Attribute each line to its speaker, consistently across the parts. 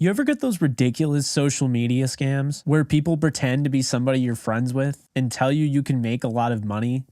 Speaker 1: You ever get those ridiculous social media scams where people pretend to be somebody you're friends with and tell you you can make a lot of money?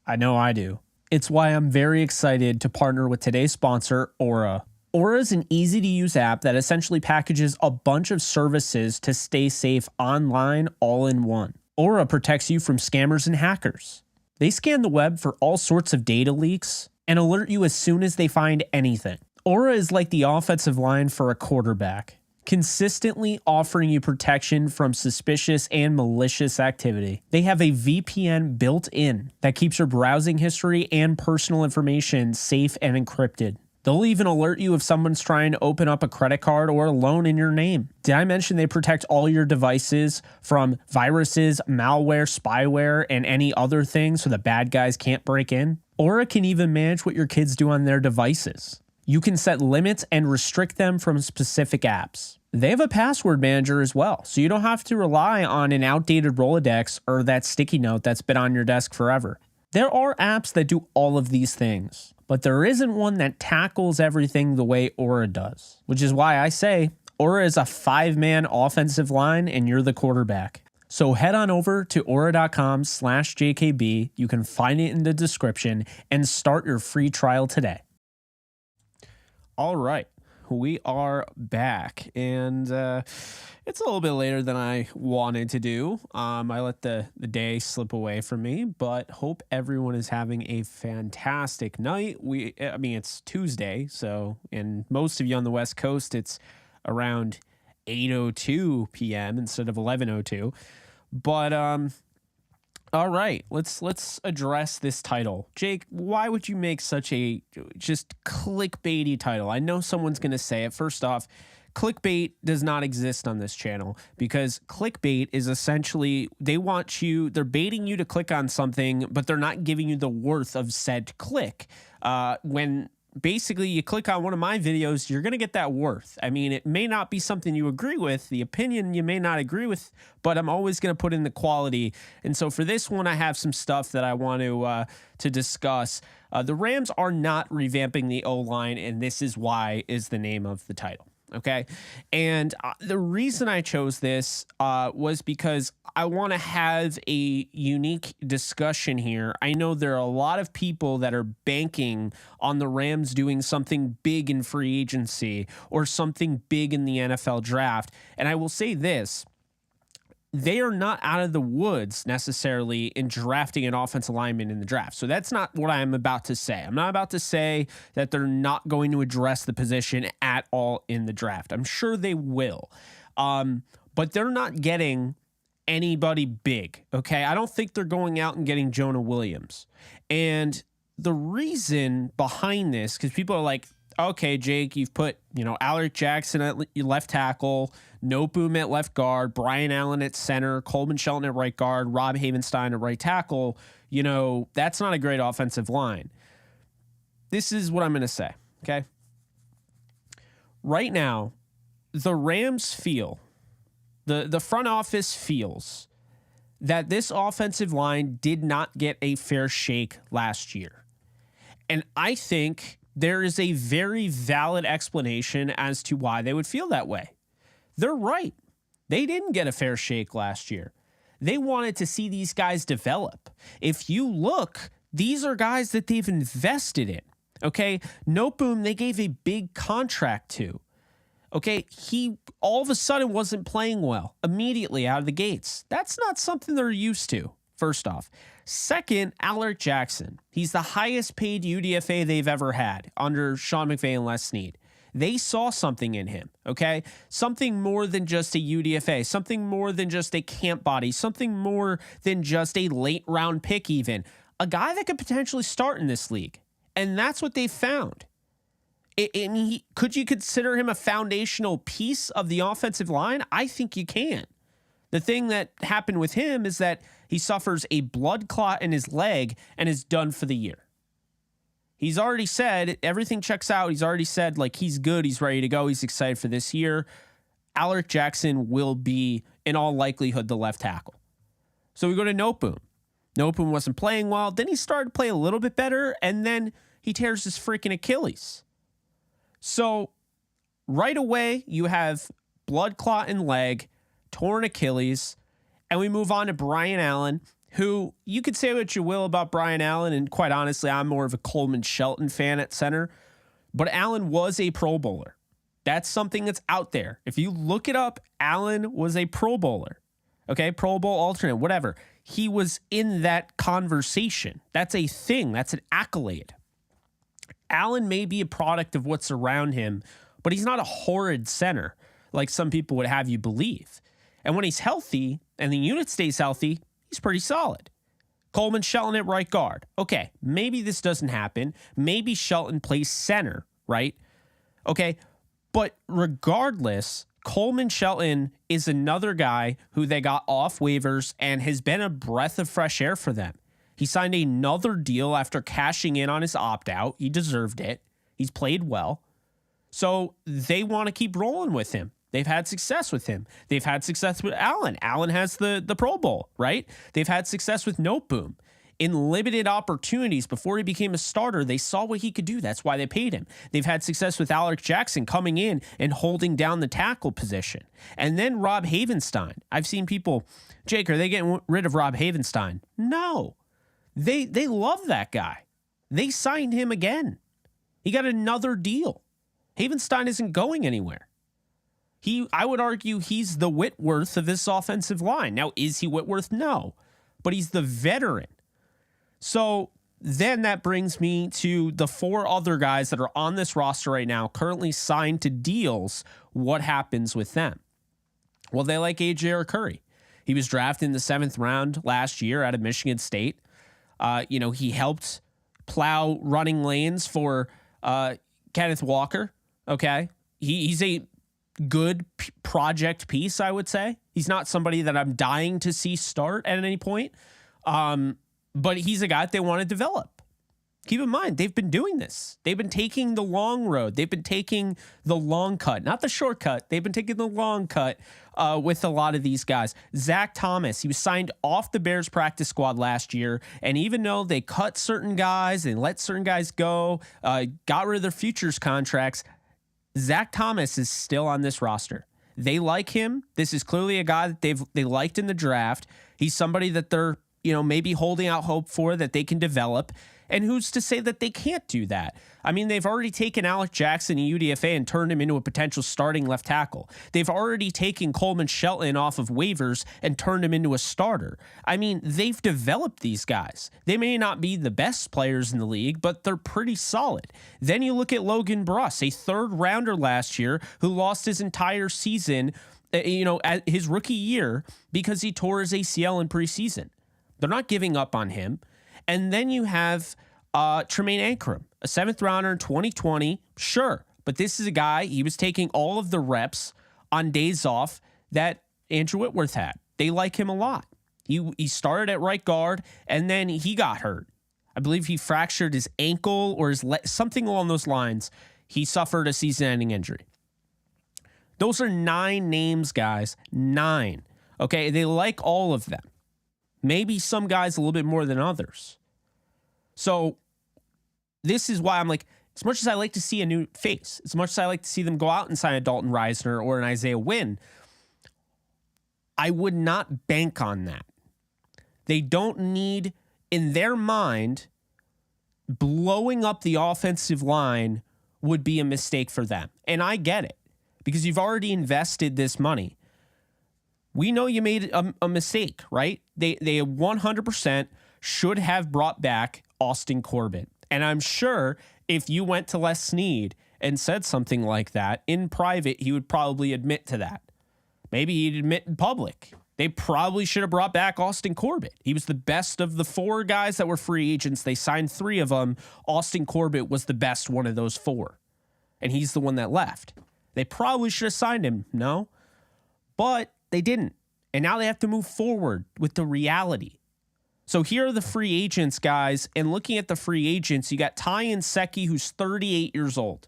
Speaker 1: I know I do. It's why I'm very excited to partner with today's sponsor, Aura. Aura is an easy to use app that essentially packages a bunch of services to stay safe online all in one. Aura protects you from scammers and hackers. They scan the web for all sorts of data leaks and alert you as soon as they find anything. Aura is like the offensive line for a quarterback, consistently offering you protection from suspicious and malicious activity. They have a VPN built in that keeps your browsing history and personal information safe and encrypted. They'll even alert you if someone's trying to open up a credit card or a loan in your name. Did I mention they protect all your devices from viruses, malware, spyware, and any other things so the bad guys can't break in? Aura can even manage what your kids do on their devices. You can set limits and restrict them from specific apps. They have a password manager as well, so you don't have to rely on an outdated Rolodex or that sticky note that's been on your desk forever. There are apps that do all of these things, but there isn't one that tackles everything the way Aura does, which is why I say Aura is a 5-man offensive line and you're the quarterback. So head on over to aura.com/JKB. You can find it in the description and start your free trial today. All right, we are back, and it's a little bit later than I wanted to do. I let the day slip away from me, but hope everyone is having a fantastic night. It's Tuesday, so, and most of you on the West Coast, it's around 8:02 p.m. instead of 11:02. But all right, let's address this title. Jake, why would you make such a just clickbaity title? I know someone's going to say it. First off, clickbait does not exist on this channel because clickbait is essentially they're baiting you to click on something, but they're not giving you the worth of said click. When basically you click on one of my videos, you're going to get that worth. I mean, it may not be something you agree with, the opinion you may not agree with, but I'm always going to put in the quality. And so for this one, I have some stuff that I want to discuss. The Rams are not revamping the O-line, and this is why is the name of the title. Okay. And the reason I chose this was because I want to have a unique discussion here. I know there are a lot of people that are banking on the Rams doing something big in free agency or something big in the NFL draft. And I will say this. They are not out of the woods necessarily in drafting an offensive lineman in the draft. So that's not what I'm about to say. I'm not about to say that they're not going to address the position at all in the draft. I'm sure they will. But they're not getting anybody big, okay? I don't think they're going out and getting Jonah Williams. And the reason behind this, because people are like, okay, Jake, you've put, Alec Jackson at left tackle, Noteboom at left guard, Brian Allen at center, Coleman Shelton at right guard, Rob Havenstein at right tackle. That's not a great offensive line. This is what I'm going to say, okay? Right now, the Rams feel, the front office feels that this offensive line did not get a fair shake last year. And I think there is a very valid explanation as to why they would feel that way. They're right. They didn't get a fair shake last year. They wanted to see these guys develop. If you look, these are guys that they've invested in. Okay, Noteboom, they gave a big contract to. Okay, he all of a sudden wasn't playing well immediately out of the gates. That's not something they're used to, first off. Second, Alec Jackson. He's the highest paid UDFA they've ever had under Sean McVay and Les Snead. They saw something in him, okay? Something more than just a UDFA, something more than just a camp body, something more than just a late round pick even. A guy that could potentially start in this league. And that's what they found. Could you consider him a foundational piece of the offensive line? I think you can. The thing that happened with him is that he suffers a blood clot in his leg and is done for the year. He's already said everything checks out. He's already said he's good. He's ready to go. He's excited for this year. Alec Jackson will be, in all likelihood, the left tackle. So we go to Noteboom. Noteboom wasn't playing well. Then he started to play a little bit better, and then he tears his freaking Achilles. So right away, you have blood clot in leg, torn Achilles, and we move on to Brian Allen, who you could say what you will about Brian Allen, and quite honestly, I'm more of a Coleman Shelton fan at center, but Allen was a Pro Bowler. That's something that's out there. If you look it up, Allen was a Pro Bowler. Okay, Pro Bowl alternate, whatever. He was in that conversation. That's a thing. That's an accolade. Allen may be a product of what's around him, but he's not a horrid center like some people would have you believe. And when he's healthy and the unit stays healthy, he's pretty solid. Coleman Shelton at right guard. Okay, maybe this doesn't happen. Maybe Shelton plays center, right? Okay, but regardless, Coleman Shelton is another guy who they got off waivers and has been a breath of fresh air for them. He signed another deal after cashing in on his opt-out. He deserved it. He's played well. So they want to keep rolling with him. They've had success with him. They've had success with Allen. Allen has the Pro Bowl, right? They've had success with Noteboom. In limited opportunities before he became a starter, they saw what he could do. That's why they paid him. They've had success with Alec Jackson coming in and holding down the tackle position. And then Rob Havenstein. I've seen people, Jake, are they getting rid of Rob Havenstein? No. They love that guy. They signed him again. He got another deal. Havenstein isn't going anywhere. I would argue he's the Whitworth of this offensive line. Now, is he Whitworth? No. But he's the veteran. So then that brings me to the four other guys that are on this roster right now, currently signed to deals. What happens with them? Well, they like A.J. Arcuri. He was drafted in the 7th round last year out of Michigan State. He helped plow running lanes for Kenneth Walker. Okay. He's a good project piece, I would say. He's not somebody that I'm dying to see start at any point. But he's a guy that they want to develop. Keep in mind, they've been doing this. They've been taking the long road. They've been taking the long cut, not the shortcut. They've been taking the long cut with a lot of these guys. Zach Thomas, he was signed off the Bears practice squad last year. And even though they cut certain guys and let certain guys go, got rid of their futures contracts, Zach Thomas is still on this roster. They like him. This is clearly a guy that they liked in the draft. He's somebody that they're maybe holding out hope for that they can develop. And who's to say that they can't do that? I mean, they've already taken Alec Jackson in UDFA and turned him into a potential starting left tackle. They've already taken Coleman Shelton off of waivers and turned him into a starter. I mean, they've developed these guys. They may not be the best players in the league, but they're pretty solid. Then you look at Logan Bruss, a 3rd rounder last year who lost his entire season, at his rookie year because he tore his ACL in preseason. They're not giving up on him. And then you have Tremaine Ankrum, a 7th rounder in 2020. Sure, but this is a guy, he was taking all of the reps on days off that Andrew Whitworth had. They like him a lot. He started at right guard, and then he got hurt. I believe he fractured his ankle or his something along those lines. He suffered a season-ending injury. Those are 9 names, guys. 9. Okay, they like all of them. Maybe some guys a little bit more than others. So this is why I'm like, as much as I like to see a new face, as much as I like to see them go out and sign a Dalton Reisner or an Isaiah Wynn, I would not bank on that. They don't need, in their mind, blowing up the offensive line would be a mistake for them. And I get it, because you've already invested this money. We know you made a mistake, right? They 100% should have brought back Austin Corbett. And I'm sure if you went to Les Snead and said something like that in private, he would probably admit to that. Maybe he'd admit in public. They probably should have brought back Austin Corbett. He was the best of the 4 guys that were free agents. They signed 3 of them. Austin Corbett was the best one of those 4. And he's the one that left. They probably should have signed him, no? But they didn't. And now they have to move forward with the reality. So here are the free agents, guys. And looking at the free agents, you got Ty Nsekhe, who's 38 years old.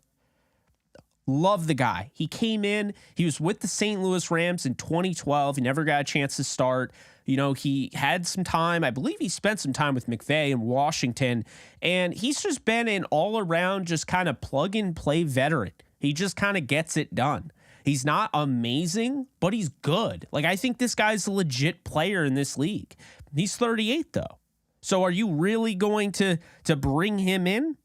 Speaker 1: Love the guy. He came in. He was with the St. Louis Rams in 2012. He never got a chance to start. You know, he had some time. I believe he spent some time with McVay in Washington. And he's just been an all-around, just kind of plug-and-play veteran. He just kind of gets it done. He's not amazing, but he's good. Like, I think this guy's a legit player in this league. He's 38 though. So are you really going to bring him in?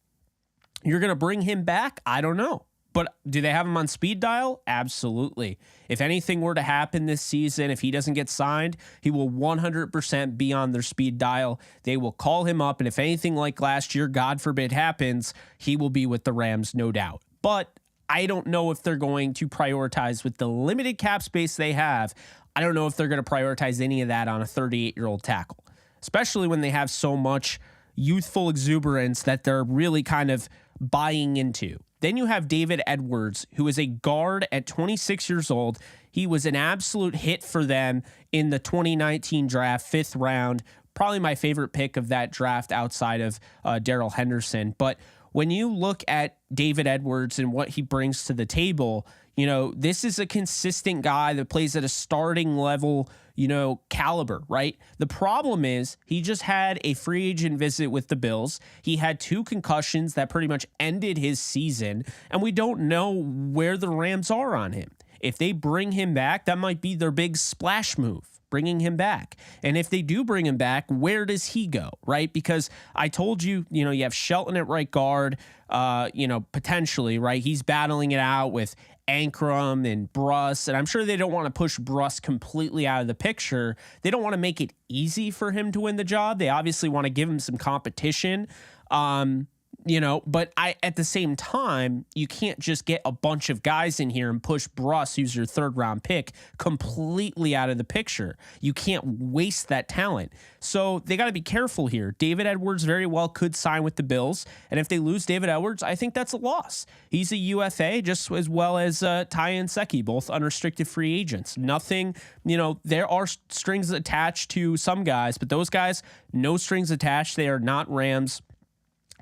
Speaker 1: You're going to bring him back? I don't know. But do they have him on speed dial? Absolutely. If anything were to happen this season, if he doesn't get signed, he will 100% be on their speed dial. They will call him up, and if anything like last year, God forbid, happens, he will be with the Rams, no doubt. But I don't know if they're going to prioritize with the limited cap space they have. I don't know if they're going to prioritize any of that on a 38-year-old tackle, especially when they have so much youthful exuberance that they're really kind of buying into. Then you have David Edwards, who is a guard at 26 years old. He was an absolute hit for them in the 2019 draft, 5th round. Probably my favorite pick of that draft outside of Darrell Henderson. But when you look at David Edwards and what he brings to the table, you know, this is a consistent guy that plays at a starting level, you know, caliber, right? The problem is he just had a free agent visit with the Bills. He had 2 concussions that pretty much ended his season, and we don't know where the Rams are on him. If they bring him back, that might be their big splash move, bringing him back. And if they do bring him back, where does he go, right? Because I told you, you know, you have Shelton at right guard, you know, potentially, right? He's battling it out with Ankrum and Bruss, and I'm sure they don't want to push Bruss completely out of the picture. They don't want to make it easy for him to win the job. They obviously want to give him some competition. You know, but at the same time, you can't just get a bunch of guys in here and push Bruss, who's your 3rd round pick, completely out of the picture. You can't waste that talent. So they got to be careful here. David Edwards very well could sign with the Bills. And if they lose David Edwards, I think that's a loss. He's a UFA just as well as Ty Nsekhe, both unrestricted free agents. Nothing, you know, there are strings attached to some guys, but those guys, no strings attached. They are not Rams.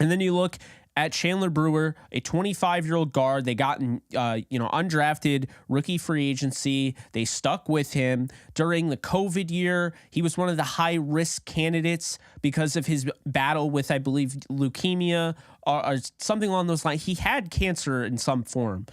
Speaker 1: And then you look at Chandler Brewer, a 25-year-old guard. They got in, undrafted rookie free agency. They stuck with him during the COVID year. He was one of the high-risk candidates because of his battle with, I believe, leukemia or something along those lines. He had cancer in some form.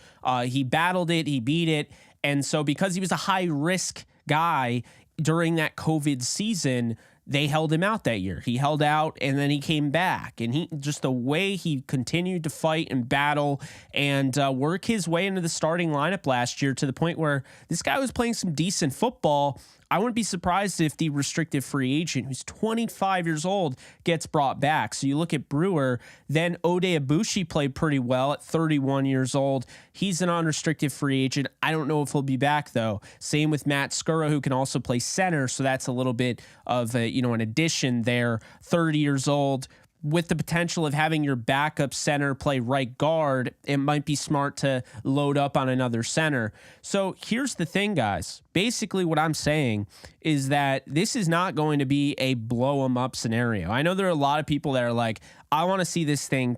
Speaker 1: He battled it. He beat it. And so because he was a high-risk guy during that COVID season, they held him out that year. He held out and then he came back, and he just the way he continued to fight and battle and work his way into the starting lineup last year to the point where this guy was playing some decent football. I wouldn't be surprised if the restricted free agent, who's 25 years old, gets brought back. So you look at Brewer, then Ode Abushi played pretty well at 31 years old. He's an unrestricted free agent. I don't know if he'll be back, though. Same with Matt Skura, who can also play center, so that's a little bit of an addition there. 30 years old. With the potential of having your backup center play right guard, it might be smart to load up on another center. So here's the thing, guys. Basically what I'm saying is that this is not going to be a blow them up scenario. I know there are a lot of people that are like, I want to see this thing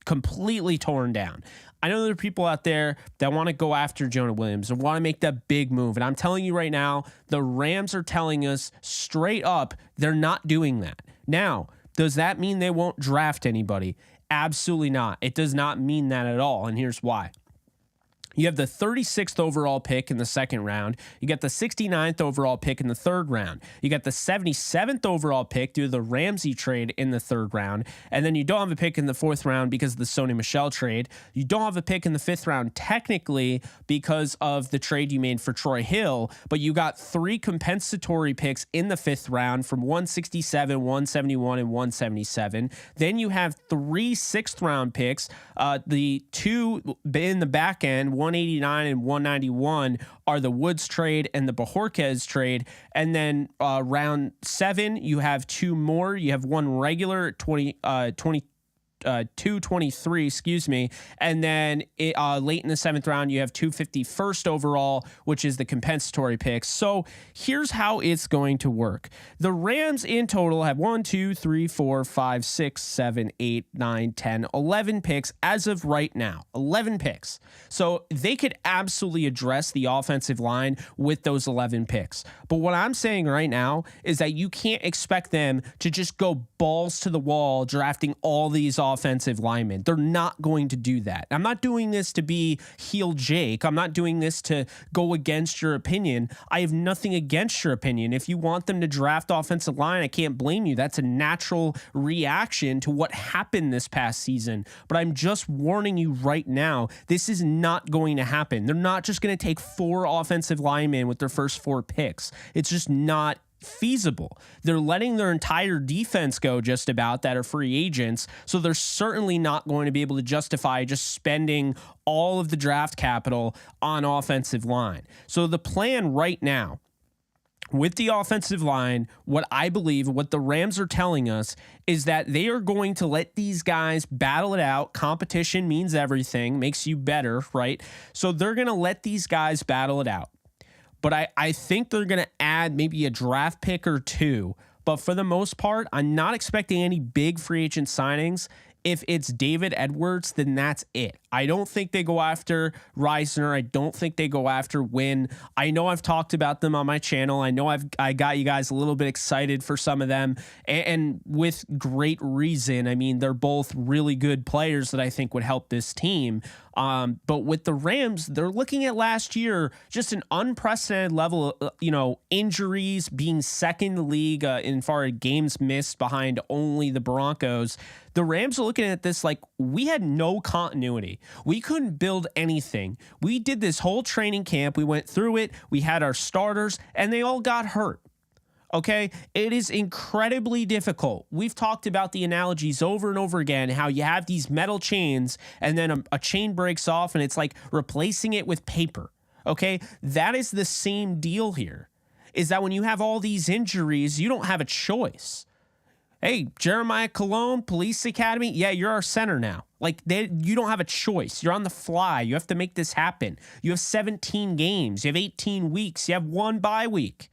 Speaker 1: completely torn down. I know there are people out there that want to go after Jonah Williams and want to make that big move. And I'm telling you right now, the Rams are telling us straight up they're not doing that. Now, does that mean they won't draft anybody? Absolutely not. It does not mean that at all. And here's why. You have the 36th overall pick in the 2nd round. You got the 69th overall pick in the 3rd round. You got the 77th overall pick due to the Ramsey trade in the 3rd round. And then you don't have a pick in the 4th round because of the Sony Michel trade. You don't have a pick in the 5th round technically because of the trade you made for Troy Hill. But you got 3 compensatory picks in the 5th round from 167, 171, and 177. Then you have 3 6th round picks. The 2 in the back end, 189 and 191 are the Woods trade and the Bajorquez trade. And then round 7, you have 2 more. You have 1 regular 223, excuse me. And then late in the 7th round, you have 251st overall, which is the compensatory picks. So here's how it's going to work. The Rams in total have 1, 2, 3, 4, 5, 6, 7, 8, 9, 10, 11 picks as of right now. 11 picks. So they could absolutely address the offensive line with those 11 picks. But what I'm saying right now is that you can't expect them to just go balls to the wall drafting all these offensive linemen. They're not going to do that. I'm not doing this to be heel Jake. I'm not doing this to go against your opinion. I have nothing against your opinion. If you want them to draft offensive line, I can't blame you. That's a natural reaction to what happened this past season. But I'm just warning you right now, this is not going to happen. They're not just going to take 4 offensive linemen with their first 4 picks. It's just not feasible. They're letting their entire defense go just about that are free agents. So they're certainly not going to be able to justify just spending all of the draft capital on offensive line. So the plan right now with the offensive line, what I believe, what the Rams are telling us is that they are going to let these guys battle it out. Competition means everything, makes you better, right? So they're going to let these guys battle it out. But I think they're going to add maybe a draft pick or 2. But for the most part, I'm not expecting any big free agent signings. If it's David Edwards, then that's it. I don't think they go after Reisner. I don't think they go after Wynn. I know I've talked about them on my channel. I know I got you guys a little bit excited for some of them, and with great reason. I mean, they're both really good players that I think would help this team. But with the Rams, they're looking at last year, just an unprecedented level of, injuries, being second in the league in far as games missed behind only the Broncos. The Rams are looking at this like we had no continuity. We couldn't build anything. We did this whole training camp. We went through it. We had our starters and they all got hurt. Okay, it is incredibly difficult. We've talked about the analogies over and over again, how you have these metal chains and then a chain breaks off and it's like replacing it with paper. Okay, that is the same deal here, is that when you have all these injuries, you don't have a choice. Hey, Jeremiah Colon, Police Academy, yeah, you're our center now. Like, you don't have a choice. You're on the fly. You have to make this happen. You have 17 games. You have 18 weeks. You have 1 bye week.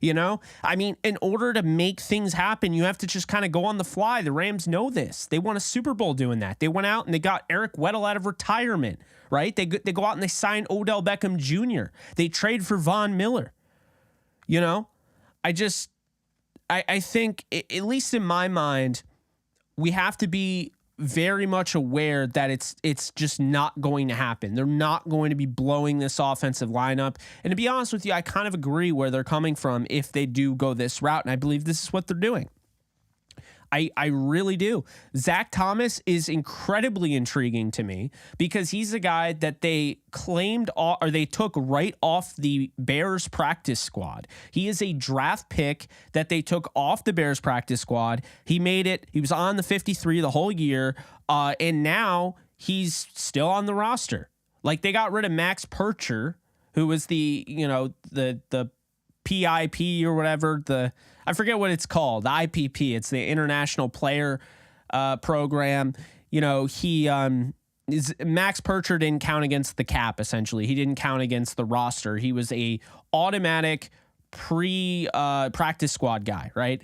Speaker 1: I mean, in order to make things happen, you have to just kind of go on the fly. The Rams know this. They won a Super Bowl doing that. They went out and they got Eric Weddle out of retirement, right? They go out and they sign Odell Beckham Jr. They trade for Von Miller. I think, at least in my mind, we have to be very much aware that it's just not going to happen. They're not going to be blowing this offensive lineup. And to be honest with you, I kind of agree where they're coming from if they do go this route. And I believe this is what they're doing. I really do. Zach Thomas is incredibly intriguing to me because he's a guy that they they took right off the Bears practice squad. He is a draft pick that they took off the Bears practice squad. He made it. He was on the 53 the whole year. And now he's still on the roster. Like, they got rid of Max Percher, who was the PIP or whatever, I forget what it's called, the IPP. It's the International Player Program. Max Percher didn't count against the cap, essentially. He didn't count against the roster. He was a automatic practice squad guy, right?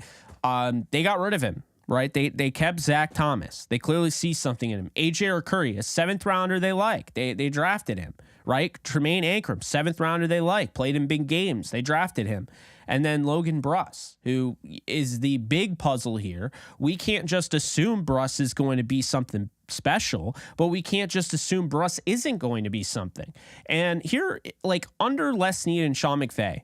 Speaker 1: They got rid of him, right? They kept Zach Thomas. They clearly see something in him. AJ Arcuri, a 7th rounder they like. They drafted him, right? Tremaine Ankrum, 7th rounder they like. Played in big games. They drafted him. And then Logan Bruss, who is the big puzzle here. We can't just assume Bruss is going to be something special, but we can't just assume Bruss isn't going to be something. And here, like, under Les Snead and Sean McVay,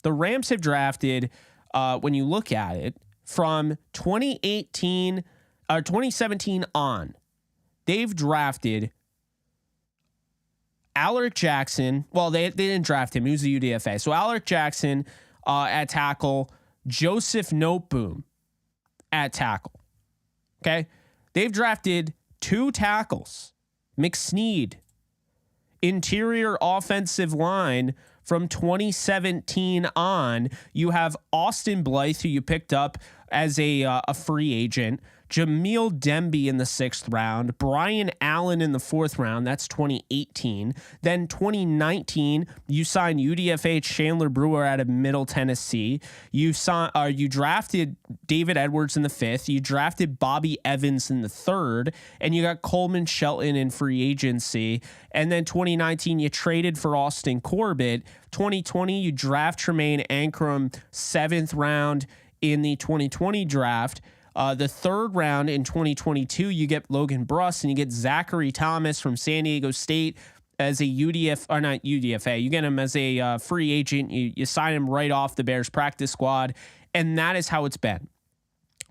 Speaker 1: the Rams have drafted, when you look at it, from 2017 on, they've drafted Alaric Jackson. Well, they didn't draft him. He was the UDFA. So Alaric Jackson at tackle, Joseph Noteboom at tackle. Okay? They've drafted 2 tackles. McSnead, interior offensive line from 2017 on. You have Austin Blythe, who you picked up as a free agent. Jamil Demby in the 6th round, Brian Allen in the 4th round. That's 2018. Then 2019, you signed UDFA Chandler Brewer out of Middle Tennessee. You drafted David Edwards in the 5th. You drafted Bobby Evans in the 3rd, and you got Coleman Shelton in free agency. And then 2019, you traded for Austin Corbett. 2020, you draft Tremaine Ankrum 7th round in the 2020 draft. The third round in 2022, you get Logan Bruss and you get Zachary Thomas from San Diego State as a not UDFA. You get him as a free agent. You sign him right off the Bears practice squad, and that is how it's been.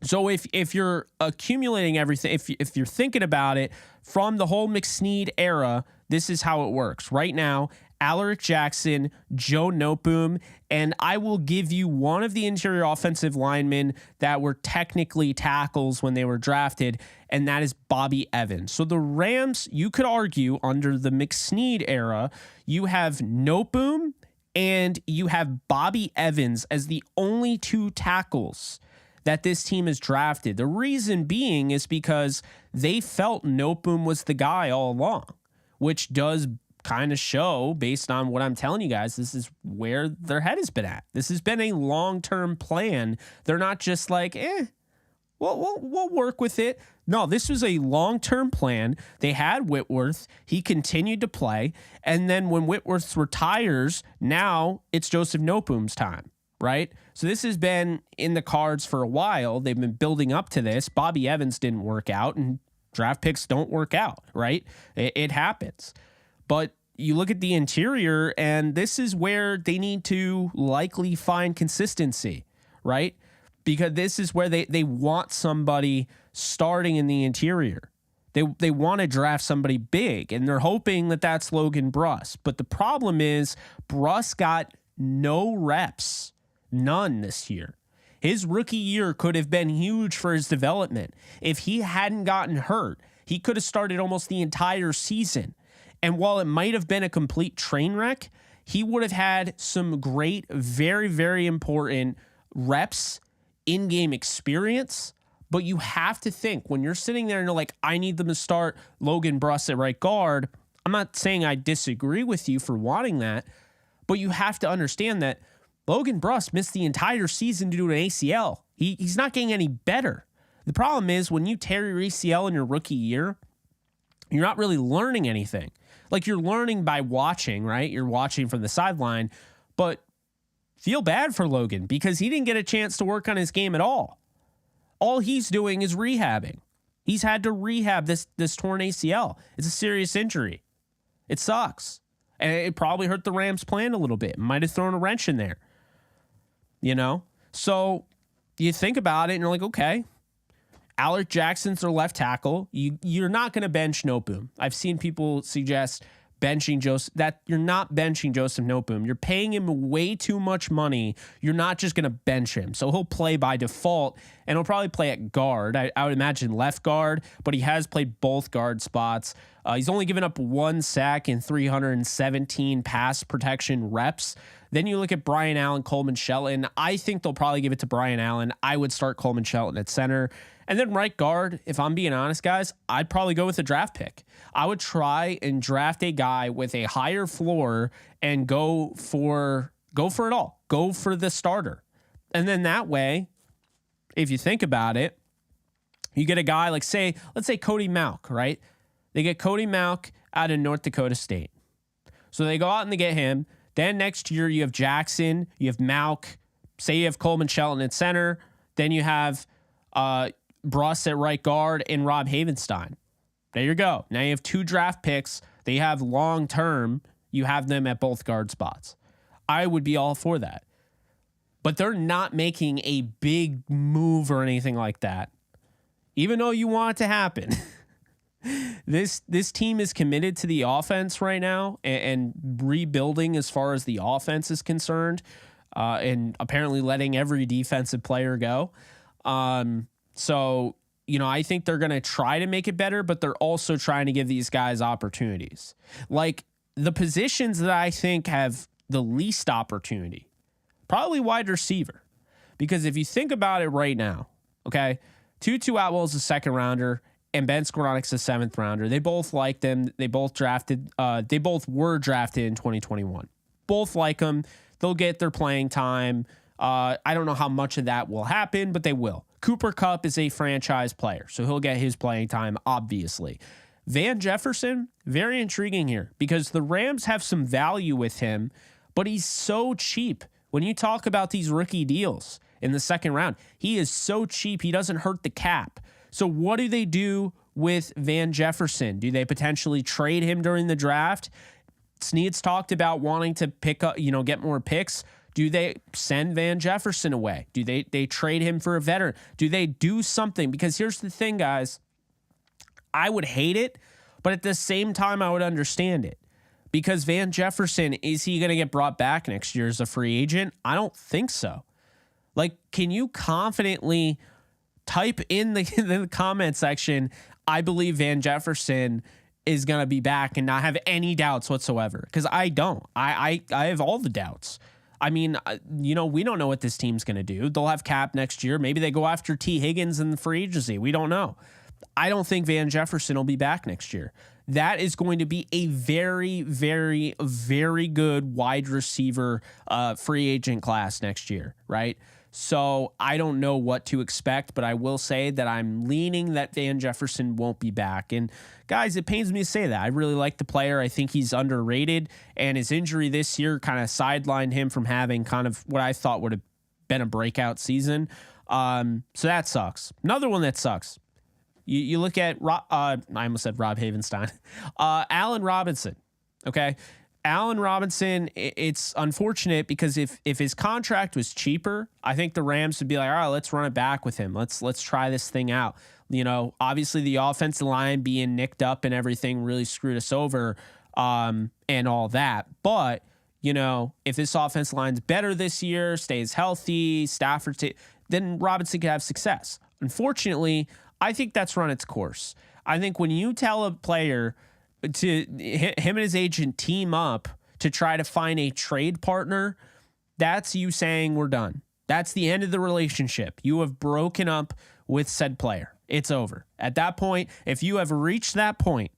Speaker 1: So if you're accumulating everything, if you're thinking about it from the whole McSnead era, this is how it works. Right now, Alaric Jackson, Joe Noteboom, and I will give you one of the interior offensive linemen that were technically tackles when they were drafted, and that is Bobby Evans. So the Rams, you could argue, under the McSnead era, you have Noteboom and you have Bobby Evans as the only two tackles that this team has drafted. The reason being is because they felt Noteboom was the guy all along, which does kind of show, based on what I'm telling you guys, this is where their head has been at. This has been a long-term plan. They're not just like, we'll work with it. No, this was a long-term plan. They had Whitworth. He continued to play. And then when Whitworth retires, now it's Joseph Noteboom's time, right? So this has been in the cards for a while. They've been building up to this. Bobby Evans didn't work out, and draft picks don't work out, right? It happens. But you look at the interior, and this is where they need to likely find consistency, right? Because this is where they want somebody starting in the interior. They want to draft somebody big, and they're hoping that that's Logan Bruss. But the problem is Bruss got no reps, none this year. His rookie year could have been huge for his development. If he hadn't gotten hurt, he could have started almost the entire season. And while it might have been a complete train wreck, he would have had some great, very, very important reps, in-game experience. But you have to think, when you're sitting there and you're like, I need them to start Logan Bruss at right guard, I'm not saying I disagree with you for wanting that, but you have to understand that Logan Bruss missed the entire season due to an ACL. He's not getting any better. The problem is, when you tear your ACL in your rookie year, you're not really learning anything. Like, you're learning by watching, right? You're watching from the sideline, but feel bad for Logan because he didn't get a chance to work on his game at all. All he's doing is rehabbing. He's had to rehab this torn ACL. It's a serious injury. It sucks. And it probably hurt the Rams' plan a little bit. Might have thrown a wrench in there. You know? So you think about it and you're like, okay, Alaric Jackson's their left tackle. You're not going to bench Noteboom. I've seen people suggest benching Joseph. That you're not benching Joseph Noteboom. You're paying him way too much money. You're not just going to bench him. So he'll play by default, and he'll probably play at guard. I would imagine left guard, but he has played both guard spots. He's only given up 1 sack in 317 pass protection reps. Then you look at Brian Allen, Coleman, Shelton. I think they'll probably give it to Brian Allen. I would start Coleman, Shelton at center. And then right guard, if I'm being honest, guys, I'd probably go with a draft pick. I would try and draft a guy with a higher floor and go for it all. Go for the starter. And then that way, if you think about it, you get a guy like, let's say Cody Mauch, right? They get Cody Mauch out of North Dakota State. So they go out and they get him. Then next year you have Jackson, you have Mauch, say you have Coleman, Shelton at center. Then you have Bruss at right guard and Rob Havenstein. There you go. Now you have 2 draft picks. They have long term. You have them at both guard spots. I would be all for that. But they're not making a big move or anything like that. Even though you want it to happen. This team is committed to the offense right now and rebuilding as far as the offense is concerned, and apparently letting every defensive player go. So, I think they're going to try to make it better, but they're also trying to give these guys opportunities. Like, the positions that I think have the least opportunity, probably wide receiver. Because if you think about it right now, okay, Tutu Atwell's a second rounder, and Ben Skowronek's a 7th rounder. They both like them. They both were drafted in 2021. Both like them. They'll get their playing time. I don't know how much of that will happen, but they will. Cooper Kupp is a franchise player, so he'll get his playing time, obviously. Van Jefferson, very intriguing here because the Rams have some value with him, but he's so cheap when you talk about these rookie deals. in the second round. He is so cheap, he doesn't hurt the cap. So what do they do with Van Jefferson? Do they potentially trade him during the draft? Snead's talked about wanting to pick up, get more picks. Do they send Van Jefferson away? Do they trade him for a veteran? Do they do something? Because here's the thing, guys. I would hate it, but at the same time, I would understand it. Because Van Jefferson, is he going to get brought back next year as a free agent? I don't think so. Like, can you confidently type in the comment section, I believe Van Jefferson is going to be back, and not have any doubts whatsoever? Because I don't. I have all the doubts. I mean, we don't know what this team's going to do. They'll have cap next year. Maybe they go after T. Higgins in the free agency. We don't know. I don't think Van Jefferson will be back next year. That is going to be a very, very, very good wide receiver free agent class next year, right? So I don't know what to expect, but I will say that I'm leaning that Van Jefferson won't be back. And guys, it pains me to say that. I really like the player. I think he's underrated, and his injury this year kind of sidelined him from having kind of what I thought would have been a breakout season. So that sucks. Another one that sucks. You look at, I almost said Rob Havenstein, Allen Robinson, okay? Allen Robinson, it's unfortunate because if his contract was cheaper, I think the Rams would be like, all right, let's run it back with him. Let's try this thing out. Obviously the offensive line being nicked up and everything really screwed us over and all that. But, if this offensive line's better this year, stays healthy, Stafford, then Robinson could have success. Unfortunately, I think that's run its course. I think when you tell a player to him and his agent team up to try to find a trade partner, that's you saying we're done. That's the end of the relationship. You have broken up with said player. It's over. At that point, if you have reached that point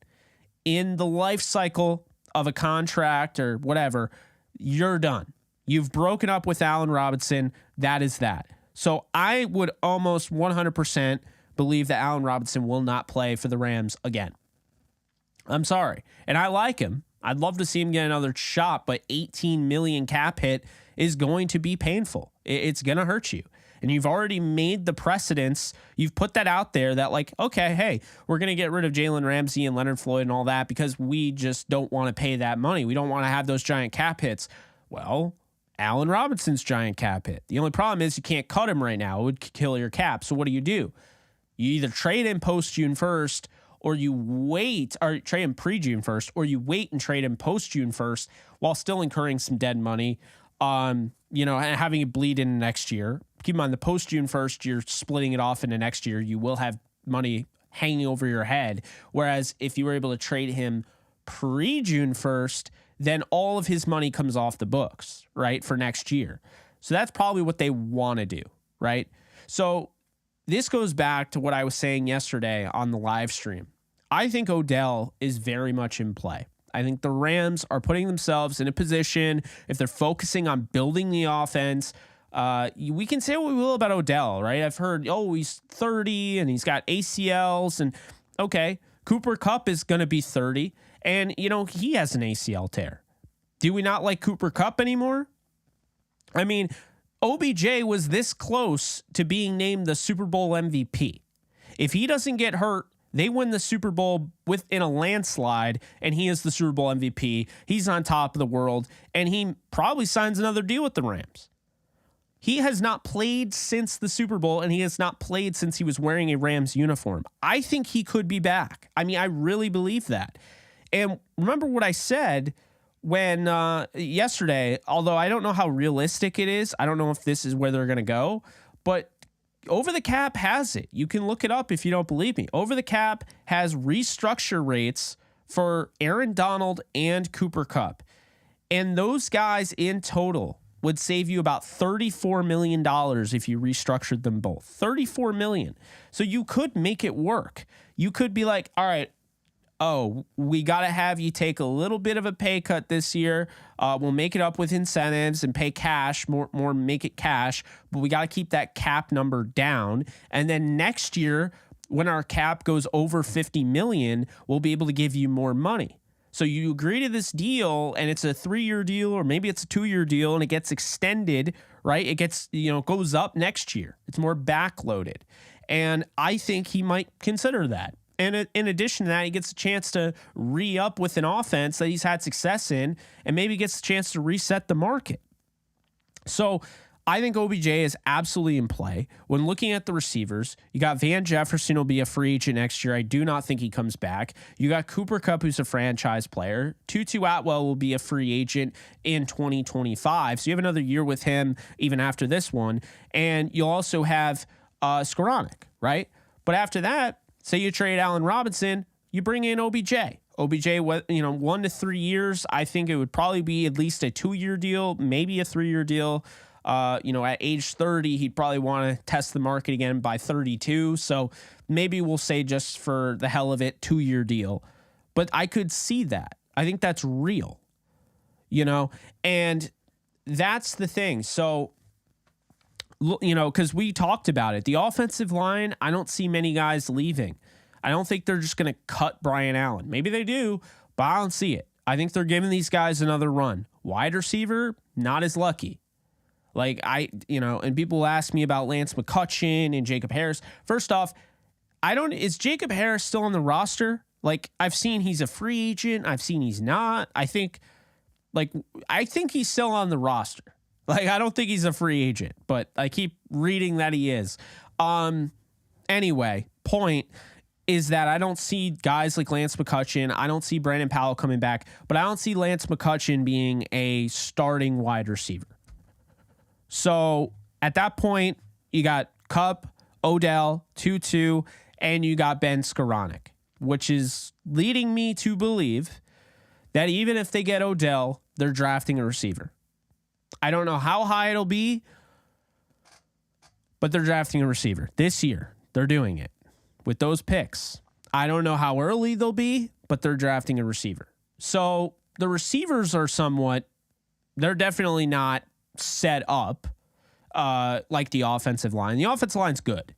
Speaker 1: in the life cycle of a contract or whatever, you're done. You've broken up with Allen Robinson. That is that. So I would almost 100% believe that Allen Robinson will not play for the Rams again. I'm sorry. And I like him. I'd love to see him get another shot, but 18 million cap hit is going to be painful. It's going to hurt you. And you've already made the precedence. You've put that out there that like, okay, hey, we're going to get rid of Jalen Ramsey and Leonard Floyd and all that because we just don't want to pay that money. We don't want to have those giant cap hits. Well, Allen Robinson's giant cap hit. The only problem is you can't cut him right now. It would kill your cap. So what do? You either trade him post June 1st or you wait, or trade him pre-June 1st, or you wait and trade him post-June 1st while still incurring some dead money, and having it bleed in next year. Keep in mind, the post-June 1st, you're splitting it off into next year. You will have money hanging over your head. Whereas if you were able to trade him pre-June 1st, then all of his money comes off the books, right, for next year. So that's probably what they want to do, right? So this goes back to what I was saying yesterday on the live stream. I think Odell is very much in play. I think the Rams are putting themselves in a position, if they're focusing on building the offense, we can say what we will about Odell, right? I've heard, he's 30 and he's got ACLs. And okay, Cooper Kupp is going to be 30 and, he has an ACL tear. Do we not like Cooper Kupp anymore? I mean, OBJ was this close to being named the Super Bowl MVP. If he doesn't get hurt, they win the Super Bowl within a landslide, and he is the Super Bowl MVP. He's on top of the world, and he probably signs another deal with the Rams. He has not played since the Super Bowl, and he has not played since he was wearing a Rams uniform. I think he could be back. I mean, I really believe that. And remember what I said when yesterday, although I don't know how realistic it is, I don't know if this is where they're going to go, but Over the Cap has it. You can look it up if you don't believe me. Over the Cap has restructure rates for Aaron Donald and Cooper Kupp. And those guys in total would save you about $34 million if you restructured them both. $34 million. So you could make it work. You could be like, all right, we got to have you take a little bit of a pay cut this year. We'll make it up with incentives and pay cash, more make it cash, but we got to keep that cap number down. And then next year, when our cap goes over 50 million, we'll be able to give you more money. So you agree to this deal and it's a 3-year deal, or maybe it's a 2-year deal and it gets extended, right? It gets, goes up next year. It's more backloaded. And I think he might consider that. And in addition to that, he gets a chance to re-up with an offense that he's had success in and maybe gets a chance to reset the market. So I think OBJ is absolutely in play. When looking at the receivers, you got Van Jefferson will be a free agent next year. I do not think he comes back. You got Cooper Kupp, who's a franchise player. Tutu Atwell will be a free agent in 2025. So you have another year with him even after this one. And you'll also have Skoranek, right? But after that, say you trade Allen Robinson, you bring in OBJ. OBJ, 1 to 3 years. I think it would probably be at least a 2-year deal, maybe a 3-year deal. At age 30, he'd probably want to test the market again by 32. So maybe we'll say just for the hell of it, 2-year deal. But I could see that. I think that's real, and that's the thing. So, because we talked about it, the offensive line, I don't see many guys leaving. I don't think they're just going to cut Brian Allen. Maybe they do, but I don't see it. I think they're giving these guys another run. Wide receiver, not as lucky. And people ask me about Lance McCutcheon and Jacob Harris. First off, is Jacob Harris still on the roster? I've seen he's a free agent. I've seen he's not. I think he's still on the roster. I don't think he's a free agent, but I keep reading that he is. Anyway, point is that I don't see guys like Lance McCutcheon. I don't see Brandon Powell coming back, but I don't see Lance McCutcheon being a starting wide receiver. So at that point, you got Kupp, Odell, Tutu, and you got Ben Skoranek, which is leading me to believe that even if they get Odell, they're drafting a receiver. I don't know how high it'll be, but they're drafting a receiver this year. They're doing it with those picks. I don't know how early they'll be, but they're drafting a receiver. So the receivers are they're definitely not set up like the offensive line. The offensive line's good.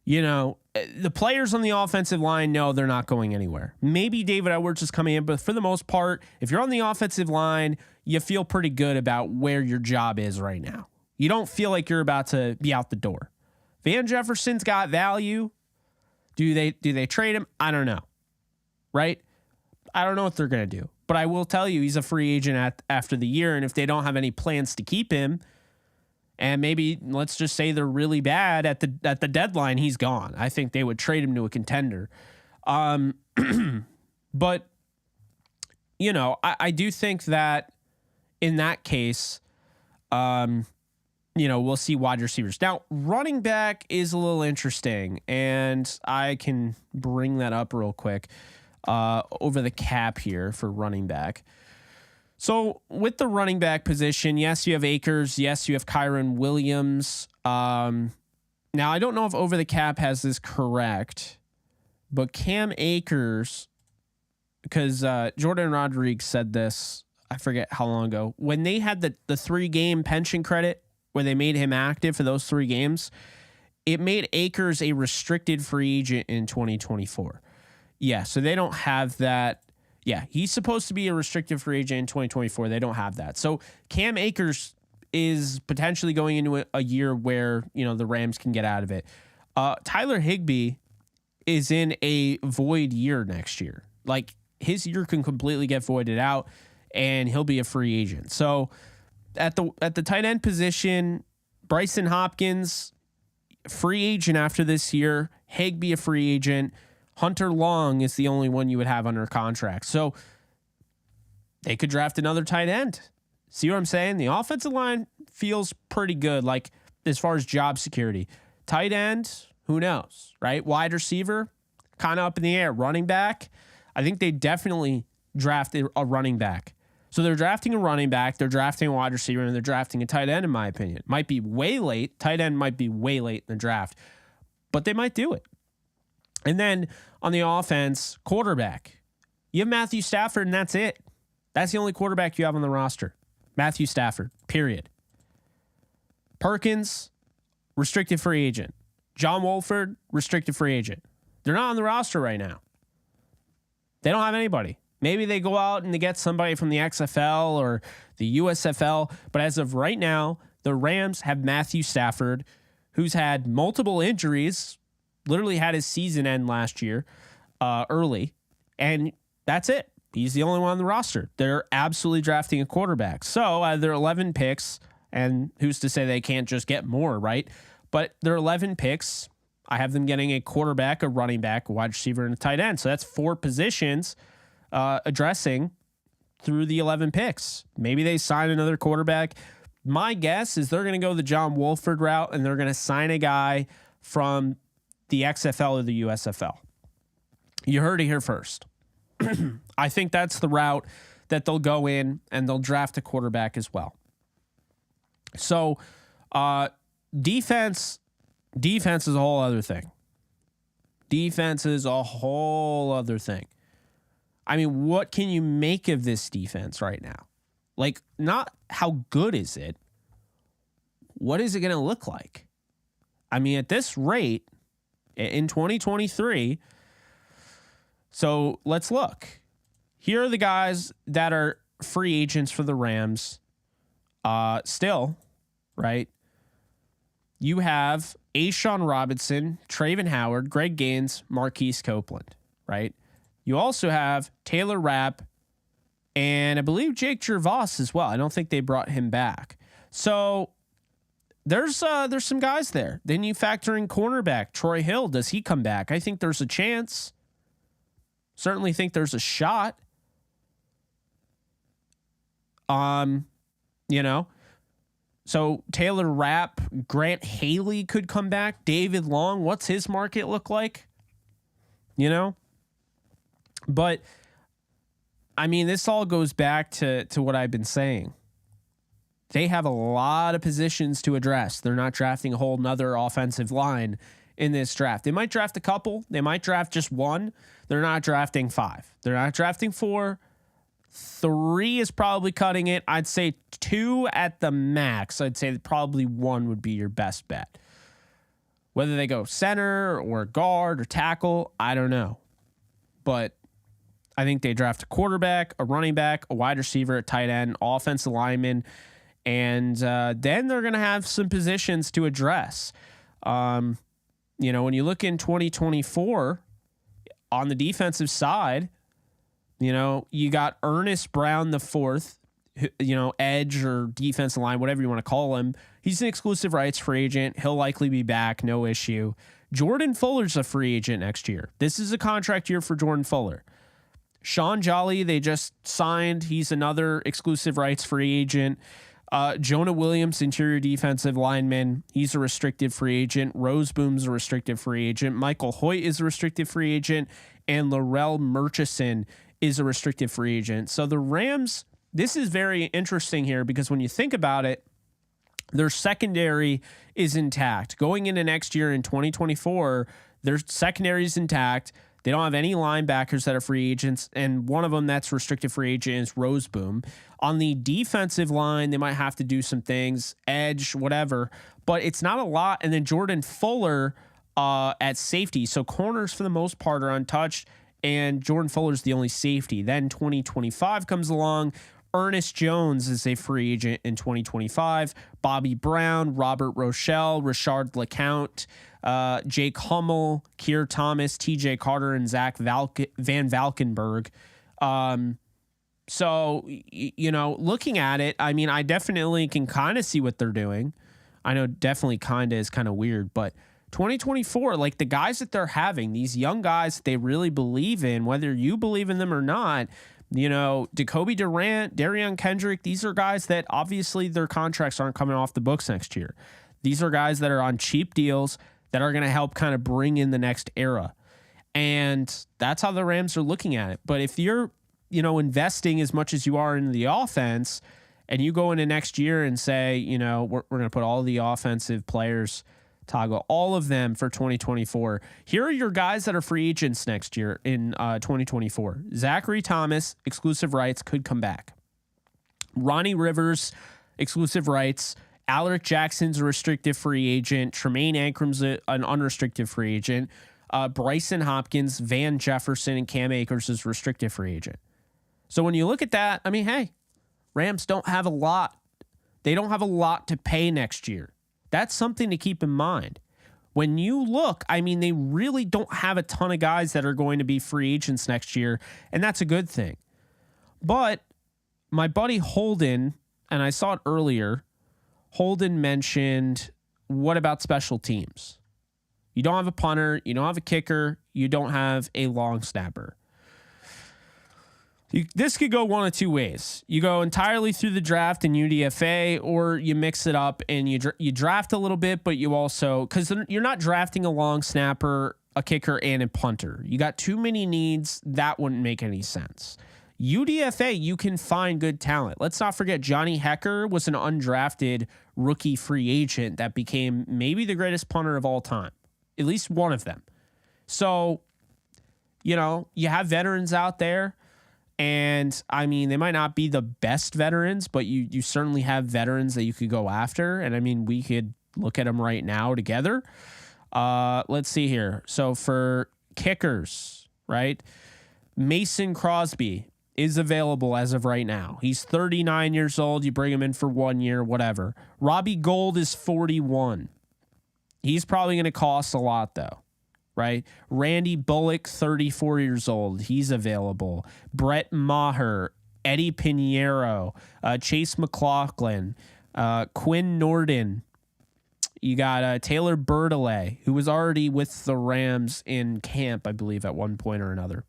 Speaker 1: The players on the offensive line know they're not going anywhere. Maybe David Edwards is coming in, but for the most part, if you're on the offensive line, you feel pretty good about where your job is right now. You don't feel like you're about to be out the door. Van Jefferson's got value. Do they trade him? I don't know. Right? I don't know what they're going to do. But I will tell you, he's a free agent after the year, and if they don't have any plans to keep him, and maybe let's just say they're really bad at the deadline, he's gone. I think they would trade him to a contender. But I do think that in that case, we'll see wide receivers. Now, running back is a little interesting, and I can bring that up real quick. Over the cap here for running back. So with the running back position, yes, you have Akers. Yes, you have Kyron Williams. Now, I don't know if over the cap has this correct, but Cam Akers, because Jordan Rodriguez said this, I forget how long ago, when they had the 3-game pension credit where they made him active for those 3 games, it made Akers a restricted free agent in 2024. Yeah, so they don't have that. Yeah, he's supposed to be a restricted free agent in 2024. They don't have that. So Cam Akers is potentially going into a year where, the Rams can get out of it. Tyler Higbee is in a void year next year. His year can completely get voided out, and he'll be a free agent. So at the tight end position, Bryson Hopkins, free agent after this year. Higbee, a free agent. Hunter Long is the only one you would have under contract. So they could draft another tight end. See what I'm saying? The offensive line feels pretty good, as far as job security. Tight end, who knows, right? Wide receiver, kind of up in the air. Running back, I think they definitely draft a running back. So they're drafting a running back, they're drafting a wide receiver, and they're drafting a tight end, in my opinion. Might be way late. Tight end might be way late in the draft, but they might do it. And then on the offense, quarterback. You have Matthew Stafford, and that's it. That's the only quarterback you have on the roster. Matthew Stafford, period. Perkins, restricted free agent. John Wolford, restricted free agent. They're not on the roster right now. They don't have anybody. Maybe they go out and they get somebody from the XFL or the USFL, but as of right now, The Rams have Matthew Stafford, who's had multiple injuries, literally had his season end last year early, and that's it. He's the only one on the roster. They're absolutely drafting a quarterback. So out of their 11 picks, and who's to say they can't just get more, right? But their 11 picks, I have them getting a quarterback, a running back, a wide receiver, and a tight end. So that's 4 positions addressing through the 11 picks. Maybe they sign another quarterback. My guess is they're going to go the John Wolford route, and they're going to sign a guy from the XFL or the USFL. You heard it here first. I think that's the route that they'll go in, and they'll draft a quarterback as well. So defense is a whole other thing. Defense is a whole other thing. I mean, what can you make of this defense right now? Like, not how good is it? What is it going to look like? I mean, at this rate, in 2023, so let's look. Here are the guys that are free agents for the Rams still, right? You have A'Shawn Robinson, Traven Howard, Greg Gaines, Marquise Copeland, right? You also have Taylor Rapp, and I believe Jake Gervais as well. I don't think they brought him back. So there's some guys there. Then you factor in cornerback Troy Hill. Does he come back? I think there's a chance. Certainly think there's a shot. So Taylor Rapp, Grant Haley could come back. David Long, what's his market look like? But I mean, this all goes back to what I've been saying. They have a lot of positions to address. They're not drafting a whole nother offensive line in this draft. They might draft a couple. They might draft just one. They're not drafting 5. They're not drafting 4. 3 is probably cutting it. I'd say 2 at the max. I'd say probably 1 would be your best bet. Whether they go center or guard or tackle, I don't know. But I think they draft a quarterback, a running back, a wide receiver, a tight end, offensive lineman, and then they're going to have some positions to address. When you look in 2024 on the defensive side, you got Ernest Brown the fourth, edge or defensive line, whatever you want to call him. He's an exclusive rights free agent. He'll likely be back, no issue. Jordan Fuller's a free agent next year. This is a contract year for Jordan Fuller. Sean Jolly, they just signed. He's another exclusive rights free agent. Jonah Williams, interior defensive lineman. He's a restricted free agent. Roseboom's a restricted free agent. Michael Hoyt is a restricted free agent. And Laurel Murchison is a restricted free agent. So the Rams, this is very interesting here because when you think about it, their secondary is intact. Going into next year in 2024, their secondary is intact. They don't have any linebackers that are free agents, and one of them that's restricted free agent is Roseboom. On the defensive line, they might have to do some things, edge, whatever, but it's not a lot. And then Jordan Fuller at safety. So corners, for the most part, are untouched, and Jordan Fuller's the only safety. Then 2025 comes along. Ernest Jones is a free agent in 2025. Bobby Brown, Robert Rochelle, Richard LeCount, Jake Hummel, Keir Thomas, TJ Carter, and Zach Van Valkenburg. So, looking at it, I mean, I definitely can kind of see what they're doing. I know definitely kind of is kind of weird, but 2024, like the guys that they're having, these young guys that they really believe in, whether you believe in them or not, Jacoby Durant, Darion Kendrick, these are guys that obviously their contracts aren't coming off the books next year. These are guys that are on cheap deals that are going to help kind of bring in the next era. And that's how the Rams are looking at it. But if you're, investing as much as you are in the offense and you go into next year and say, we're going to put all the offensive players, toggle all of them for 2024. Here are your guys that are free agents next year in 2024. Zachary Thomas, exclusive rights, could come back. Ronnie Rivers, exclusive rights. Alaric Jackson's a restricted free agent. Tremaine Ancram's an unrestricted free agent. Bryson Hopkins, Van Jefferson, and Cam Akers is restricted free agent. So when you look at that, I mean, hey, Rams don't have a lot They don't have a lot to pay next year. That's something to keep in mind. When you look, I mean, they really don't have a ton of guys that are going to be free agents next year, and that's a good thing. But my buddy Holden, and I saw it earlier, Holden mentioned, what about special teams? You don't have a punter, you don't have a kicker, you don't have a long snapper. This could go one of two ways. You go entirely through the draft and UDFA, or you mix it up and you draft a little bit, but you also, because you're not drafting a long snapper, a kicker, and a punter. You got too many needs. That wouldn't make any sense. UDFA, you can find good talent. Let's not forget Johnny Hecker was an undrafted rookie free agent that became maybe the greatest punter of all time, at least one of them. So, you know, you have veterans out there. And I mean, they might not be the best veterans, but you certainly have veterans that you could go after. And I mean, we could look at them right now together. Let's see here. So for kickers, right? Mason Crosby is available as of right now. He's 39 years old. You bring him in for 1 year, whatever. Robbie Gould is 41. He's probably going to cost a lot though. Right? Randy Bullock, 34 years old. He's available. Brett Maher, Eddie Pinheiro, Chase McLaughlin, Quinn Nordin. You got Taylor Bertollet, who was already with the Rams in camp, I believe, at one point or another.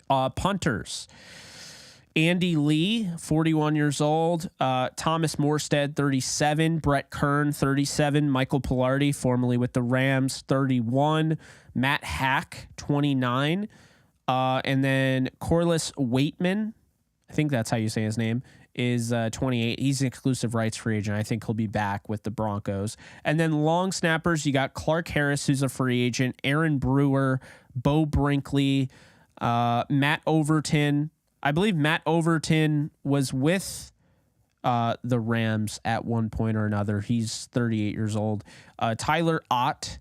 Speaker 1: Punters. Andy Lee, 41 years old. Thomas Morstead, 37. Brett Kern, 37. Michael Pilardi, formerly with the Rams, 31. Matt Hack, 29. And then Corliss Waitman, I think that's how you say his name, is 28. He's an exclusive rights free agent. I think he'll be back with the Broncos. And then long snappers, you got Clark Harris, who's a free agent. Aaron Brewer, Bo Brinkley, Matt Overton. I believe Matt Overton was with the Rams at one point or another. He's 38 years old. Tyler Ott,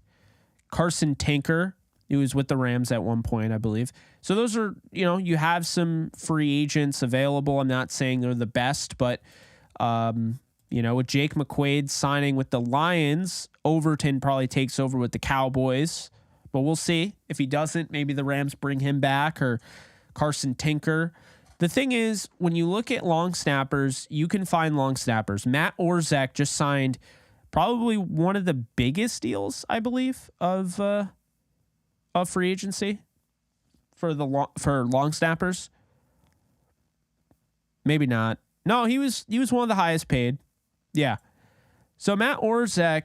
Speaker 1: Carson Tinker, he was with the Rams at one point, I believe. So those are, you know, you have some free agents available. I'm not saying they're the best, but, you know, with Jake McQuaid signing with the Lions, Overton probably takes over with the Cowboys. But we'll see. If he doesn't, maybe the Rams bring him back, or Carson Tinker. The thing is, when you look at long snappers, you can find long snappers. Matt Orzech just signed probably one of the biggest deals, I believe, of free agency for long snappers. Maybe not. No, he was one of the highest paid. Yeah. So Matt Orzech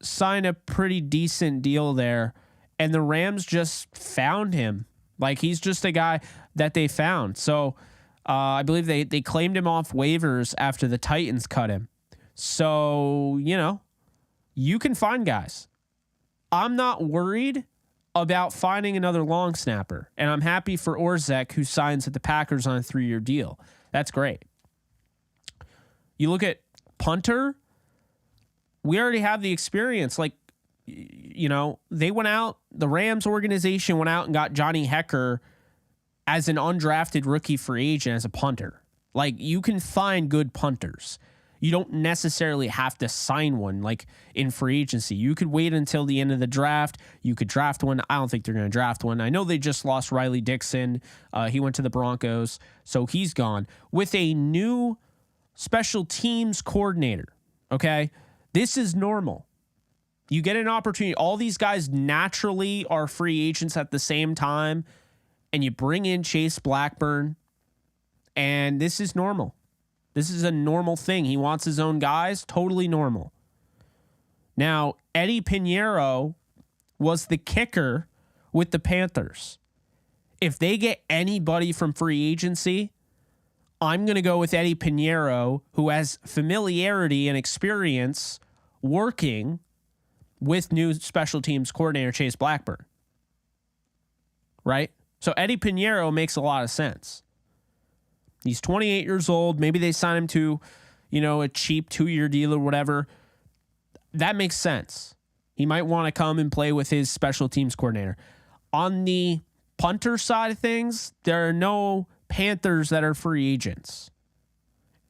Speaker 1: signed a pretty decent deal there, and the Rams just found him. Like, he's just a guy that they found. So I believe they claimed him off waivers after the Titans cut him. So, you know, you can find guys. I'm not worried about finding another long snapper. And I'm happy for Orzech, who signs at the Packers on a 3-year deal. That's great. You look at punter, we already have the experience. Like, you know, they went out, the Rams organization went out and got Johnny Hecker as an undrafted rookie free agent as a punter. Like, you can find good punters. You don't necessarily have to sign one like in free agency. You could wait until the end of the draft. You could draft one. I don't think they're going to draft one. I know they just lost Riley Dixon. He went to the Broncos, so he's gone. With a new special teams coordinator, okay? This is normal. You get an opportunity. All these guys naturally are free agents at the same time, and you bring in Chase Blackburn, and this is normal. This is a normal thing. He wants his own guys. Totally normal. Now, Eddie Pinheiro was the kicker with the Panthers. If they get anybody from free agency, I'm going to go with Eddie Pinheiro, who has familiarity and experience working with new special teams coordinator Chase Blackburn. Right? So Eddie Pinheiro makes a lot of sense. He's 28 years old. Maybe they sign him to, you know, a cheap 2-year deal or whatever. That makes sense. He might want to come and play with his special teams coordinator. On the punter side of things, there are no Panthers that are free agents.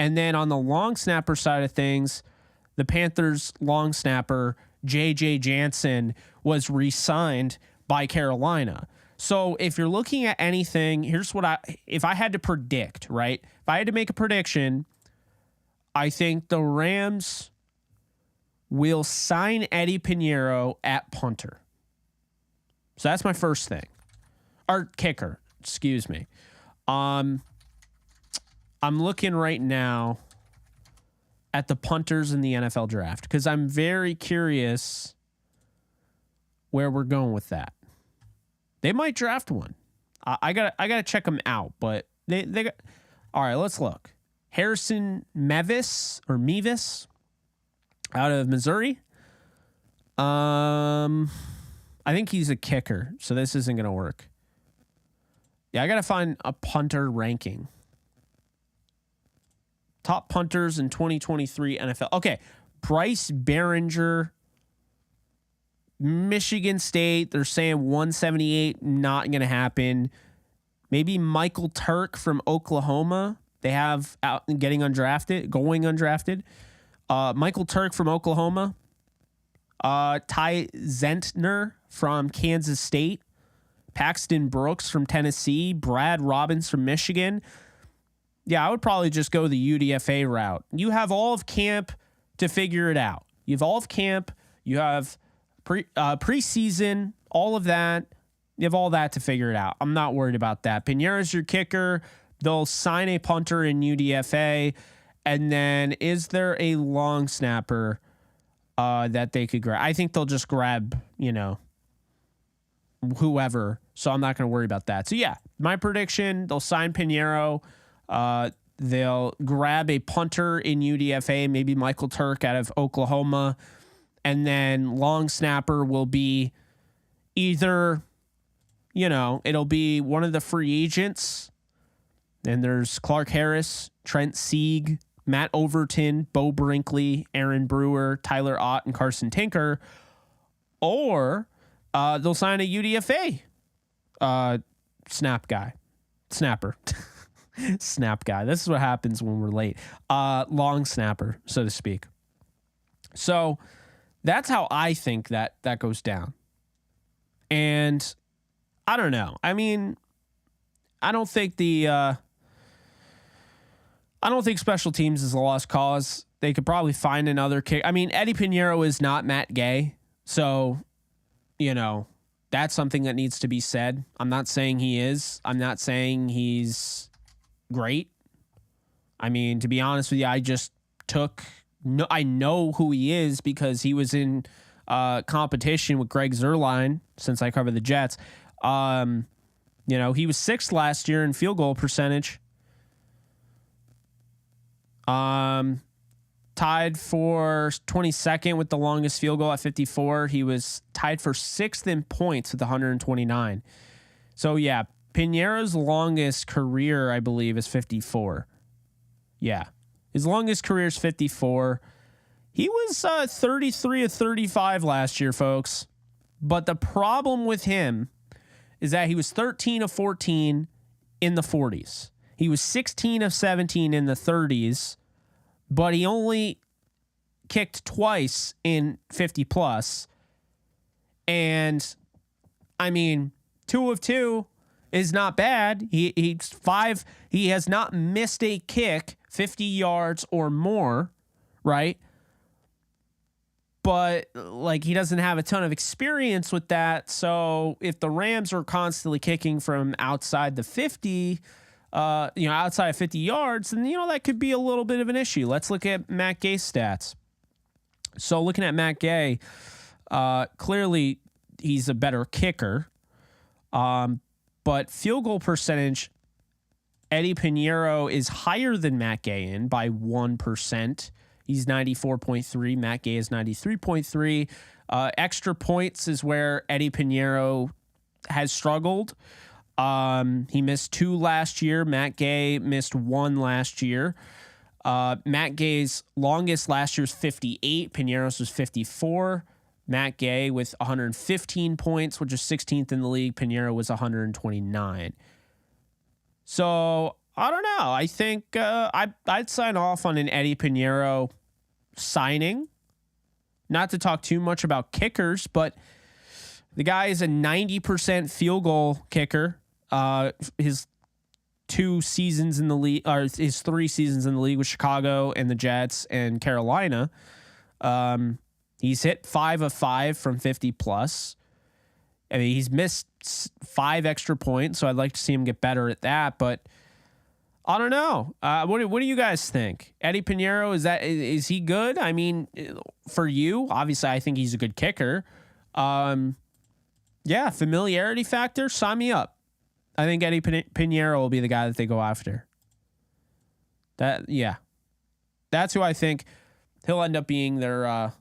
Speaker 1: And then on the long snapper side of things, the Panthers long snapper, J.J. Jansen, was re-signed by Carolina. So if you're looking at anything, here's what if I had to predict, right? If I had to make a prediction, I think the Rams will sign Eddie Pinheiro at punter. So that's my first thing. Or kicker, excuse me. I'm looking right now at the punters in the NFL draft because I'm very curious where we're going with that. They might draft one. I gotta check them out, but they got. All right, let's look. Harrison Mevis out of Missouri. I think he's a kicker, so this isn't gonna work. Yeah, I gotta find a punter ranking. Top punters in 2023 NFL. Okay, Bryce Behringer, Michigan State. They're saying 178, not going to happen. Maybe Michael Turk from Oklahoma. They have out and going undrafted. Michael Turk from Oklahoma. Ty Zentner from Kansas State. Paxton Brooks from Tennessee. Brad Robbins from Michigan. Yeah, I would probably just go the UDFA route. You have all of camp to figure it out. You have all of camp. You have preseason, all of that. You have all that to figure it out. I'm not worried about that. Pinheiro's your kicker. They'll sign a punter in UDFA. And then is there a long snapper that they could grab? I think they'll just grab, whoever. So I'm not going to worry about that. So, yeah, my prediction, they'll sign Pinheiro. They'll grab a punter in UDFA, maybe Michael Turk out of Oklahoma. And then long snapper will be either, it'll be one of the free agents. And there's Clark Harris, Trent Sieg, Matt Overton, Bo Brinkley, Aaron Brewer, Tyler Ott, and Carson Tinker. Or they'll sign a UDFA snapper. Snap guy. This is what happens when we're late. Long snapper, so to speak. So that's how I think that goes down. And I don't know. I mean, I don't think special teams is a lost cause. They could probably find another kick. I mean, Eddie Pinheiro is not Matt Gay. So, that's something that needs to be said. I'm not saying he is. I'm not saying he's great. I mean, to be honest with you, I know who he is because he was in competition with Greg Zuerlein since I cover the Jets. He was sixth last year in field goal percentage. Tied for 22nd with the longest field goal at 54. He was tied for sixth in points with 129. So yeah, Pinheiro's longest career, I believe, is 54. Yeah. His longest career is 54. He was 33 of 35 last year, folks. But the problem with him is that he was 13 of 14 in the 40s. He was 16 of 17 in the 30s, but he only kicked twice in 50 plus. And I mean, 2 of 2 is not bad. He's 5. He has not missed a kick 50 yards or more, right? But he doesn't have a ton of experience with that. So if the Rams are constantly kicking from outside the 50, outside of 50 yards, then that could be a little bit of an issue. Let's look at Matt Gay's stats. So looking at Matt Gay, clearly he's a better kicker. But field goal percentage, Eddie Pinheiro is higher than Matt Gay in by 1%. He's 94.3. Matt Gay is 93.3. Extra points is where Eddie Pinheiro has struggled. He missed 2 last year. Matt Gay missed 1 last year. Matt Gay's longest last year was 58. Pinheiro's was 54. Matt Gay with 115 points, which is 16th in the league. Pinheiro was 129. So I don't know. I think I'd sign off on an Eddie Pinheiro signing. Not to talk too much about kickers, but the guy is a 90% field goal kicker. His 2 seasons in the league, or his 3 seasons in the league with Chicago and the Jets and Carolina. He's hit 5 of 5 from 50 plus. I mean, he's missed 5 extra points, so I'd like to see him get better at that. But I don't know. What do you guys think? Eddie Pinheiro, is he good? I mean, for you, obviously, I think he's a good kicker. Yeah, familiarity factor, sign me up. I think Eddie Pinheiro will be the guy that they go after. That's who I think he'll end up being the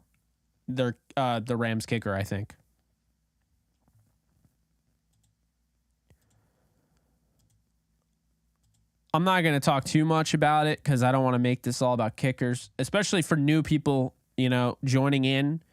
Speaker 1: Rams kicker, I think. I'm not going to talk too much about it because I don't want to make this all about kickers, especially for new people, joining in.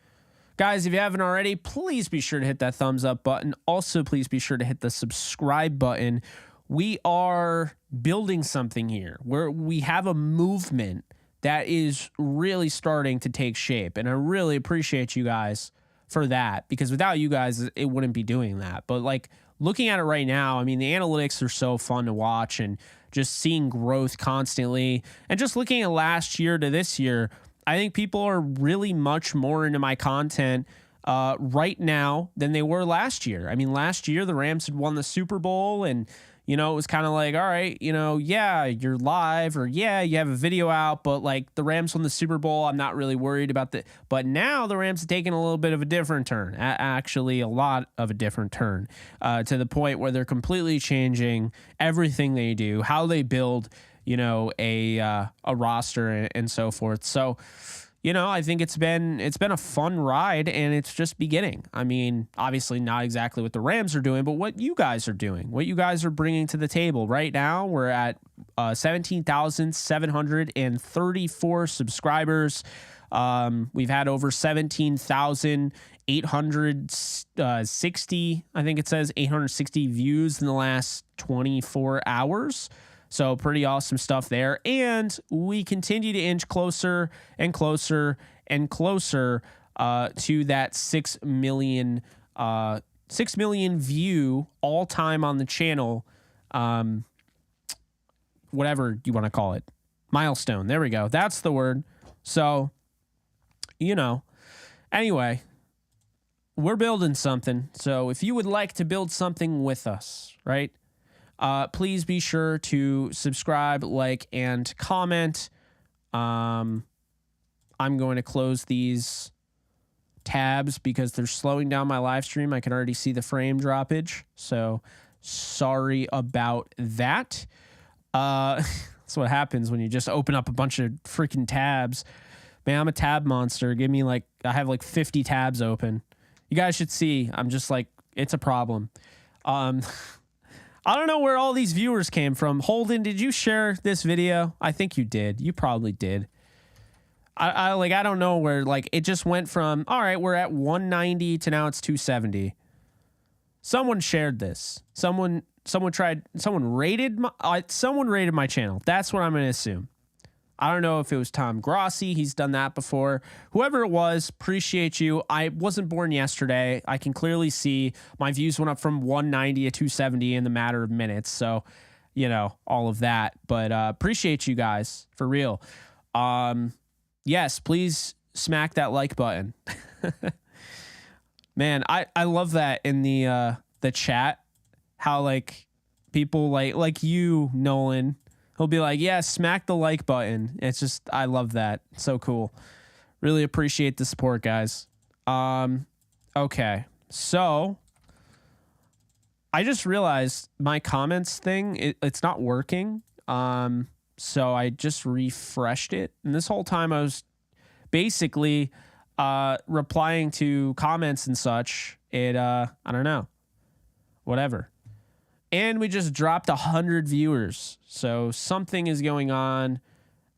Speaker 1: Guys, if you haven't already, please be sure to hit that thumbs up button. Also, please be sure to hit the subscribe button. We are building something here where we have a movement that is really starting to take shape. And I really appreciate you guys for that, because without you guys, it wouldn't be doing that. But like looking at it right now, I mean, the analytics are so fun to watch, and just seeing growth constantly, and just looking at last year to this year, I think people are really much more into my content right now than they were last year. I mean, last year the Rams had won the Super Bowl, and it was kind of like, all right, yeah, you're live, or yeah, you have a video out, but like the Rams won the Super Bowl, I'm not really worried about that. But now the Rams have taken a little bit of a different turn, actually a lot of a different turn, to the point where they're completely changing everything they do, how they build, a roster and so forth. So, I think it's been a fun ride, and it's just beginning. I mean, obviously not exactly what the Rams are doing, but what you guys are doing, what you guys are bringing to the table. Right now, we're at 17,734 subscribers. We've had over 17,860, I think it says 860 views in the last 24 hours. So pretty awesome stuff there. And we continue to inch closer and closer and closer to that 6 million view all time on the channel. Whatever you want to call it. Milestone. There we go. That's the word. So, anyway, we're building something. So if you would like to build something with us, right? Please be sure to subscribe, like, and comment. I'm going to close these tabs because they're slowing down my live stream. I can already see the frame droppage. So sorry about that. That's what happens when you just open up a bunch of freaking tabs. Man, I'm a tab monster. I have like 50 tabs open. You guys should see. I'm just like, it's a problem. I don't know where all these viewers came from. Holden, did you share this video? I think you did. You probably did. I don't know where, it just went from, all right, we're at 190 to now it's 270. Someone shared this. Someone rated my channel. That's what I'm going to assume. I don't know if it was Tom Grossi. He's done that before. Whoever it was, appreciate you. I wasn't born yesterday. I can clearly see my views went up from 190 to 270 in the matter of minutes. So, all of that. But appreciate you guys, for real. Yes, please smack that like button. Man, I love that in the chat. How people like you, Nolan. He'll be like, yeah, smack the like button. It's just, I love that. So cool. Really appreciate the support, guys. Okay. So I just realized my comments thing, it's not working. So I just refreshed it. And this whole time I was basically replying to comments and such. I don't know. Whatever. And we just dropped 100 viewers. So something is going on.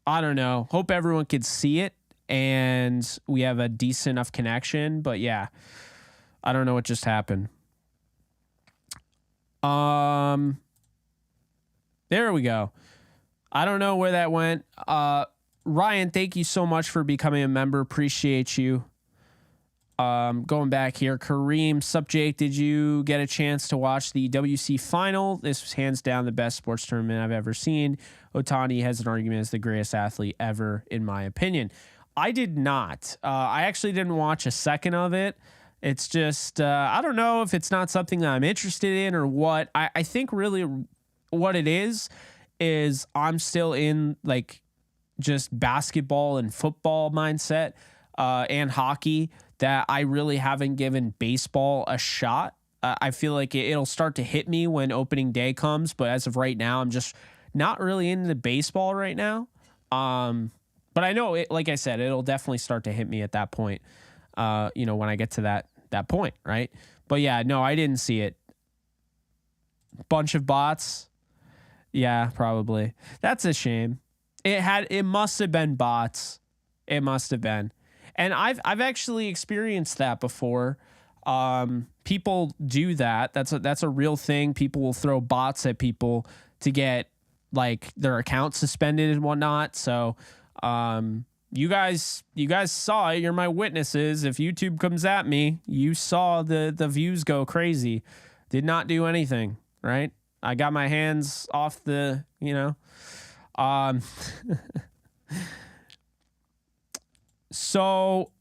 Speaker 1: I don't know. Hope everyone could see it and we have a decent enough connection. But yeah, I don't know what just happened. There we go. I don't know where that went. Ryan, thank you so much for becoming a member. Appreciate you. Going back here, Kareem, sup Jake, did you get a chance to watch the WC final? This was hands down the best sports tournament I've ever seen. Otani has an argument as the greatest athlete ever, in my opinion. I did not. I actually didn't watch a second of it. It's just, I don't know if it's not something that I'm interested in or what. I think really what it is I'm still in like just basketball and football mindset and hockey that I really haven't given baseball a shot. I feel like it'll start to hit me when opening day comes, but as of right now, I'm just not really into baseball right now. But I know it, like I said, it'll definitely start to hit me at that point. When I get to that point, right? But yeah, no, I didn't see it. Bunch of bots. Yeah, probably. That's a shame. It must have been bots. It must have been. And I've actually experienced that before. People do that. That's a real thing. People will throw bots at people to get like their account suspended and whatnot. So you guys saw it. You're my witnesses. If YouTube comes at me, you saw the views go crazy. Did not do anything, right? I got my hands off the, So,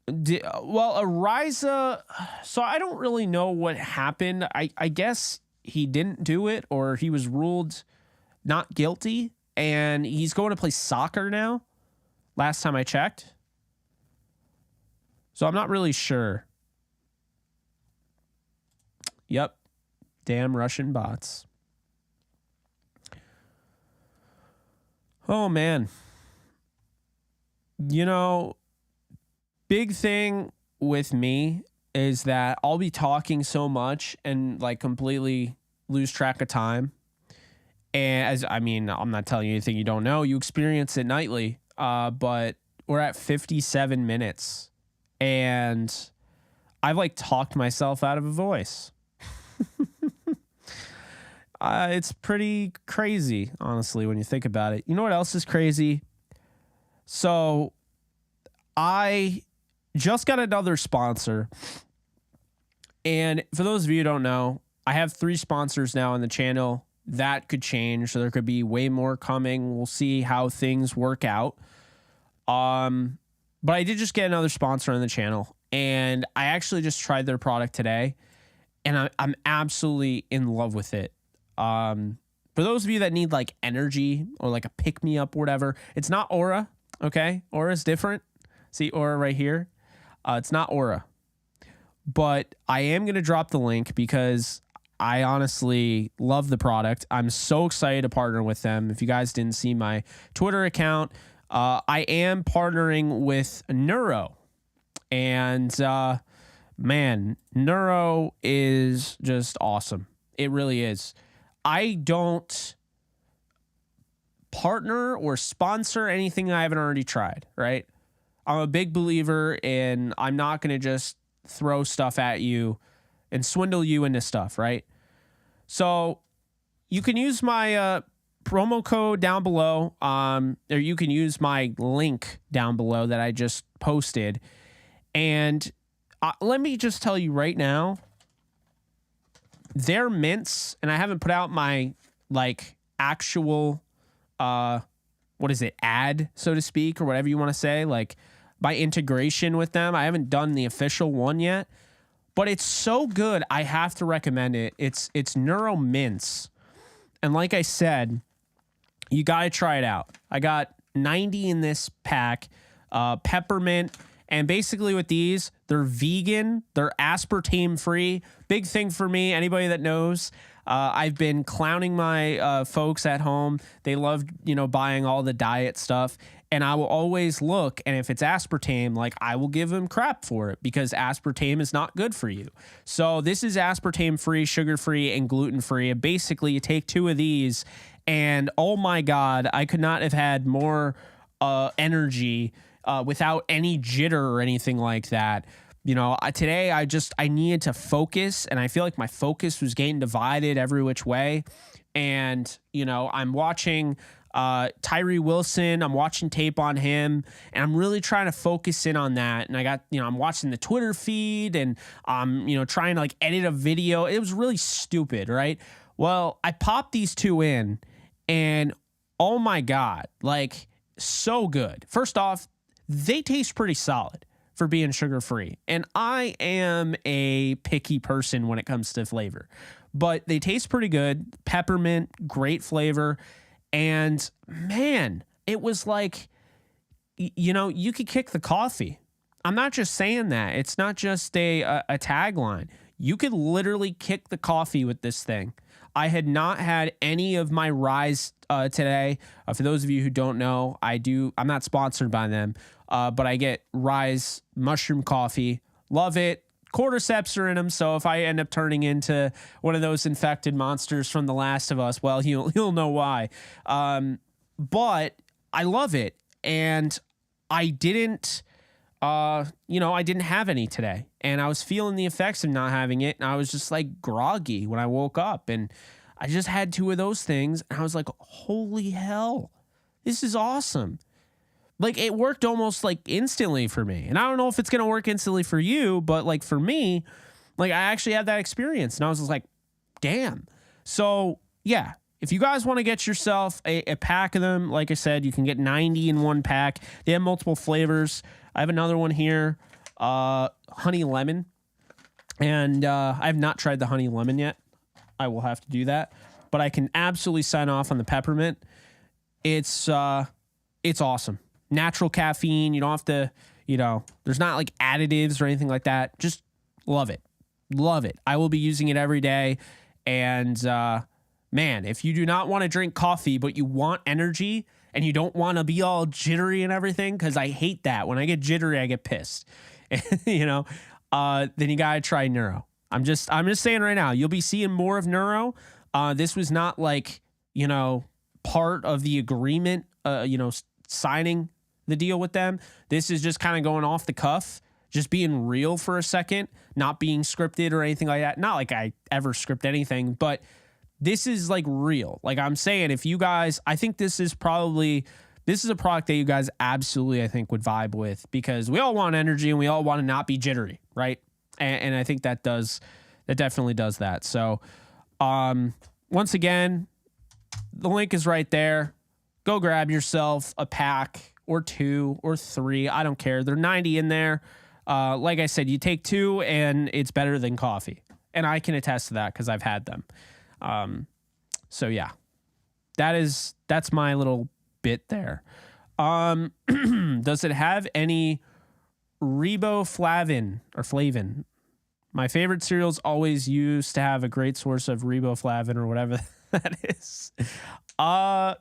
Speaker 1: Ariza, so I don't really know what happened. I guess he didn't do it, or he was ruled not guilty, and he's going to play soccer now, last time I checked. So I'm not really sure. Yep. Damn Russian bots. Oh, man. Big thing with me is that I'll be talking so much and like completely lose track of time. And I'm not telling you anything you don't know. You experience it nightly. But we're at 57 minutes and I've like talked myself out of a voice. It's pretty crazy, honestly, when you think about it. You know what else is crazy? So I just got another sponsor. And for those of you who don't know, I have 3 sponsors now on the channel. That could change. So there could be way more coming. We'll see how things work out. But I did just get another sponsor on the channel. And I actually just tried their product today. And I'm absolutely in love with it. For those of you that need like energy or like a pick-me-up or whatever, it's not Aura, okay? Aura is different. See Aura right here? It's not Aura. But I am going to drop the link because I honestly love the product. I'm so excited to partner with them. If you guys didn't see my Twitter account, I am partnering with Neuro. And man, Neuro is just awesome. It really is. I don't partner or sponsor anything I haven't already tried, right? I'm a big believer in I'm not going to just throw stuff at you and swindle you into stuff, right? So you can use my promo code down below, or you can use my link down below that I just posted. And let me just tell you right now, their mints, and I haven't put out my like actual, ad, so to speak, or whatever you want to say, like my integration with them. I haven't done the official one yet, but it's so good. I have to recommend it. It's Neuro Mints. And like I said, you got to try it out. I got 90 in this pack, peppermint. And basically with these, they're vegan, they're aspartame free. Big thing for me, anybody that knows, I've been clowning my folks at home. They love, buying all the diet stuff. And I will always look, and if it's aspartame, like I will give them crap for it because aspartame is not good for you. So this is aspartame free, sugar free, and gluten free. And basically you take 2 of these and oh my God, I could not have had more energy without any jitter or anything like that. Today I needed to focus, and I feel like my focus was getting divided every which way. And, you know, I'm watching Tyree Wilson. I'm watching tape on him, and I'm really trying to focus in on that. And I got, you know, I'm watching the Twitter feed, and I'm, you know, trying to like edit a video. It was really stupid, right? Well, I popped these two in, and oh my God, like so good. First off, they taste pretty solid for being sugar-free. And I am a picky person when it comes to flavor, but they taste pretty good. Peppermint, great flavor. And man, it was like, you know, you could kick the coffee. I'm not just saying that. It's not just a tagline. You could literally kick the coffee with this thing. I had not had any of my Rise today. For those of you who don't know, I'm not sponsored by them, but I get Rise mushroom coffee. Love it. Cordyceps are in them, so if I end up turning into one of those infected monsters from The Last of Us, well, you'll know why. But I love it, and I didn't, I didn't have any today, and I was feeling the effects of not having it, and I was just like groggy when I woke up, and I just had two of those things, and I was like, holy hell, this is awesome. Like, it worked almost like instantly for me. And I don't know if it's going to work instantly for you, but like for me, like I actually had that experience, and I was just like, damn. So yeah, if you guys want to get yourself a pack of them, like I said, you can get 90 in one pack. They have multiple flavors. I have another one here, honey lemon. And I have not tried the honey lemon yet. I will have to do that. But I can absolutely sign off on the peppermint. It's awesome. Natural caffeine. You don't have to, there's not like additives or anything like that. Just love it. Love it. I will be using it every day. And man, if you do not want to drink coffee, but you want energy and you don't want to be all jittery and everything, because I hate that. When I get jittery, I get pissed. Then you gotta try Neuro. I'm just saying right now, you'll be seeing more of Neuro. This was not like, part of the agreement, signing the deal with them. This is just kind of going off the cuff, just being real for a second, not being scripted or anything like that. Not like I ever script anything, but this is like real. Like I'm saying, if you guys, I think this is a product that you guys absolutely, I think, would vibe with, because we all want energy and we all want to not be jittery, right? And I think that definitely does that. So once again, the link is right there. Go grab yourself a pack or 2 or 3. I don't care. They're 90 in there. Like I said, you take 2 and it's better than coffee. And I can attest to that because I've had them. So yeah, that's my little bit there. Does it have any riboflavin or flavin? My favorite cereals always used to have a great source of riboflavin or whatever that is. All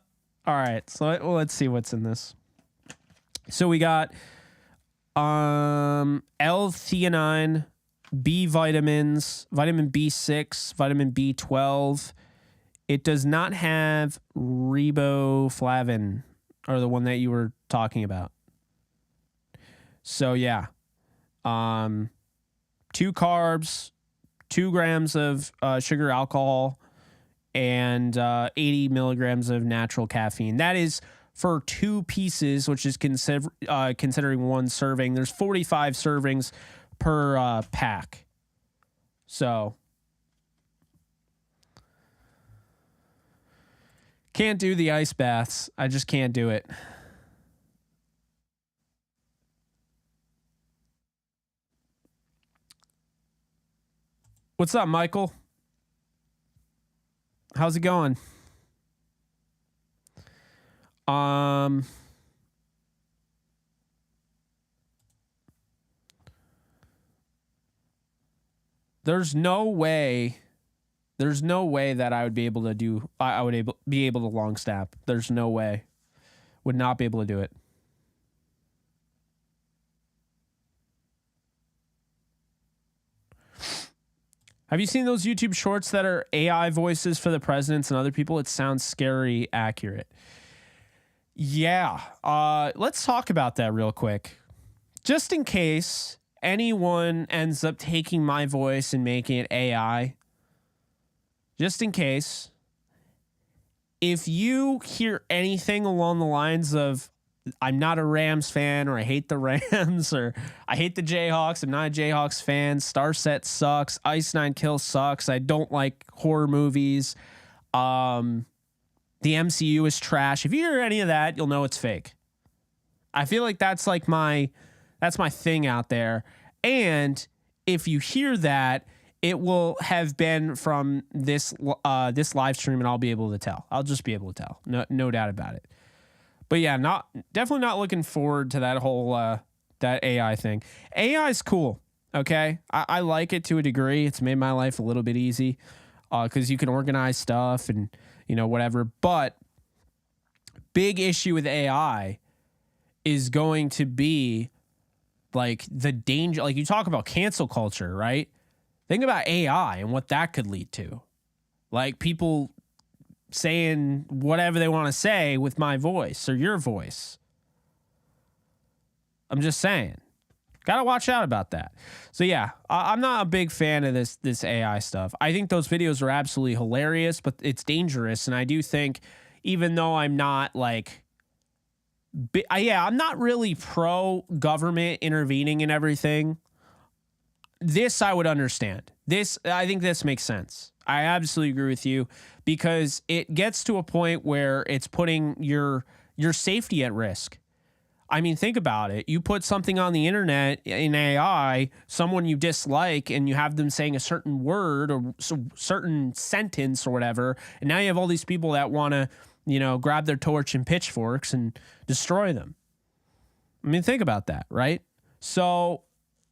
Speaker 1: right, so let's see what's in this. So we got L-theanine, B vitamins, vitamin B6, vitamin B12. It does not have riboflavin, or the one that you were talking about. So yeah, 2 carbs, 2 grams of sugar alcohol, and 80 milligrams of natural caffeine. That is for 2 pieces, which is considering 1 serving. There's 45 servings per pack. So can't do the ice baths. I just can't do it. What's up, Michael? How's it going? There's no way that I would be able to do, be able to long snap. There's no way. Would not be able to do it. Have you seen those YouTube shorts that are AI voices for the presidents and other people? It sounds scary accurate. Yeah. Let's talk about that real quick. Just in case anyone ends up taking my voice and making it AI. Just in case. if you hear anything along the lines of, I'm not a Rams fan, or I hate the Rams, or I hate the Jayhawks, I'm not a Jayhawks fan, Starset sucks, Ice Nine Kills sucks, I don't like horror movies, the MCU is trash. If you hear any of that, you'll know it's fake. I feel like that's like that's my thing out there. And if you hear that, it will have been from this live stream, and I'll be able to tell. I'll just be able to tell. No doubt about it. But yeah, definitely not looking forward to that whole that AI thing. AI is cool. Okay, I like it to a degree. It's made my life a little bit easy because you can organize stuff and whatever. But big issue with AI is going to be like the danger. Like, you talk about cancel culture, right? Think about AI and what that could lead to. Like, people saying whatever they want to say with my voice or your voice. I'm just saying. Got to watch out about that. So yeah, I'm not a big fan of this AI stuff. I think those videos are absolutely hilarious, but it's dangerous. And I do think, even though I'm not like, I'm not really pro government intervening in everything, this I would understand. I think this makes sense. I absolutely agree with you, because it gets to a point where it's putting your safety at risk. I mean, think about it. You put something on the internet in AI, someone you dislike, and you have them saying a certain word or certain sentence or whatever, and now you have all these people that want to, grab their torch and pitchforks and destroy them. I mean, think about that, right? So,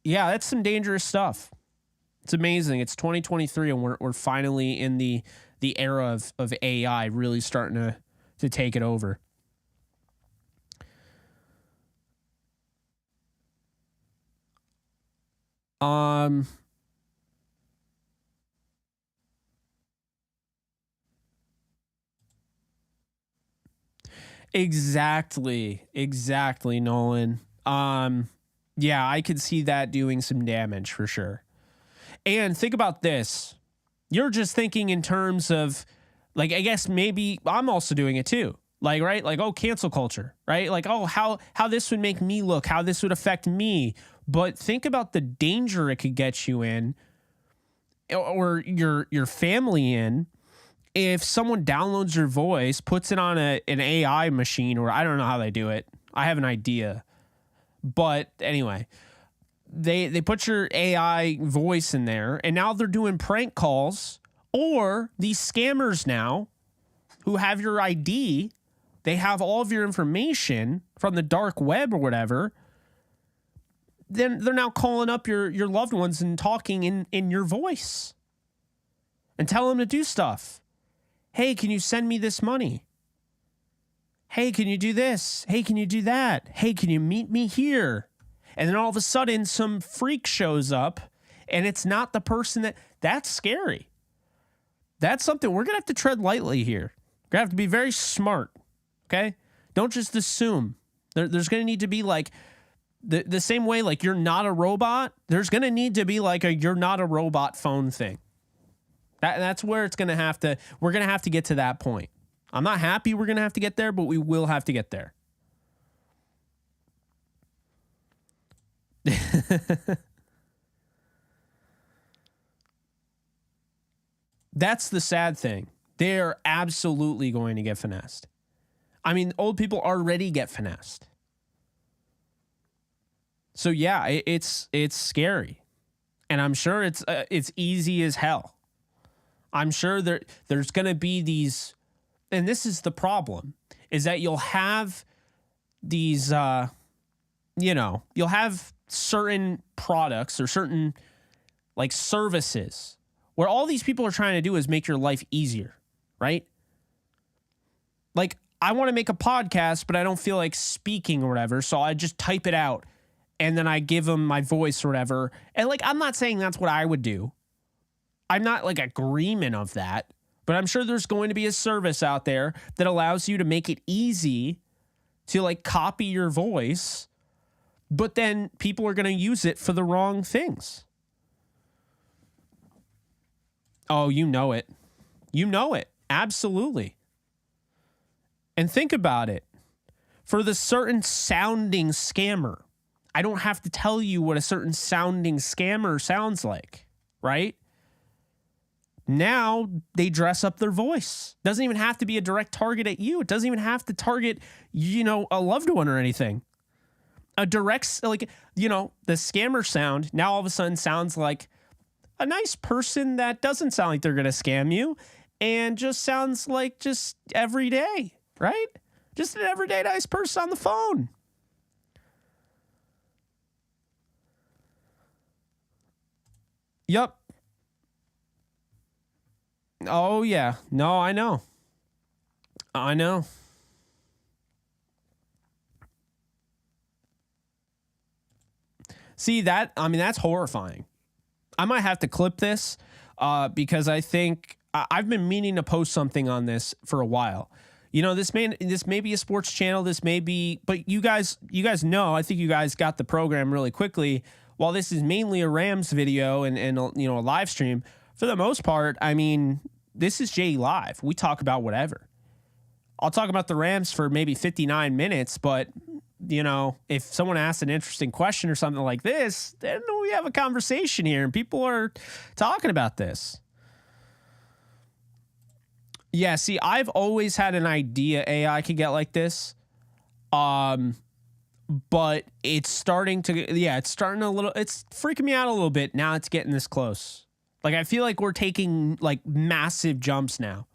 Speaker 1: yeah, that's some dangerous stuff. It's amazing. It's 2023, and we're finally in the era of AI really starting to take it over. Exactly, Nolan. Yeah, I could see that doing some damage for sure. And think about this. You're just thinking in terms of, like, I guess maybe I'm also doing it too. Like, right? Like, oh, cancel culture, right? Like, oh, how this would make me look, how this would affect me. But think about the danger it could get you in, or your family in, if someone downloads your voice, puts it on an AI machine, or I don't know how they do it. I have an idea. But anyway, they put your AI voice in there, and now they're doing prank calls, or these scammers now who have your ID, they have all of your information from the dark web or whatever. Then they're now calling up your loved ones and talking in your voice and tell them to do stuff. Hey, can you send me this money? Hey, can you do this? Hey, can you do that? Hey, can you meet me here? And then all of a sudden, some freak shows up, and it's not the person that's scary. That's something we're going to have to tread lightly here. We're going to have to be very smart, okay? Don't just assume. There's going to need to be like, the same way, like, you're not a robot, there's going to need to be like a you're not a robot phone thing. That's where we're going to have to get to that point. I'm not happy we're going to have to get there, but we will have to get there. That's the sad thing. They're absolutely going to get finessed. I mean, old people already get finessed. So yeah, it's scary. And I'm sure it's easy as hell. I'm sure there's going to be these, and this is the problem, is that you'll have these, you'll have certain products or certain like services where all these people are trying to do is make your life easier, right? Like, I want to make a podcast, but I don't feel like speaking or whatever, so I just type it out and then I give them my voice or whatever. And like, I'm not saying that's what I would do. I'm not like agreement of that, but I'm sure there's going to be a service out there that allows you to make it easy to like copy your voice, but then people are going to use it for the wrong things. Oh, you know it. You know it. Absolutely. And think about it. For the certain sounding scammer, I don't have to tell you what a certain sounding scammer sounds like, right? Now they dress up their voice. Doesn't even have to be a direct target at you. It doesn't even have to target, a loved one or anything. A direct, the scammer sound now all of a sudden sounds like a nice person that doesn't sound like they're going to scam you and just sounds like just everyday, right? Just an everyday nice person on the phone. Yup. Oh, yeah. No, I know. I know. See, that's horrifying. I might have to clip this because I think I've been meaning to post something on this for a while. This may be a sports channel. This may be, but you guys know, I think you guys got the program really quickly. While this is mainly a Rams video and a live stream, for the most part, I mean, this is J Live. We talk about whatever. I'll talk about the Rams for maybe 59 minutes, but if someone asks an interesting question or something like this, then we have a conversation here and people are talking about this. Yeah, see, I've always had an idea AI could get like this. But it's it's freaking me out a little bit. Now it's getting this close. Like, I feel like we're taking like massive jumps now.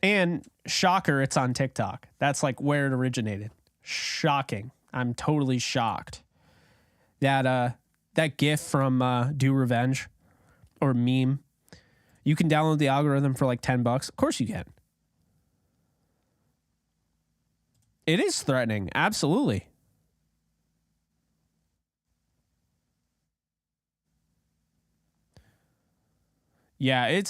Speaker 1: And shocker, it's on TikTok. That's like where it originated. Shocking. I'm totally shocked. That GIF from Do Revenge or meme. You can download the algorithm for like $10. Of course you can. It is threatening. Absolutely. Yeah,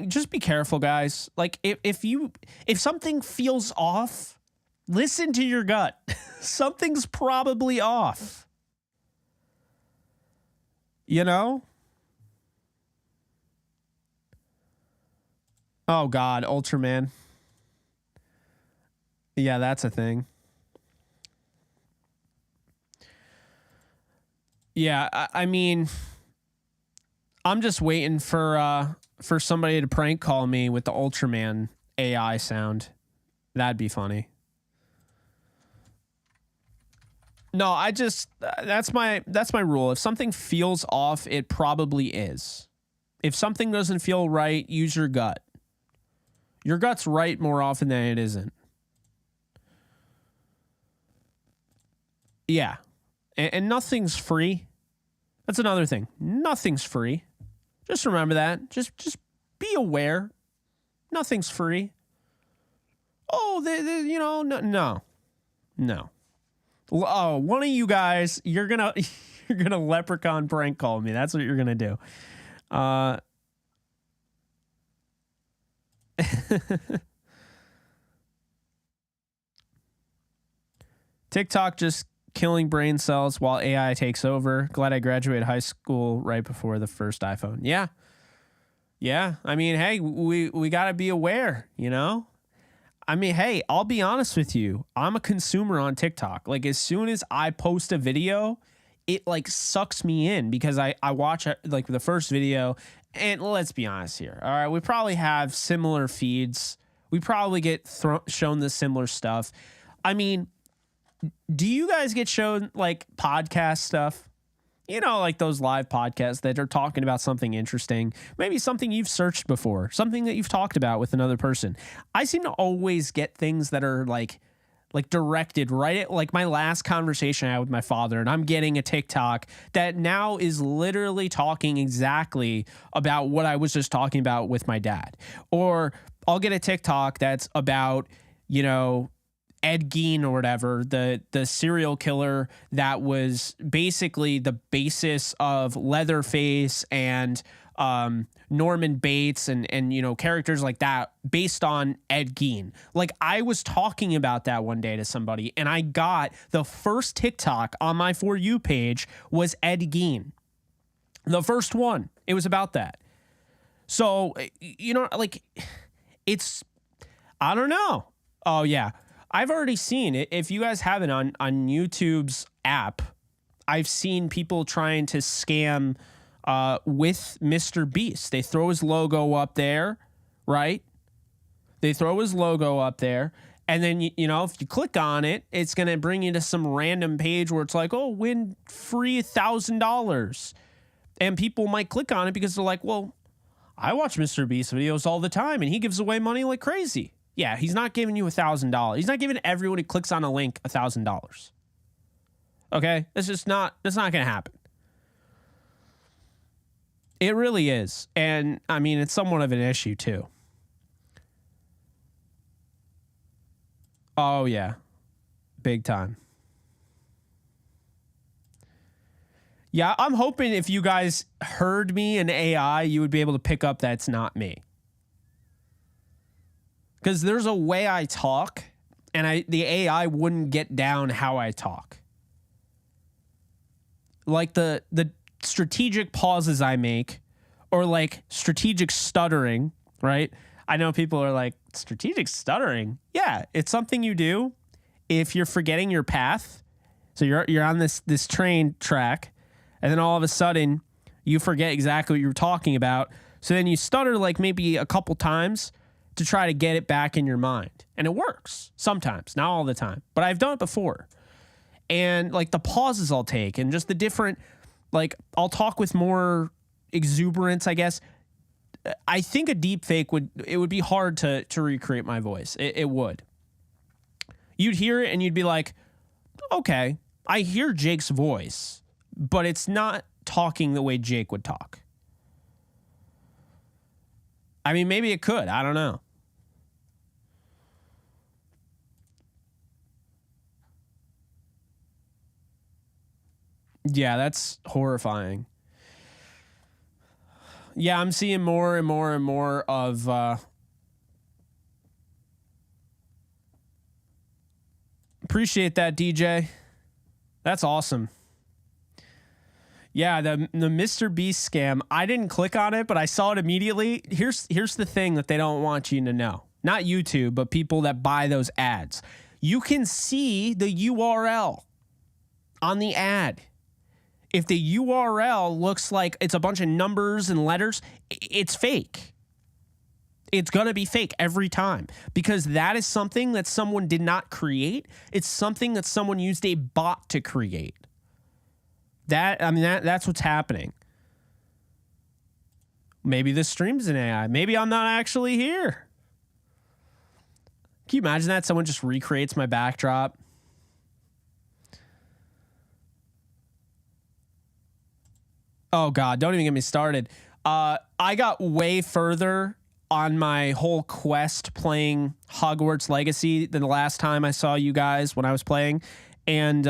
Speaker 1: just be careful, guys. Like if something feels off, listen to your gut. Something's probably off. Oh God, Ultraman. Yeah, that's a thing. Yeah, I mean, I'm just waiting for somebody to prank call me with the Ultraman AI sound. That'd be funny. No, that's my rule. If something feels off, it probably is. If something doesn't feel right, use your gut. Your gut's right more often than it isn't. Yeah. And nothing's free. That's another thing. Nothing's free. Just remember that. Just be aware. Nothing's free. Oh, no. Oh, one of you guys, you're gonna leprechaun prank call me. That's what you're gonna do. TikTok just killing brain cells while AI takes over. Glad I graduated high school right before the first iPhone. Yeah. I mean, hey, we got to be aware, I mean, hey, I'll be honest with you. I'm a consumer on TikTok. Like, as soon as I post a video, it like sucks me in because I watch like the first video, and let's be honest here. All right, we probably have similar feeds. We probably get shown the similar stuff. I mean, do you guys get shown like podcast stuff? Like those live podcasts that are talking about something interesting, maybe something you've searched before, something that you've talked about with another person. I seem to always get things that are like directed right at like my last conversation I had with my father, and I'm getting a TikTok that now is literally talking exactly about what I was just talking about with my dad. Or I'll get a TikTok that's about, Ed Gein or whatever, the serial killer that was basically the basis of Leatherface and Norman Bates and characters like that based on Ed Gein. Like, I was talking about that one day to somebody, and I got the first TikTok on my For You page was Ed Gein. The first one. It was about that. So, like, it's, I don't know. Oh yeah. I've already seen it. If you guys haven't on YouTube's app, I've seen people trying to scam with Mr. Beast. They throw his logo up there, right? They throw his logo up there. And then, you know, if you click on it, it's going to bring you to some random page where it's like, oh, win free $1,000. And people might click on it because they're like, well, I watch Mr. Beast videos all the time and he gives away money like crazy. Yeah, he's not giving you $1,000. He's not giving everyone who clicks on a link $1,000. Okay? That's not going to happen. It really is. And I mean, it's somewhat of an issue too. Oh, yeah. Big time. Yeah, I'm hoping if you guys heard me in AI, you would be able to pick up that's not me. Because there's a way I talk, and the AI wouldn't get down how I talk. Like the strategic pauses I make, or like strategic stuttering, right? I know people are like, strategic stuttering? Yeah, it's something you do if you're forgetting your path. So you're on this train track, and then all of a sudden you forget exactly what you were talking about. So then you stutter like maybe a couple times to try to get it back in your mind. And it works sometimes, not all the time, but I've done it before. And like the pauses I'll take and just the different, like I'll talk with more exuberance, I guess. I think a deep fake would be hard to recreate my voice. It would. You'd hear it and you'd be like, okay, I hear Jake's voice, but it's not talking the way Jake would talk. I mean, maybe it could. I don't know. Yeah, that's horrifying. Yeah, I'm seeing more and more and more of appreciate that, DJ. That's awesome. Yeah, the Mr. Beast scam, I didn't click on it, but I saw it immediately. Here's the thing that they don't want you to know. Not YouTube, but people that buy those ads. You can see the URL on the ad. If the URL looks like it's a bunch of numbers and letters, it's fake. It's going to be fake every time because that is something that someone did not create. It's something that someone used a bot to create. That's what's happening. Maybe this stream's an AI. Maybe I'm not actually here. Can you imagine that? Someone just recreates my backdrop. Oh, God, don't even get me started. I got way further on my whole quest playing Hogwarts Legacy than the last time I saw you guys when I was playing. And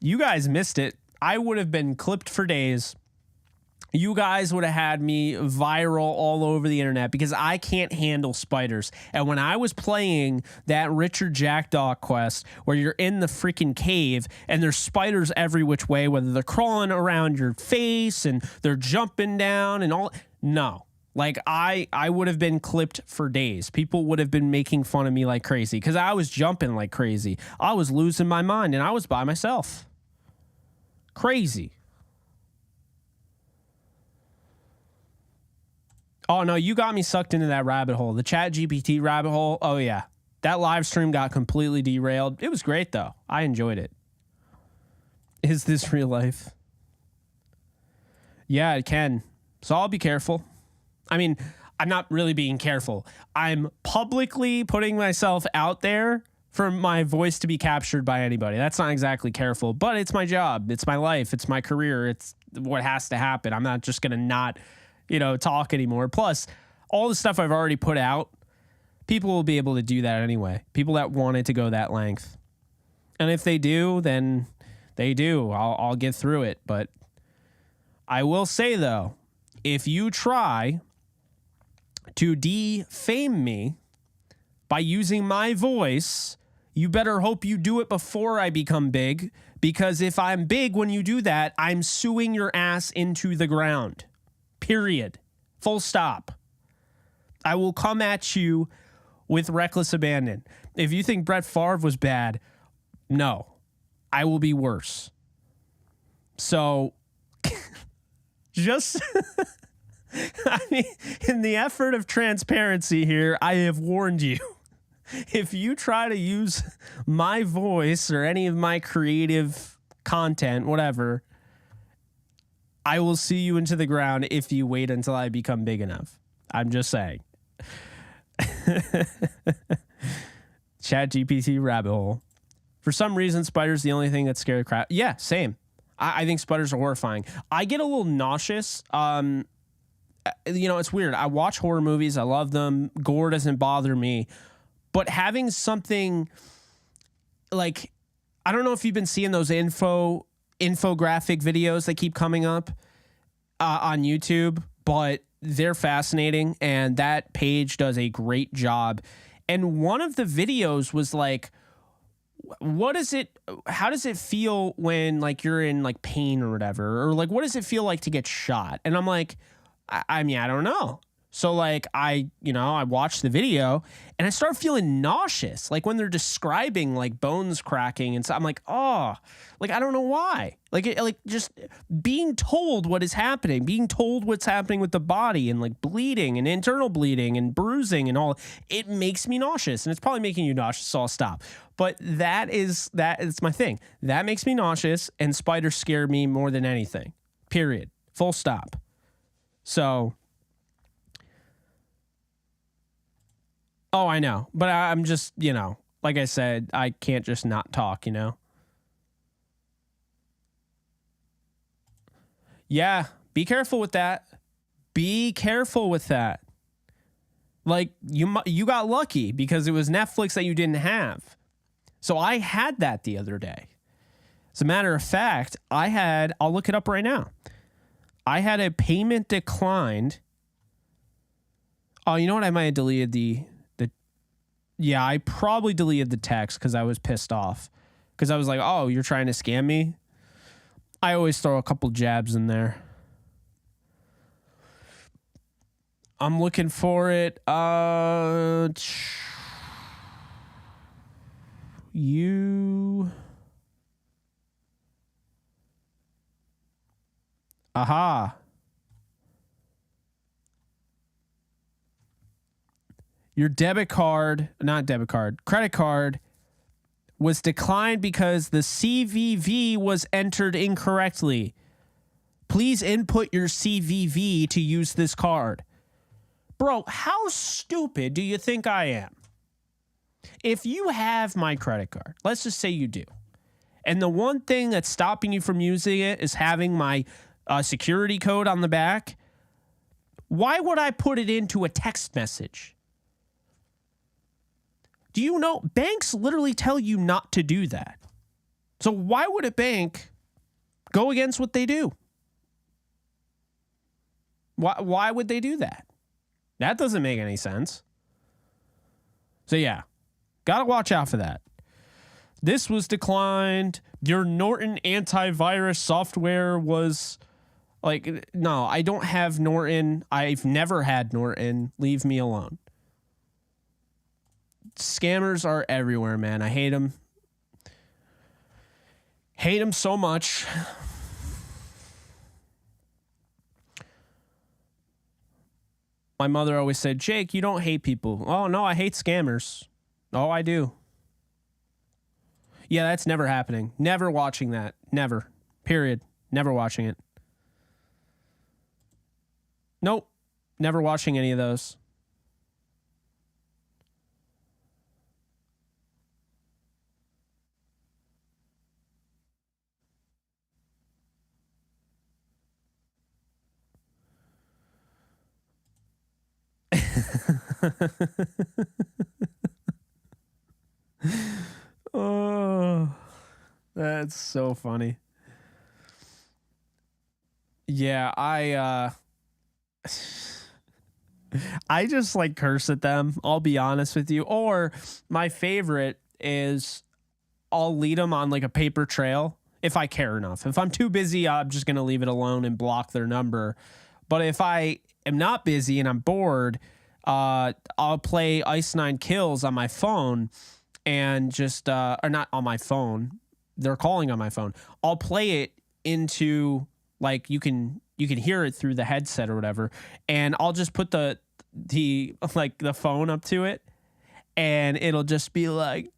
Speaker 1: you guys missed it. I would have been clipped for days. You guys would have had me viral all over the internet because I can't handle spiders. And when I was playing that Richard Jackdaw quest where you're in the freaking cave and there's spiders every which way, whether they're crawling around your face and they're jumping down and all. No. Like I would have been clipped for days. People would have been making fun of me like crazy because I was jumping like crazy. I was losing my mind and I was by myself. Crazy. Oh, no, you got me sucked into that rabbit hole. The ChatGPT rabbit hole. Oh, yeah. That live stream got completely derailed. It was great, though. I enjoyed it. Is this real life? Yeah, it can. So I'll be careful. I mean, I'm not really being careful. I'm publicly putting myself out there for my voice to be captured by anybody. That's not exactly careful, but it's my job. It's my life. It's my career. It's what has to happen. I'm not just going to not talk anymore. Plus, all the stuff I've already put out, people will be able to do that anyway. People that wanted to go that length. And if they do, then they do. I'll get through it. But I will say, though, if you try to defame me by using my voice, you better hope you do it before I become big. Because if I'm big when you do that, I'm suing your ass into the ground. Period. Full stop. I will come at you with reckless abandon. If you think Brett Favre was bad, no, I will be worse. So just, I mean, in the effort of transparency here, I have warned you. If you try to use my voice or any of my creative content, whatever, I will see you into the ground if you wait until I become big enough. I'm just saying. Chat GPT rabbit hole. For some reason, spiders the only thing that scare the crap. Yeah, same. I think spiders are horrifying. I get a little nauseous. It's weird. I watch horror movies. I love them. Gore doesn't bother me. But having something like, I don't know if you've been seeing those infographic videos that keep coming up on YouTube, but they're fascinating. And that page does a great job. And one of the videos was like, how does it feel when like you're in like pain or whatever? Or like, what does it feel like to get shot? And I'm like, I mean, I don't know. So like I watched the video and I started feeling nauseous. Like when they're describing like bones cracking and so I'm like, oh, like, I don't know why. Like just being told what is happening, being told what's happening with the body and like bleeding and internal bleeding and bruising and all, it makes me nauseous and it's probably making you nauseous. So I'll stop. But that is my thing. That makes me nauseous and spiders scare me more than anything, period. Full stop. So, oh, I know, but I'm just, like I said, I can't just not talk, Yeah, be careful with that. Be careful with that. Like you got lucky because it was Netflix that you didn't have. So I had that the other day. As a matter of fact, I'll look it up right now. I had a payment declined. Oh, you know what? I might have deleted yeah, I probably deleted the text because I was pissed off. Because I was like, oh, you're trying to scam me? I always throw a couple jabs in there. I'm looking for it. Aha. Your credit card was declined because the CVV was entered incorrectly. Please input your CVV to use this card. Bro, how stupid do you think I am? If you have my credit card, let's just say you do, and the one thing that's stopping you from using it is having my security code on the back, why would I put it into a text message? Do you know banks literally tell you not to do that? So why would a bank go against what they do? Why would they do that? That doesn't make any sense. So yeah, gotta watch out for that. This was declined. Your Norton antivirus software was like, no, I don't have Norton. I've never had Norton. Leave me alone. Scammers are everywhere, man. I hate them. Hate them so much. My mother always said, Jake, you don't hate people. Oh, no, I hate scammers. Oh, I do. Yeah, that's never happening. Never watching that. Never. Period. Never watching it. Nope. Never watching any of those. Oh, that's so funny. Yeah, I just like curse at them. I'll be honest with you. Or my favorite is I'll lead them on like a paper trail if I care enough. If I'm too busy, I'm just going to leave it alone and block their number. But if I am not busy and I'm bored, I'll play Ice Nine Kills on my phone and just or not on my phone. They're calling on my phone. I'll play it into like you can hear it through the headset or whatever, and I'll just put the like the phone up to it, and it'll just be like,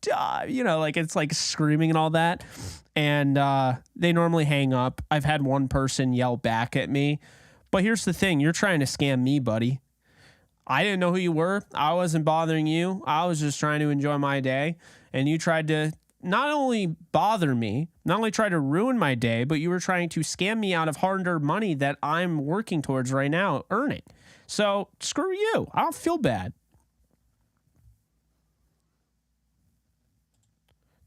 Speaker 1: you know, like it's like screaming and all that. And they normally hang up. I've had one person yell back at me, but here's the thing: you're trying to scam me, buddy. I didn't know who you were. I wasn't bothering you. I was just trying to enjoy my day, and you tried to not only bother me, not only try to ruin my day, but you were trying to scam me out of hard-earned money that I'm working towards right now earning. So screw you. I don't feel bad.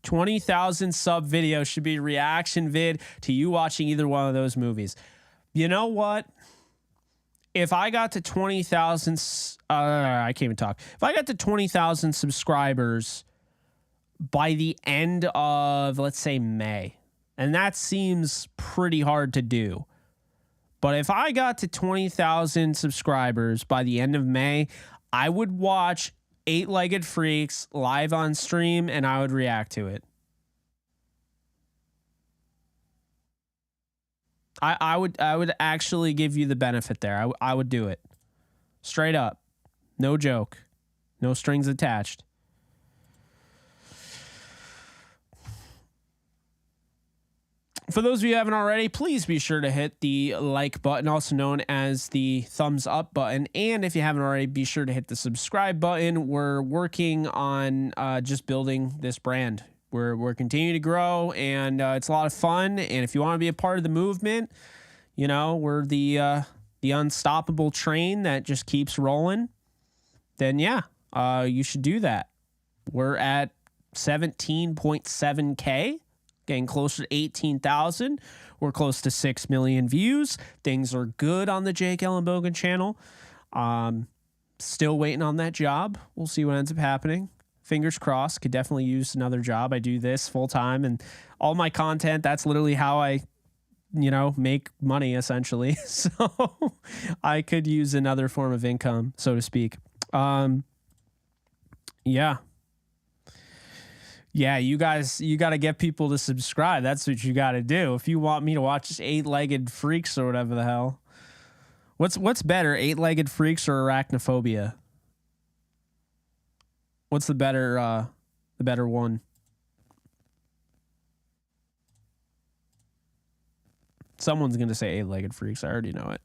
Speaker 1: 20,000 sub video should be a reaction vid to you watching either one of those movies. You know what? If I got to 20,000, I can't even talk. If I got to 20,000 subscribers by the end of, let's say, May, and that seems pretty hard to do, but if I got to 20,000 subscribers by the end of May, I would watch Eight-Legged Freaks live on stream and I would react to it. I would actually give you the benefit there. I would do it. Straight up. No joke. No strings attached. For those of you who haven't already, please be sure to hit the like button, also known as the thumbs up button. And if you haven't already, be sure to hit the subscribe button. We're working on just building this brand. We're continuing to grow, and it's a lot of fun. And if you want to be a part of the movement, you know, we're the unstoppable train that just keeps rolling. Then yeah, you should do that. We're at 17.7K, getting closer to 18,000. We're close to 6 million views. Things are good on the Jake Ellenbogen channel. Still waiting on that job. We'll see what ends up happening. Fingers crossed. Could definitely use another job. I do this full time, and all my content, that's literally how I, you know, make money essentially. So I could use another form of income, so to speak. Yeah. Yeah, you guys, you got to get people to subscribe. That's what you got to do. If you want me to watch Eight-Legged Freaks or whatever the hell. What's better, Eight-Legged Freaks or Arachnophobia? What's the better one? Someone's going to say Eight-Legged Freaks. I already know it.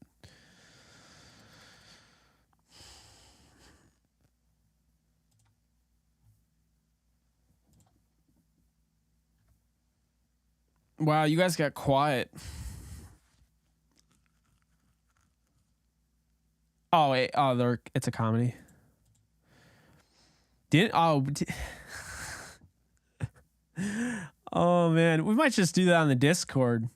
Speaker 1: Wow, you guys got quiet. Oh, wait. Oh, it's a comedy. Oh man, we might just do that on the Discord.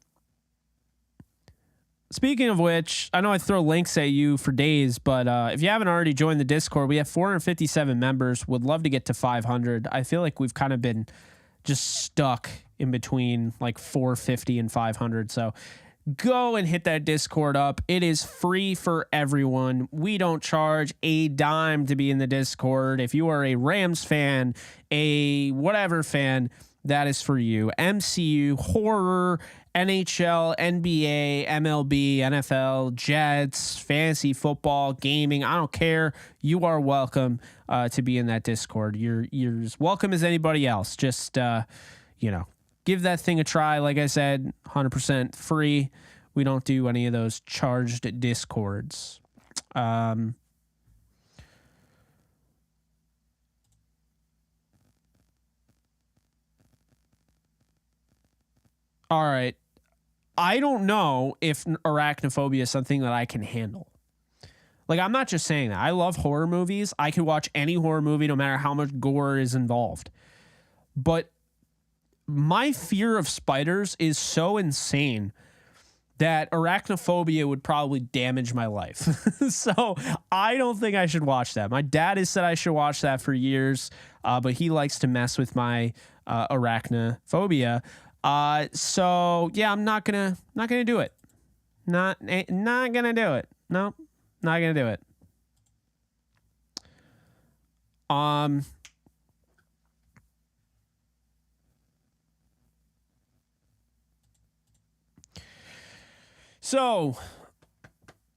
Speaker 1: Speaking of which, I know I throw links at you for days, but if you haven't already joined the Discord, we have 457 members. Would love to get to 500. I feel like we've kind of been just stuck in between like 450 and 500. So go and hit that Discord up. It is free for everyone. We don't charge a dime to be in the Discord. If you are a Rams fan, a whatever fan, that is for you. MCU, horror, NHL, NBA, MLB, NFL, Jets, fantasy football, gaming. I don't care. You are welcome to be in that Discord. You're as welcome as anybody else. Just, you know, give that thing a try. Like I said, 100% free. We don't do any of those charged Discords. All right. I don't know if arachnophobia is something that I can handle. Like, I'm not just saying that. I love horror movies. I could watch any horror movie no matter how much gore is involved. But my fear of spiders is so insane that arachnophobia would probably damage my life. So I don't think I should watch that. My dad has said I should watch that for years, but he likes to mess with my arachnophobia. So yeah, I'm not gonna do it. Not gonna do it. Nope, not gonna do it. So,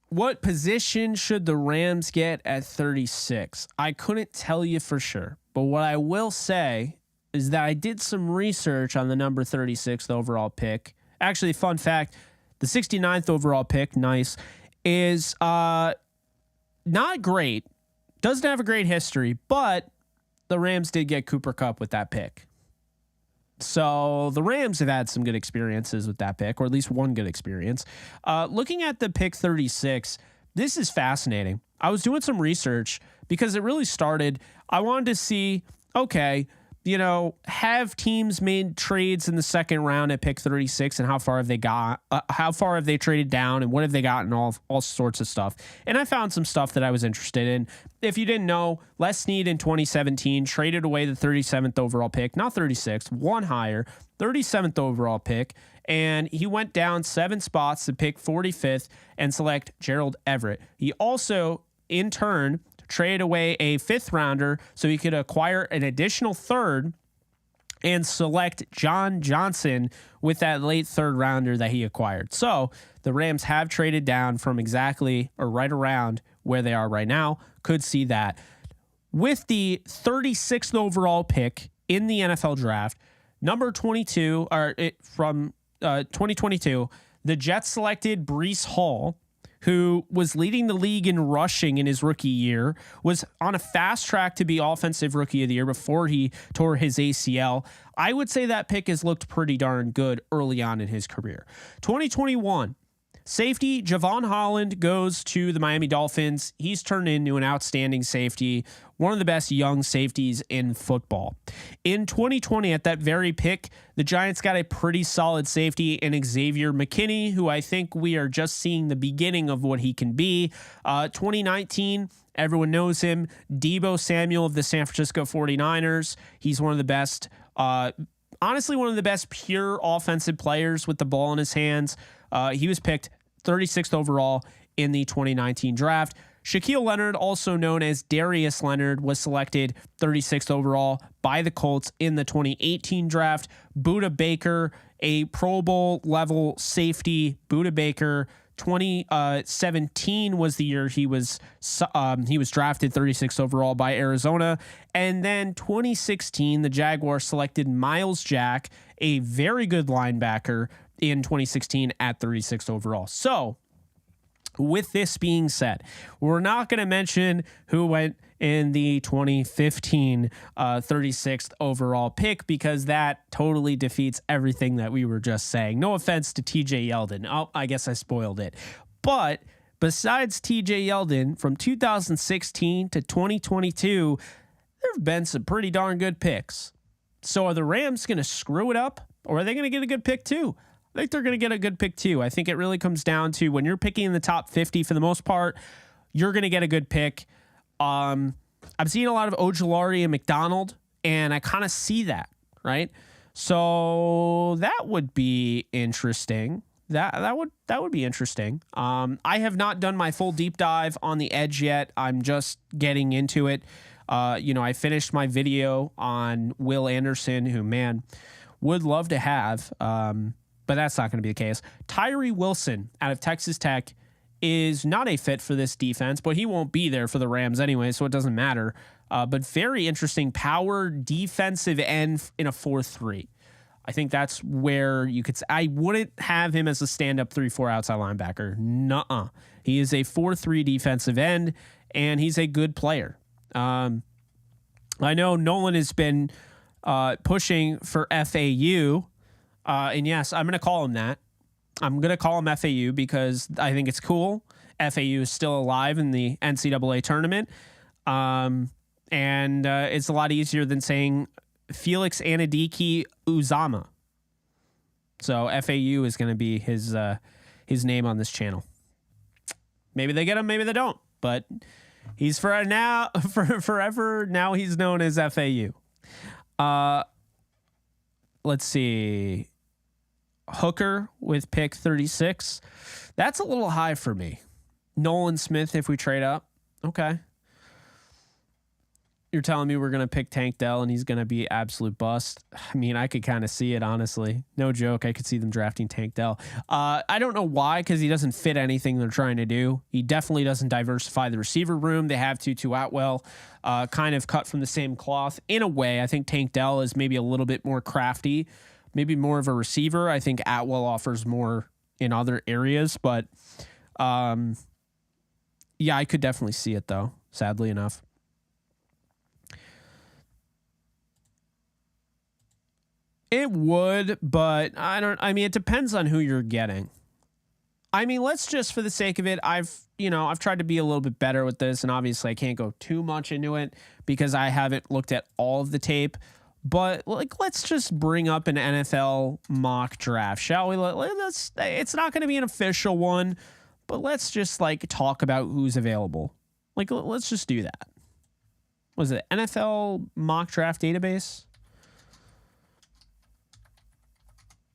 Speaker 1: what position should the Rams get at 36? I couldn't tell you for sure, but what I will say is that I did some research on the number 36th overall pick. Actually, fun fact, the 69th overall pick, nice, is not great. Doesn't have a great history, but the Rams did get Cooper Kupp with that pick. So the Rams have had some good experiences with that pick, or at least one good experience. Looking at the pick 36, this is fascinating. I was doing some research because it really started. I wanted to see, okay, have teams made trades in the second round at pick 36, and how far have they got? How far have they traded down, and what have they gotten? All sorts of stuff. And I found some stuff that I was interested in. If you didn't know, Les Snead in 2017 traded away the 37th overall pick, not 36th, one higher, 37th overall pick, and he went down 7 spots to pick 45th and select Gerald Everett. He also, in turn, trade away a 5th rounder so he could acquire an additional 3rd and select John Johnson with that late 3rd rounder that he acquired. So the Rams have traded down from exactly or right around where they are right now. Could see that. With the 36th overall pick in the NFL draft, number 22, from 2022, the Jets selected Breece Hall, who was leading the league in rushing in his rookie year, was on a fast track to be Offensive Rookie of the Year before he tore his ACL. I would say that pick has looked pretty darn good early on in his career. 2021, safety Javon Holland goes to the Miami Dolphins. He's turned into an outstanding safety, one of the best young safeties in football. In 2020, at that very pick, the Giants got a pretty solid safety in Xavier McKinney, who I think we are just seeing the beginning of what he can be. 2019, everyone knows him, Deebo Samuel of the San Francisco 49ers. He's one of the best, honestly, one of the best pure offensive players with the ball in his hands. He was picked 36th overall in the 2019 draft. Shaquille Leonard, also known as Darius Leonard, was selected 36th overall by the Colts in the 2018 draft. Budda Baker, a Pro Bowl level safety. Budda Baker, 2017 was the year he was drafted 36th overall by Arizona. And then 2016, the Jaguars selected Miles Jack, a very good linebacker, in 2016 at 36th overall. So, with this being said, we're not going to mention who went in the 2015 36th overall pick, because that totally defeats everything that we were just saying. No offense to TJ Yeldon. Oh, I guess I spoiled it. But besides TJ Yeldon, from 2016 to 2022, there have been some pretty darn good picks. So are the Rams going to screw it up, or are they going to get a good pick too? I think they're going to get a good pick too. I think it really comes down to when you're picking in the top 50 for the most part, you're going to get a good pick. I'm seeing a lot of Ojulari and McDonald, and I kind of see that, right? So that would be interesting. That would be interesting. I have not done my full deep dive on the edge yet. I'm just getting into it. I finished my video on Will Anderson, who, man, would love to have, but that's not going to be the case. Tyree Wilson out of Texas Tech is not a fit for this defense, but he won't be there for the Rams anyway, so it doesn't matter. But very interesting power defensive end in a 4-3. I think that's where you could say, I wouldn't have him as a stand-up 3-4 outside linebacker. Nuh-uh. He is a 4-3 defensive end, and he's a good player. I know Nolan has been pushing for FAU, and yes, I'm going to call him that. I'm going to call him FAU because I think it's cool. FAU is still alive in the NCAA tournament, and it's a lot easier than saying Felix Anadiki Uzama. So FAU is going to be his name on this channel. Maybe they get him, maybe they don't, but he's forever now he's known as FAU. Let's see. Hooker with pick 36. That's a little high for me. Nolan Smith if we trade up. Okay. You're telling me we're going to pick Tank Dell and he's going to be absolute bust? I mean, I could kind of see it, honestly. No joke. I could see them drafting Tank Dell. I don't know why, because he doesn't fit anything they're trying to do. He definitely doesn't diversify the receiver room. They have Tutu Atwell kind of cut from the same cloth. In a way, I think Tank Dell is maybe a little bit more crafty, maybe more of a receiver. I think Atwell offers more in other areas, but yeah, I could definitely see it, though, sadly enough. It would, but I mean, it depends on who you're getting. I mean, let's just, for the sake of it, I've tried to be a little bit better with this, and obviously I can't go too much into it because I haven't looked at all of the tape, but like, let's just bring up an NFL mock draft, shall we? It's not going to be an official one, but let's just like talk about who's available. Like, let's just do that. Was it NFL mock draft database?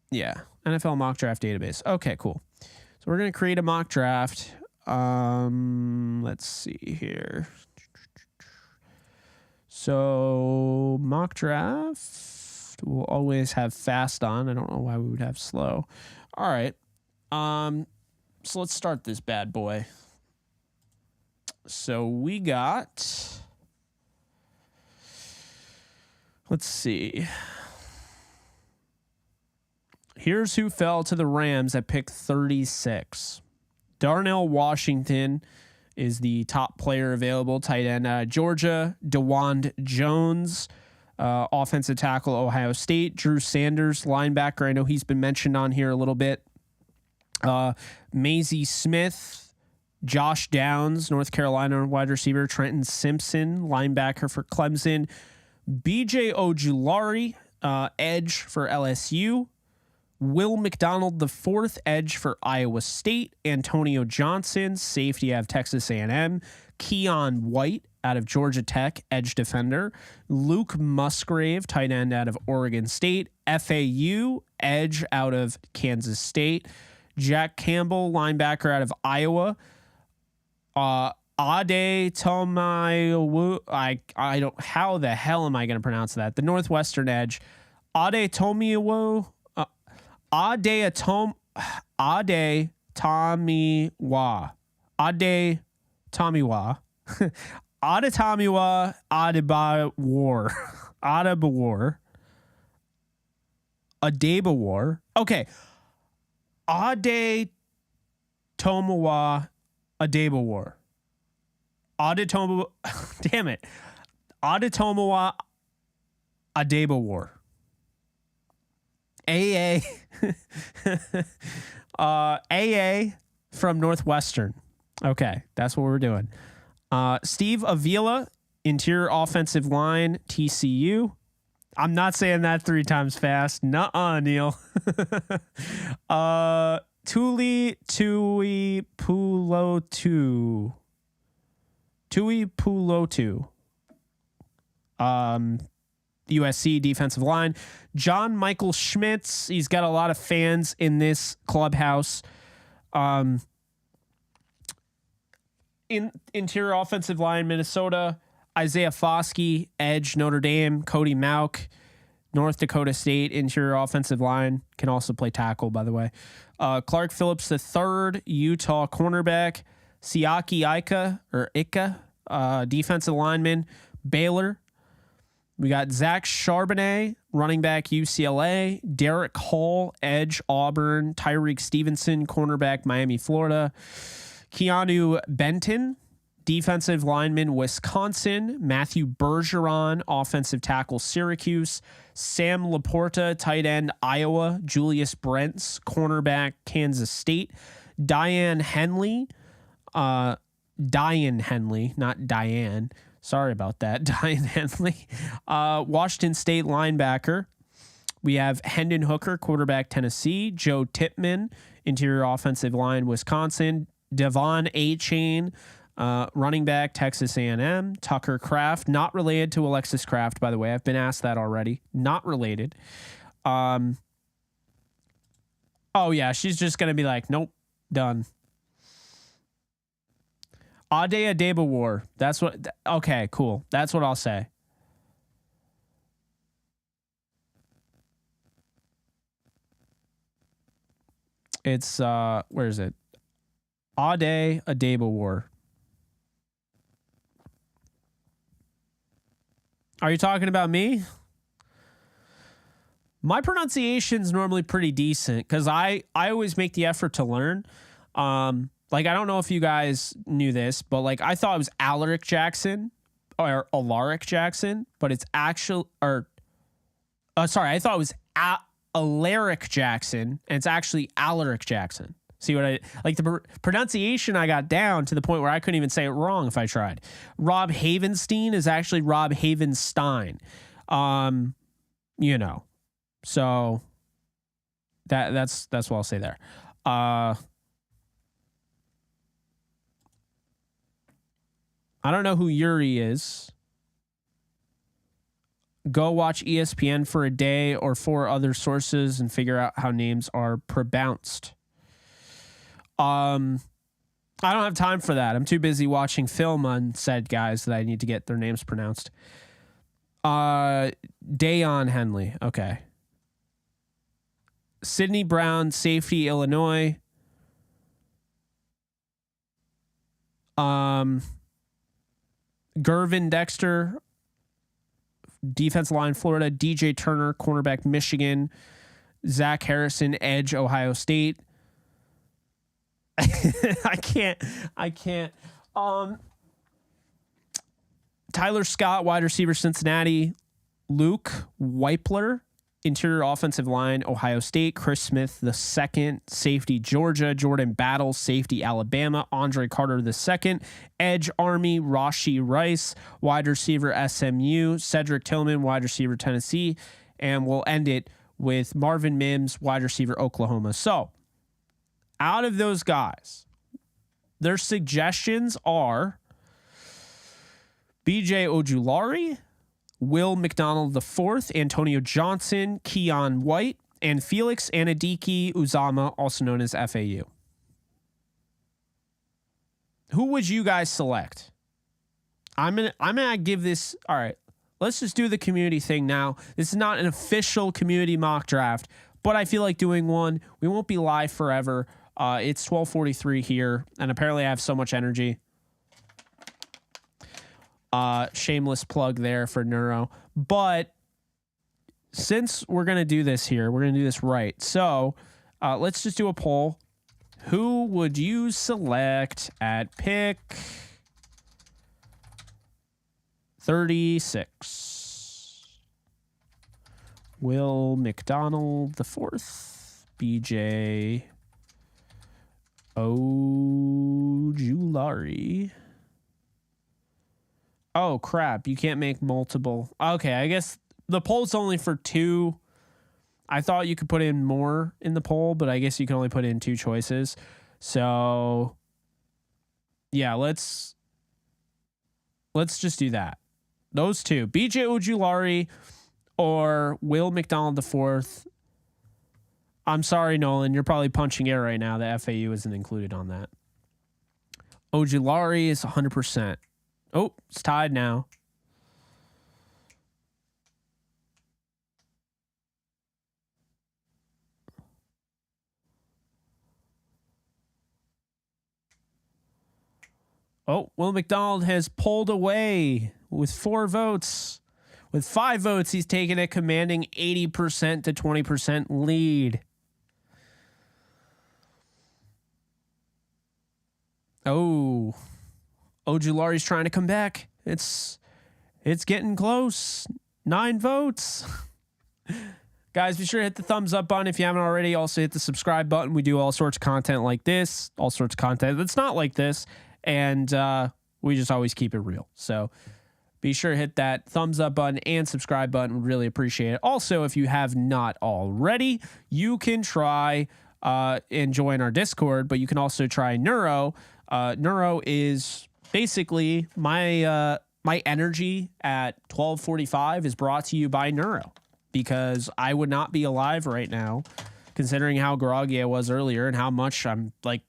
Speaker 1: Yeah, NFL mock draft database. Okay, cool. So we're going to create a mock draft. Let's see here. So mock draft will always have fast on. I don't know why we would have slow. All right. So let's start this bad boy. So we got, let's see. Here's who fell to the Rams at pick 36. Darnell Washington is the top player available, tight end. Georgia, DeWand Jones, offensive tackle, Ohio State. Drew Sanders, linebacker. I know he's been mentioned on here a little bit. Maisie Smith, Josh Downs, North Carolina wide receiver. Trenton Simpson, linebacker for Clemson. BJ Ojulari, edge for LSU. Will McDonald, the fourth edge for Iowa State. Antonio Johnson, safety out of Texas A&M. Keon White out of Georgia Tech, edge defender. Luke Musgrave, tight end out of Oregon State. FAU, edge out of Kansas State. Jack Campbell, linebacker out of Iowa. Ade Tomiawu, I don't, how the hell am I going to pronounce that? The Northwestern edge. Ade Tomiawu. Ade Tomiwa. Ade Tomiwa. Adebawar. Adebawar. Adebawar. Okay. Ade Tomiwa Adebawar. Adetomawa. Damn it. Adetomawa Adebawar. AA. AA from Northwestern. Okay, that's what we're doing. Steve Avila, interior offensive line, TCU. I'm not saying that 3 times fast. Nuh-uh, Neil. Tui Pulotu. USC defensive line. John Michael Schmitz. He's got a lot of fans in this clubhouse. In interior offensive line, Minnesota. Isaiah Foskey, edge, Notre Dame. Cody Mauk, North Dakota State, interior offensive line. Can also play tackle, by the way. Clark Phillips III, Utah cornerback. Siaki Ika, defensive lineman. Baylor. We got Zach Charbonnet, running back, UCLA. Derek Hall, edge, Auburn. Tyreek Stevenson, cornerback, Miami, Florida. Keanu Benton, defensive lineman, Wisconsin. Matthew Bergeron, offensive tackle, Syracuse. Sam Laporta, tight end, Iowa. Julius Brents, cornerback, Kansas State. Diane Henley, not Diane. Sorry about that. Diane Henley. Washington State linebacker. We have Hendon Hooker, quarterback, Tennessee. Joe Tippmann, interior offensive line, Wisconsin. Devon A-Chain, running back, Texas A&M. Tucker Kraft, not related to Alexis Kraft, by the way. I've been asked that already. Not related. Oh, yeah, she's just going to be like, nope, done. Ade Adeba War. That's what. Okay, cool. That's what I'll say. It's where is it? Ade Adeba War. Are you talking about me? My pronunciation's normally pretty decent because I always make the effort to learn. Like, I don't know if you guys knew this, but like I thought it was Alaric Jackson or Alaric Jackson, but it's actual sorry, I thought it was Alaric Jackson, and it's actually Alaric Jackson. See what I like? The pronunciation I got down to the point where I couldn't even say it wrong if I tried. Rob Havenstein is actually Rob Havenstein. You know, so that's what I'll say there. I don't know who Yuri is. Go watch ESPN for a day or 4 other sources and figure out how names are pronounced. I don't have time for that. I'm too busy watching film on said guys that I need to get their names pronounced. Dayon Henley. Okay. Sidney Brown, safety, Illinois. Gervin Dexter, defense line, Florida. DJ Turner, cornerback, Michigan. Zach Harrison, edge, Ohio State. I can't. Tyler Scott, wide receiver, Cincinnati. Luke Weipler, interior offensive line, Ohio State. Chris Smith the second, safety, Georgia. Jordan Battle, safety, Alabama. Andre Carter the second, edge, Army. Rashi Rice, wide receiver, SMU. Cedric Tillman, wide receiver, Tennessee. And we'll end it with Marvin Mims, wide receiver, Oklahoma. So out of those guys, their suggestions are BJ Ojulari, Will McDonald IV, Antonio Johnson, Keon White, and Felix Anadiki Uzama, also known as FAU. Who would you guys select? I'm gonna give this. All right, let's just do the community thing now. This is not an official community mock draft, but I feel like doing one. We won't be live forever. It's 12:43 here, and apparently I have so much energy. Shameless plug there for Neuro. But since we're going to do this here, we're going to do this right. So let's just do a poll. Who would you select at pick 36? Will McDonald IV, BJ Ojulari. Oh, crap. You can't make multiple. Okay, I guess the poll's only for 2. I thought you could put in more in the poll, but I guess you can only put in 2 choices. So, yeah, let's just do that. Those 2. BJ Ojulari or Will McDonald IV. I'm sorry, Nolan. You're probably punching air right now. The FAU isn't included on that. Ojulari is 100%. Oh, it's tied now. Oh, Will McDonald has pulled away with 4 votes. With 5 votes, he's taken a commanding 80% to 20% lead. Oh, Ojulari's trying to come back. It's getting close. 9 votes. Guys, be sure to hit the thumbs up button if you haven't already. Also hit the subscribe button. We do all sorts of content like this, all sorts of content that's not like this, and we just always keep it real. So be sure to hit that thumbs up button and subscribe button. We'd really appreciate it. Also, if you have not already, you can try and join our Discord, but you can also try Neuro. Neuro is basically my energy at 12:45 is brought to you by Neuro, because I would not be alive right now considering how groggy I was earlier and how much I'm like,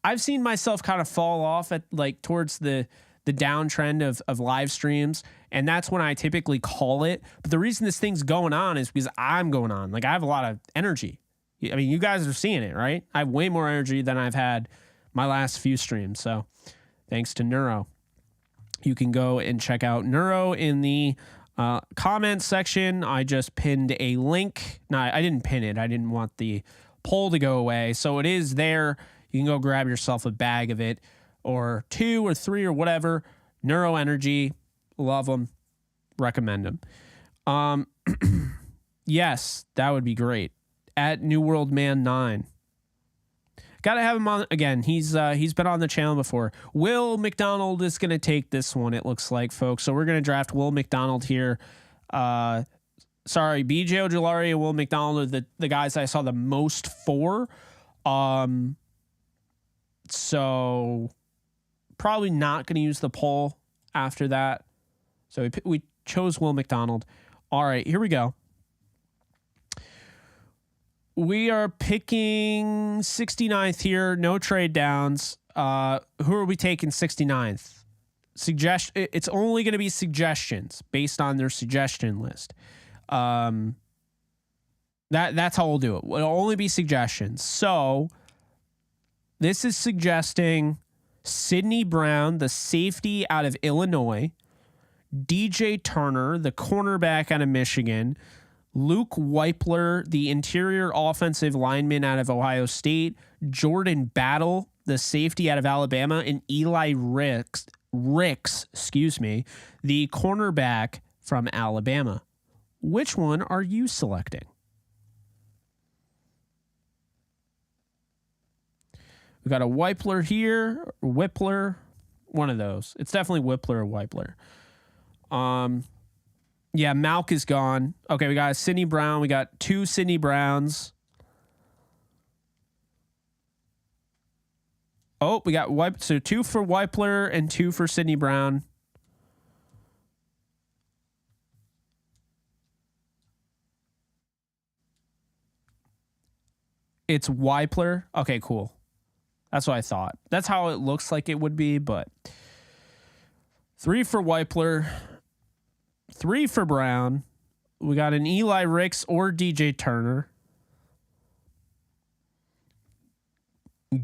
Speaker 1: I've seen myself kind of fall off at like towards the downtrend of live streams, and that's when I typically call it. But the reason this thing's going on is because I'm going on. Like, I have a lot of energy. I mean, you guys are seeing it, right? I have way more energy than I've had my last few streams. So thanks to Neuro. You can go and check out Neuro in the comment section. I just pinned a link. No, I didn't pin it. I didn't want the poll to go away. So it is there. You can go grab yourself a bag of it, or 2 or 3 or whatever. Neuro Energy. Love them. Recommend them. Yes, that would be great. At New World Man 9. Gotta have him on again. He's been on the channel before. Will McDonald is gonna take this one, it looks like, folks. So we're gonna draft Will McDonald here. Sorry, BJ Ojulari and Will McDonald are the guys I saw the most for. So probably not gonna use the poll after that. So we chose Will McDonald. All right, here we go. We are picking 69th here. No trade downs. Who are we taking 69th? It's only going to be suggestions based on their suggestion list. That's how we'll do it. It'll only be suggestions. So this is suggesting Sidney Brown, the safety out of Illinois, DJ Turner, the cornerback out of Michigan, Luke Weipler, the interior offensive lineman out of Ohio State, Jordan Battle, the safety out of Alabama, and Eli Ricks, the cornerback from Alabama. Which one are you selecting? We got a Weipler here, Whippler, one of those. It's definitely Whippler or Weipler. Yeah, Malk is gone. Okay, we got Sidney Brown. We got 2 Sidney Browns. Oh, we got so 2 for Weipler and 2 for Sidney Brown. It's Weipler. Okay, cool. That's what I thought. That's how it looks like it would be, but 3 for Weipler. 3 for Brown. We got an Eli Ricks or DJ Turner.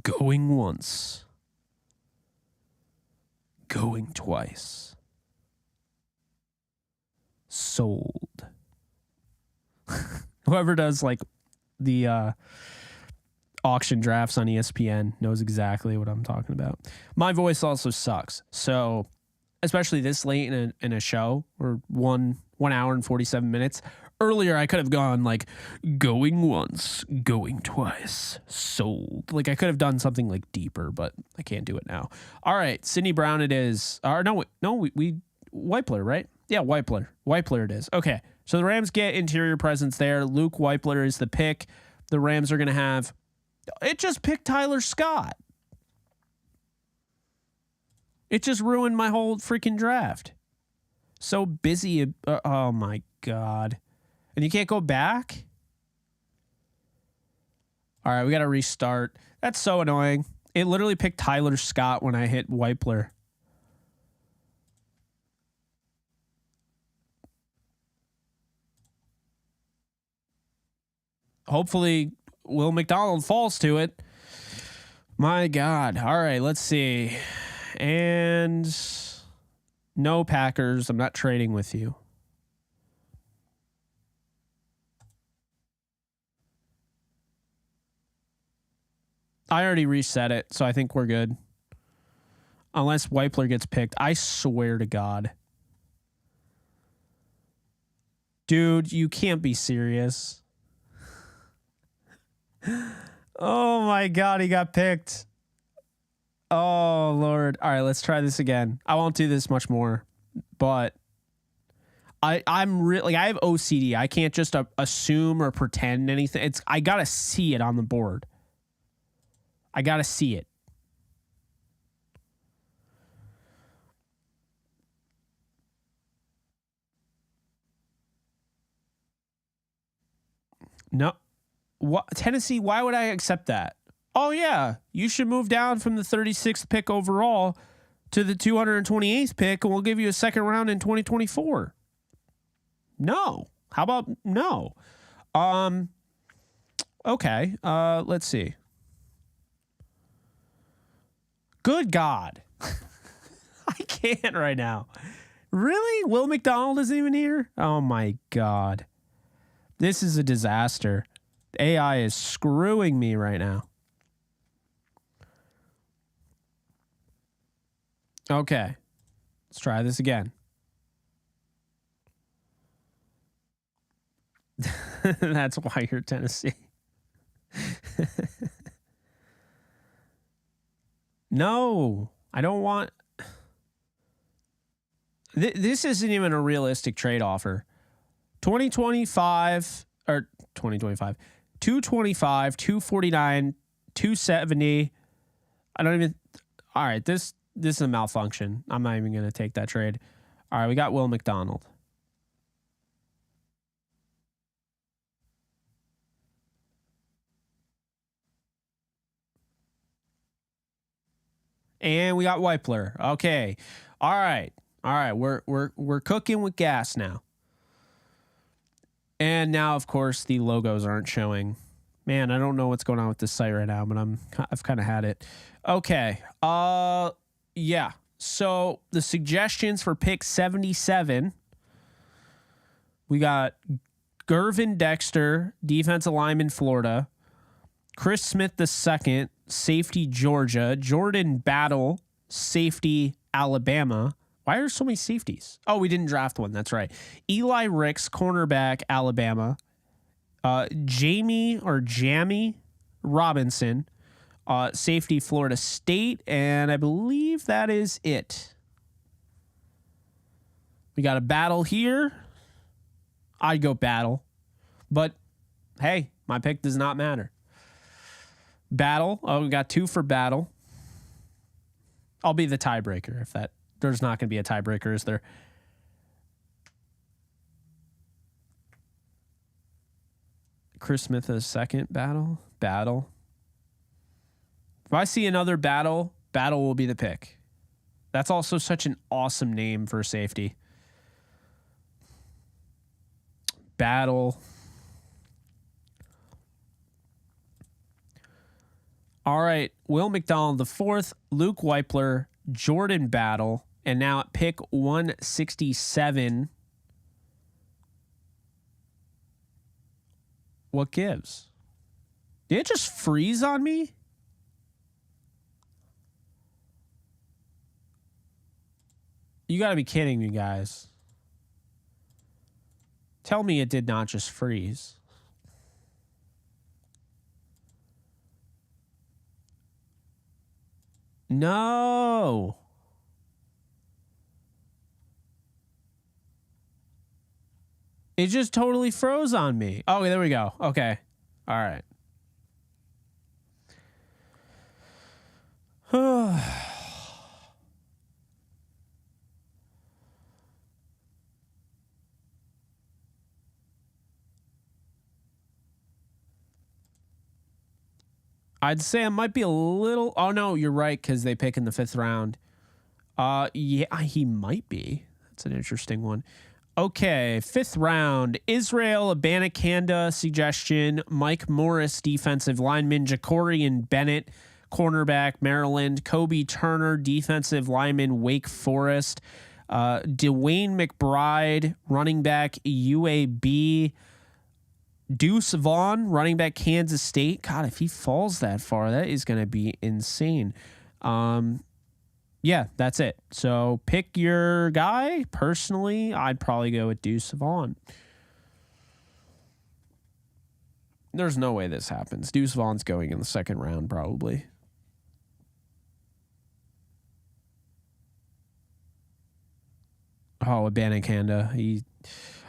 Speaker 1: Going once. Going twice. Sold. Whoever does like the auction drafts on ESPN knows exactly what I'm talking about. My voice also sucks. So especially this late in a show, or 1 hour and 47 minutes. Earlier, I could have gone like going once, going twice, sold. Like I could have done something like deeper, but I can't do it now. All right, Sidney Brown it is. Or we Weipler, right? Yeah, Weipler. Weipler it is. Okay, so the Rams get interior presence there. Luke Weipler is the pick. The Rams are going to have. It just picked Tyler Scott. It just ruined my whole freaking draft. So busy. Oh my God. And you can't go back? All right, we got to restart. That's so annoying. It literally picked Tyler Scott when I hit Weipler. Hopefully, Will McDonald falls to it. My God. All right, let's see. And no Packers. I'm not trading with you. I already reset it, so I think we're good. Unless Weipler gets picked. I swear to God. Dude, you can't be serious. Oh my God, he got picked. Oh, Lord. All right, let's try this again. I won't do this much more, but I'm really, I have OCD. I can't just assume or pretend anything. I got to see it on the board. I got to see it. No. What, Tennessee, why would I accept that? oh, yeah, you should move down from the 36th pick overall to the 228th pick, and we'll give you a second round in 2024. No. How about no? Okay, let's see. Good God. I can't right now. Really? Will McDonald isn't even here? Oh, my God. This is a disaster. AI is screwing me right now. Okay. Let's try this again. That's why you're Tennessee. No, I don't want... This isn't even a realistic trade offer. 2025, or 2025, 225, 249, 270. I don't even... All right, this is a malfunction. I'm not even going to take that trade. All right, we got Will McDonald. And we got Weipler. Okay. All right. We're cooking with gas now. And now, of course, the logos aren't showing. Man, I don't know what's going on with this site right now, but I've kind of had it. Okay. Yeah. So the suggestions for pick 77, we got Gervin Dexter, defensive lineman, Florida. Chris Smith II, safety, Georgia. Jordan Battle, safety, Alabama. Why are there so many safeties? Oh, we didn't draft one. That's right. Eli Ricks, cornerback, Alabama. Jamie Robinson, safety, Florida State. And I believe that is it. We got a Battle here. I'd go Battle. But, hey, my pick does not matter. Battle. Oh, we got 2 for Battle. I'll be the tiebreaker if that... There's not going to be a tiebreaker, is there? Chris Smith II, Battle. If I see another Battle will be the pick. That's also such an awesome name for safety. Battle. All right, Will McDonald IV, Luke Weipler, Jordan Battle, and now at pick 167. What gives? Did it just freeze on me? You got to be kidding me, guys. Tell me it did not just freeze. No. It just totally froze on me. Oh, there we go. Okay. All right. I'd say I might be a little... Oh, no, you're right, because they pick in the 5th round. Yeah, he might be. That's an interesting one. Okay, 5th round. Israel Abanikanda, suggestion. Mike Morris, defensive lineman. Jacorian Bennett, cornerback, Maryland. Kobe Turner, defensive lineman, Wake Forest. Dwayne McBride, running back, UAB. Deuce Vaughn, running back, Kansas State. God, if he falls that far, that is going to be insane. Yeah, that's it. So pick your guy. Personally, I'd probably go with Deuce Vaughn. There's no way this happens. Deuce Vaughn's going in the 2nd round, probably. Oh, Abanikanda.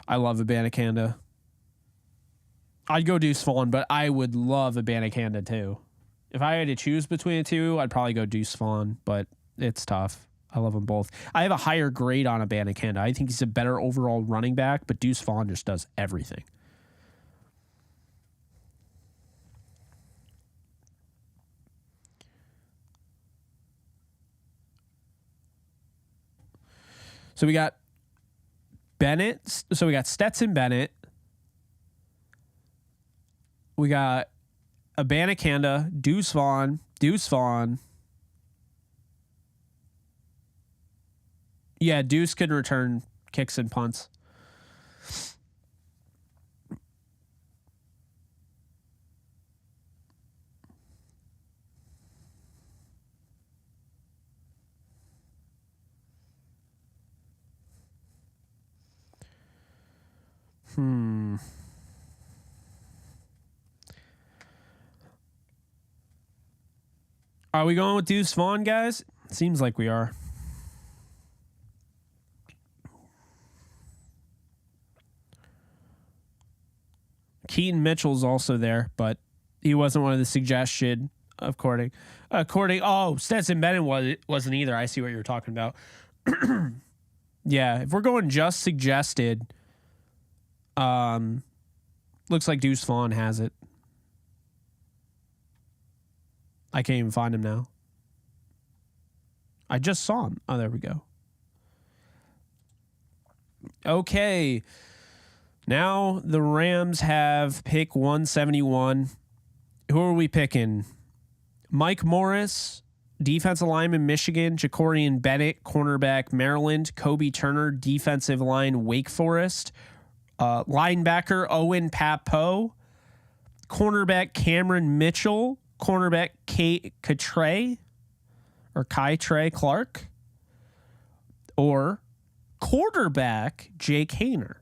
Speaker 1: I love Abanikanda. I'd go Deuce Vaughn, but I would love Abanikanda too. If I had to choose between the two, I'd probably go Deuce Vaughn, but it's tough. I love them both. I have a higher grade on Abanikanda. I think he's a better overall running back, but Deuce Vaughn just does everything. So we got Bennett. So we got Stetson Bennett. We got Abanikanda, Deuce Vaughn. Yeah, Deuce could return kicks and punts. Are we going with Deuce Vaughn, guys? Seems like we are. Keaton Mitchell's also there, but he wasn't one of the suggested. According. Oh, Stetson Bennett wasn't either. I see what you're talking about. Yeah, if we're going just suggested, looks like Deuce Vaughn has it. I can't even find him now. I just saw him. Oh, there we go. Okay. Now the Rams have pick 171. Who are we picking? Mike Morris, defensive lineman, Michigan. Jacorian Bennett, cornerback, Maryland. Kobe Turner, defensive line, Wake Forest. Linebacker, Owen Papo. Cornerback, Cameron Mitchell. Cornerback, Kai Trey Clark. Or quarterback, Jake Hayner.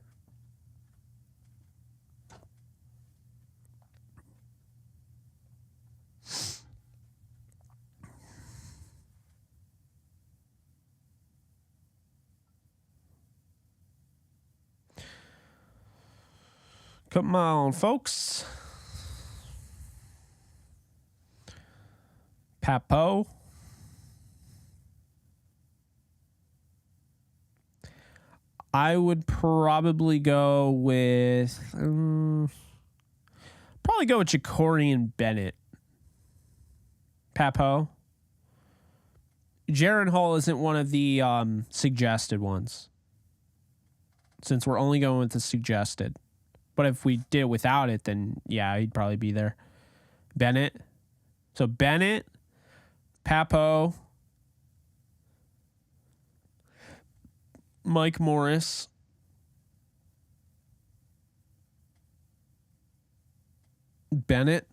Speaker 1: Come on, folks. Papo. I would probably go with Jacorian Bennett. Papo. Jaron Hall isn't one of the suggested ones, since we're only going with the suggested. But if we did it without it, then yeah, he'd probably be there. Bennett. So Bennett, Papo, Mike Morris, Bennett.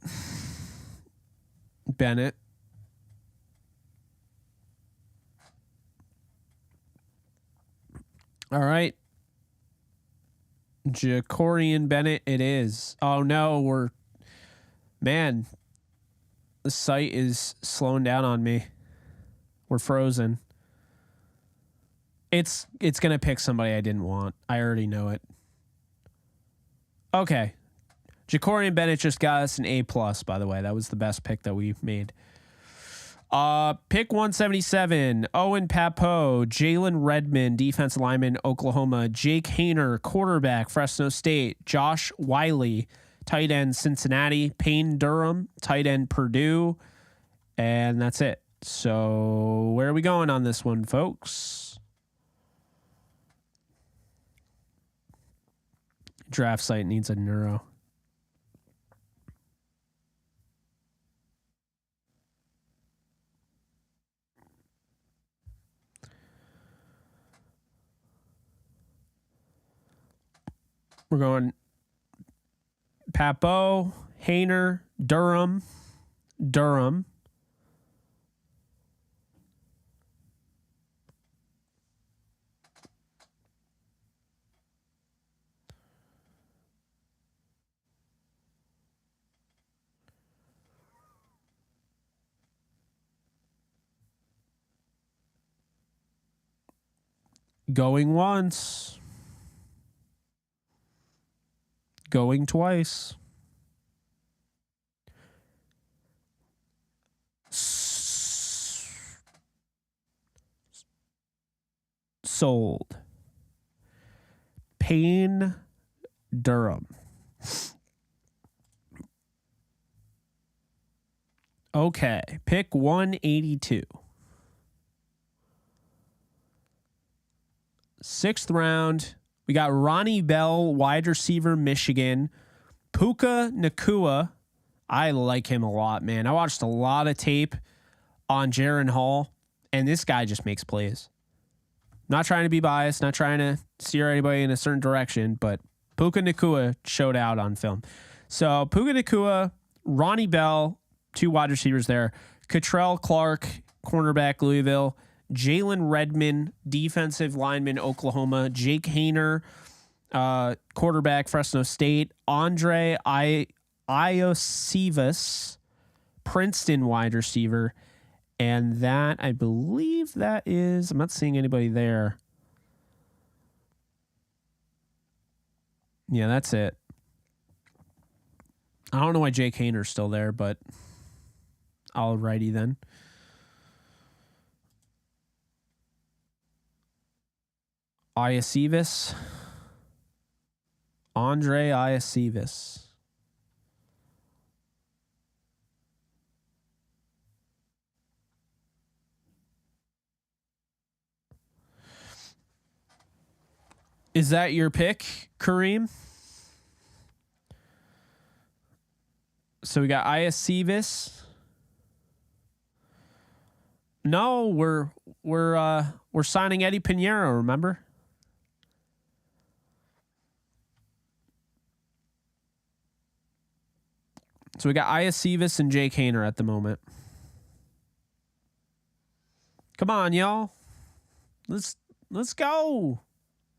Speaker 1: All right. Jacorian Bennett it is. Oh no, the site is slowing down on me. We're frozen. It's gonna pick somebody I didn't want. I already know it. Okay. Jacorian Bennett just got us an A+, by the way. That was the best pick that we made. Pick 177, Owen Papo, Jalen Redmond, defensive lineman, Oklahoma, Jake Hayner, quarterback, Fresno State, Josh Wiley, tight end, Cincinnati, Payne Durham, tight end, Purdue, and that's it. So where are we going on this one, folks? Draft site needs a Neuro. We're going Papo, Hayner, Durham. Going once. Going twice. Sold. Payne Durham. Okay, pick 182. 6th round, we got Ronnie Bell, wide receiver, Michigan. Puka Nakua. I like him a lot, man. I watched a lot of tape on Jaron Hall, and this guy just makes plays. Not trying to be biased, not trying to steer anybody in a certain direction, but Puka Nakua showed out on film. So Puka Nakua, Ronnie Bell, 2 wide receivers there. Cottrell Clark, cornerback, Louisville. Jalen Redmond, defensive lineman, Oklahoma. Jake Hayner, quarterback, Fresno State. Andre Iosivas, Princeton wide receiver. And that, I believe that is, I'm not seeing anybody there. Yeah, that's it. I don't know why Jake Hayner's still there, but alrighty then. Iosivas. Andre Iosivas. Is that your pick, Kareem? So we got Iosivas. No, we're signing Eddie Pinheiro, remember? So we got Iosivas and Jake Hayner at the moment. Come on, y'all. Let's go.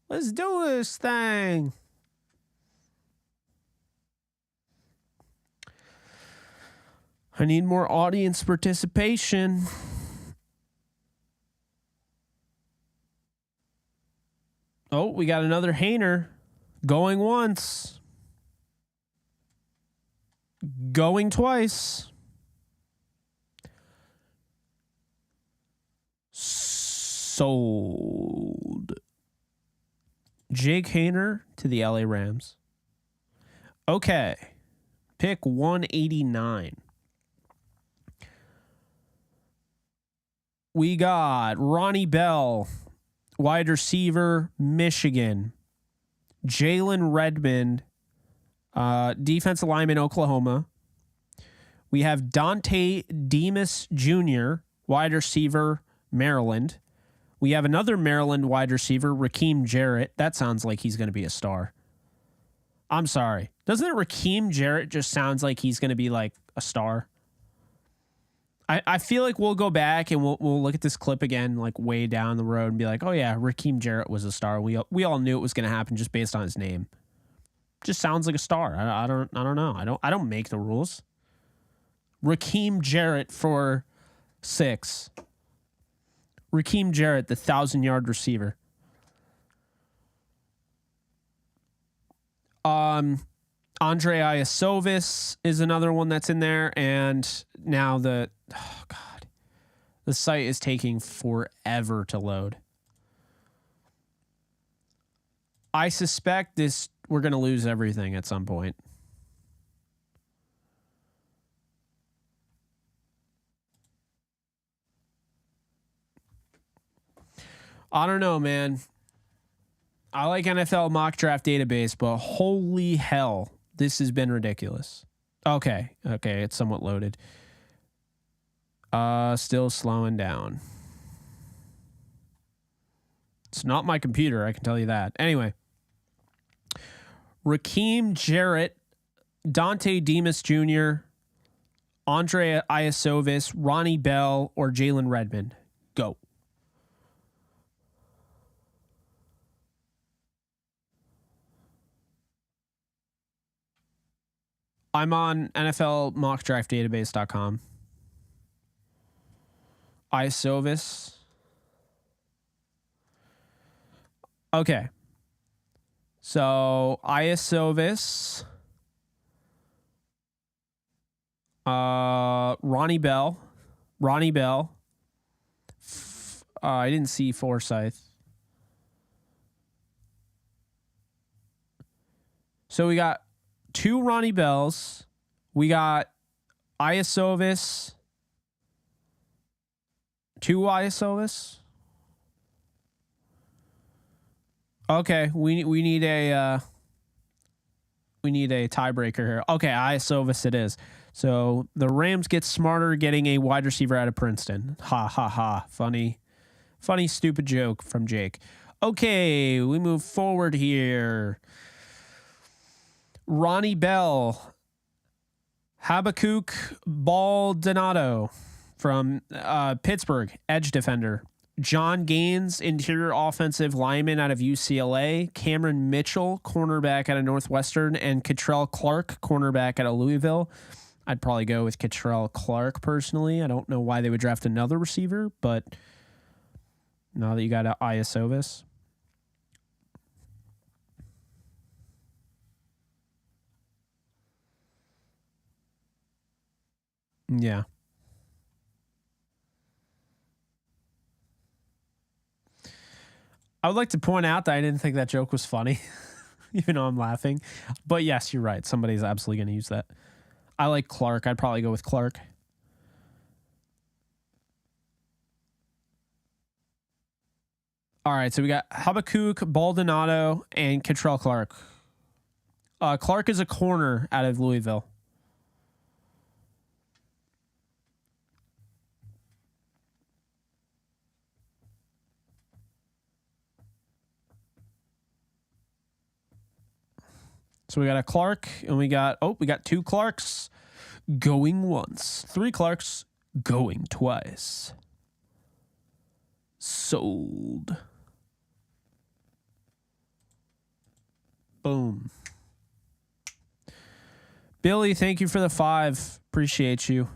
Speaker 1: Let's do this thing. I need more audience participation. Oh, we got another Hayner. Going once. Going twice. Sold. Jake Hayner to the LA Rams. Okay. Pick 189. We got Ronnie Bell, wide receiver, Michigan. Jalen Redmond, defensive lineman, Oklahoma. We have Dante Demas Jr., wide receiver, Maryland. We have another Maryland wide receiver, Raheem Jarrett. That sounds like he's going to be a star. I'm sorry. Doesn't it Raheem Jarrett just sounds like he's going to be like a star? I feel like we'll go back and we'll look at this clip again, like way down the road, and be like, oh yeah, Raheem Jarrett was a star. We all knew it was going to happen just based on his name. Just sounds like a star. I don't know. I don't make the rules. Raheem Jarrett for 6. Raheem Jarrett, the 1,000-yard receiver. Andre Iosivas is another one that's in there, and now the site is taking forever to load. I suspect we're going to lose everything at some point. I don't know, man. I like NFL mock draft database, but holy hell, this has been ridiculous. Okay, it's somewhat loaded. Still slowing down. It's not my computer, I can tell you that. Anyway, Raheem Jarrett, Dante Demas Jr., Andre Iosivas, Ronnie Bell, or Jalen Redmond. Go. I'm on NFLmockdraftdatabase.com. Iosivas. Okay. So Iosivas. Ronnie Bell. I didn't see Forsyth. So we got 2 Ronnie Bells. We got Iosivas. 2 Iosivas. Okay, we need a tiebreaker here. Okay, Isovis it is. So the Rams get smarter getting a wide receiver out of Princeton. Ha ha ha. Funny stupid joke from Jake. Okay, we move forward here. Ronnie Bell, Habakkuk Baldonado from Pittsburgh, edge defender. John Gaines, interior offensive lineman out of UCLA. Cameron Mitchell, cornerback out of Northwestern. And Catrell Clark, cornerback out of Louisville. I'd probably go with Catrell Clark personally. I don't know why they would draft another receiver, but now that you got Isovis. Yeah. I would like to point out that I didn't think that joke was funny, even though I'm laughing. But yes, you're right. Somebody's absolutely going to use that. I like Clark. I'd probably go with Clark. All right, so we got Habakkuk Baldonado and Catrell Clark. Clark is a corner out of Louisville. So we got a Clark, and we got two Clarks going once. 3 Clarks going twice. Sold. Boom. Billy, thank you for the 5. Appreciate you.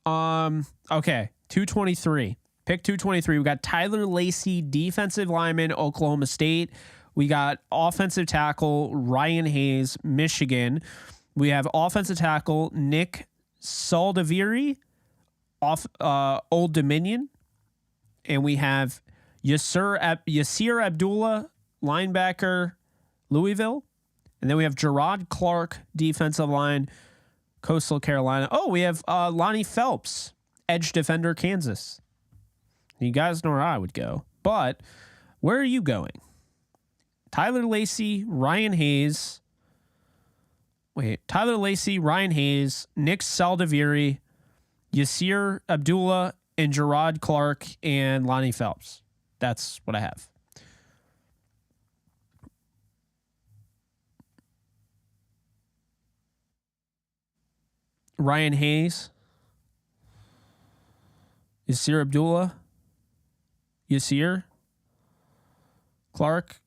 Speaker 1: Okay, 223. Pick 223. We got Tyler Lacey, defensive lineman, Oklahoma State. We got offensive tackle Ryan Hayes, Michigan. We have offensive tackle Nick Saldiviri, Old Dominion. And we have Yasir Abdullah, linebacker, Louisville. And then we have Gerard Clark, defensive line, Coastal Carolina. Oh, we have Lonnie Phelps, edge defender, Kansas. You guys know where I would go. But where are you going? Tyler Lacey, Ryan Hayes. Tyler Lacey, Ryan Hayes, Nick Saldiviri, Yasir Abdullah, and Gerard Clark, and Lonnie Phelps. That's what I have. Ryan Hayes, Yasir Abdullah, Yasir Clark.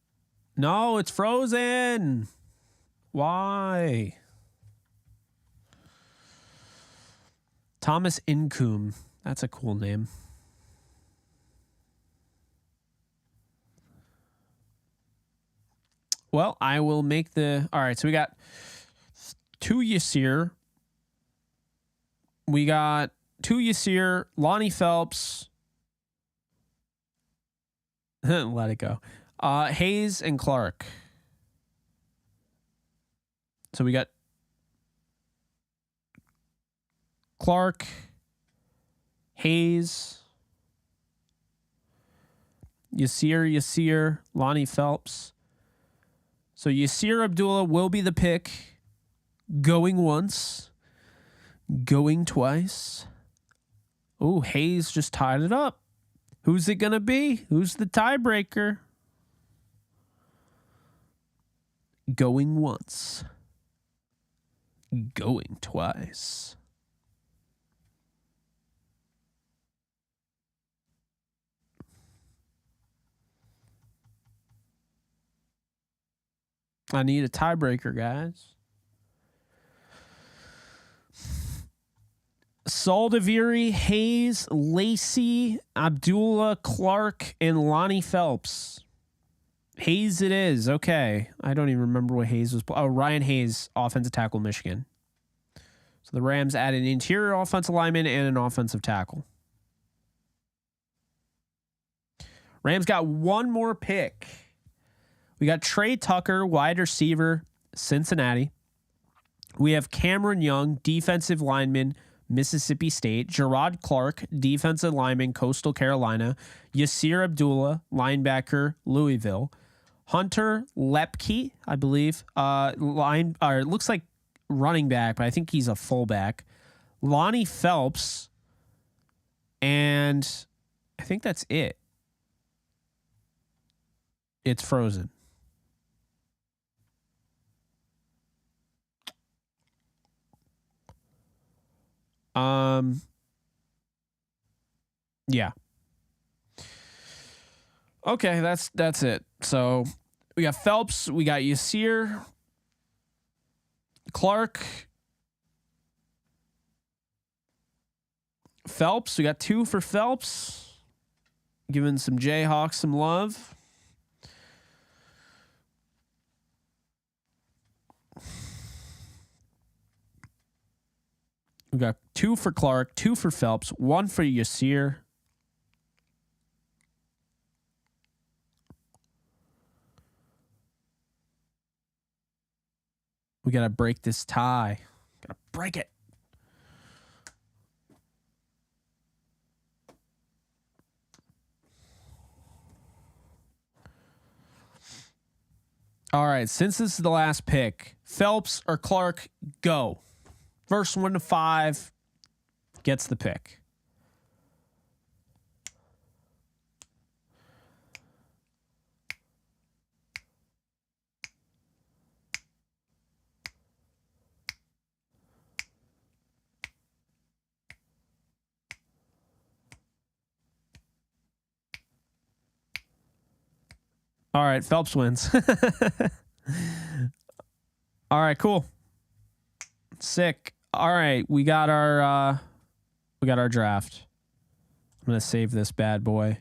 Speaker 1: No, it's frozen. Why? Thomas Incoom. That's a cool name. Well, I will make the... All right, so we got 2 Yasir. We got 2 Yasir, Lonnie Phelps. Let it go. Hayes and Clark. So we got Clark, Hayes, Yasir, Lonnie Phelps. So Yasir Abdullah will be the pick. Going once. Going twice. Oh, Hayes just tied it up. Who's it going to be? Who's the tiebreaker? Going once. Going twice. I need a tiebreaker, guys. Saldiviri, Hayes, Lacey, Abdullah, Clark, and Lonnie Phelps. Hayes it is. Okay. I don't even remember what Hayes was. Oh, Ryan Hayes, offensive tackle, Michigan. So the Rams add an interior offensive lineman and an offensive tackle. Rams got one more pick. We got Trey Tucker, wide receiver, Cincinnati. We have Cameron Young, defensive lineman, Mississippi State. Gerard Clark, defensive lineman, Coastal Carolina. Yasir Abdullah, linebacker, Louisville. Hunter Lepke, I believe, it looks like running back, but I think he's a fullback. Lonnie Phelps, and I think that's it. It's frozen. Yeah. Okay, that's it. So we got Phelps, we got Yasir, Clark, Phelps. We got 2 for Phelps. Giving some Jayhawks some love. We got 2 for Clark, 2 for Phelps, 1 for Yasir. We got to break this tie. Got to break it. All right, since this is the last pick, Phelps or Clark, go. First 1 to 5 gets the pick. All right, Phelps wins. All right, cool. Sick. All right, we got our draft. I'm going to save this bad boy.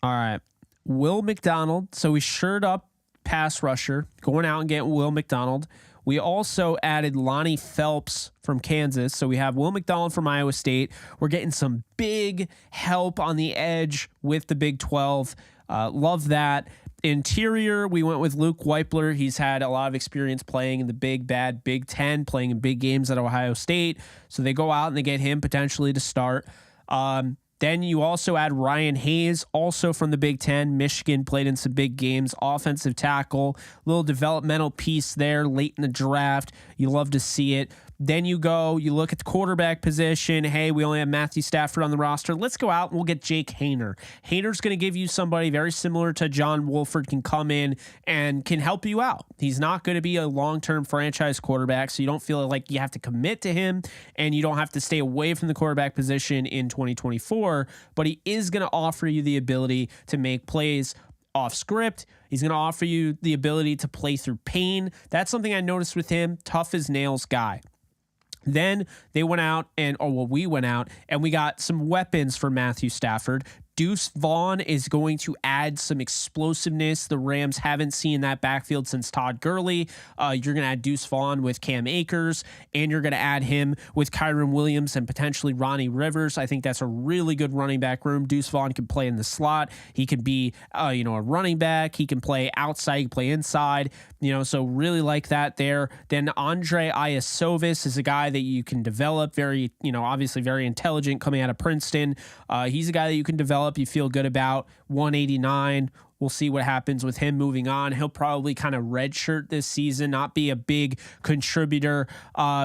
Speaker 1: All right. Will McDonald. So we shored up pass rusher, going out and getting Will McDonald. We also added Lonnie Phelps from Kansas. So we have Will McDonald from Iowa State. We're getting some big help on the edge with the Big 12. Love that. Interior, we went with Luke Weipler. He's had a lot of experience playing in the big, bad Big 10, playing in big games at Ohio State. So they go out and they get him potentially to start. Then you also add Ryan Hayes, also from the Big 10. Michigan played in some big games. Offensive tackle, little developmental piece there late in the draft. You love to see it. Then you look at the quarterback position. Hey, we only have Matthew Stafford on the roster. Let's go out and we'll get Jake Haener. Haener's going to give you somebody very similar to John Wolford, can come in and can help you out. He's not going to be a long-term franchise quarterback, so you don't feel like you have to commit to him and you don't have to stay away from the quarterback position in 2024, but he is going to offer you the ability to make plays off script. He's going to offer you the ability to play through pain. That's something I noticed with him. Tough as nails guy. Then we went out and we got some weapons for Matthew Stafford. Deuce Vaughn is going to add some explosiveness. The Rams haven't seen that backfield since Todd Gurley. You're going to add Deuce Vaughn with Cam Akers, and you're going to add him with Kyren Williams and potentially Ronnie Rivers. I think that's a really good running back room. Deuce Vaughn can play in the slot. He can be, a running back. He can play outside. He can play inside. So really like that there. Then Andre Iasovis is a guy that you can develop. Very, obviously very intelligent coming out of Princeton. He's a guy that you can develop. You feel good about. 189. We'll see what happens with him moving on. He'll probably kind of redshirt this season, not be a big contributor,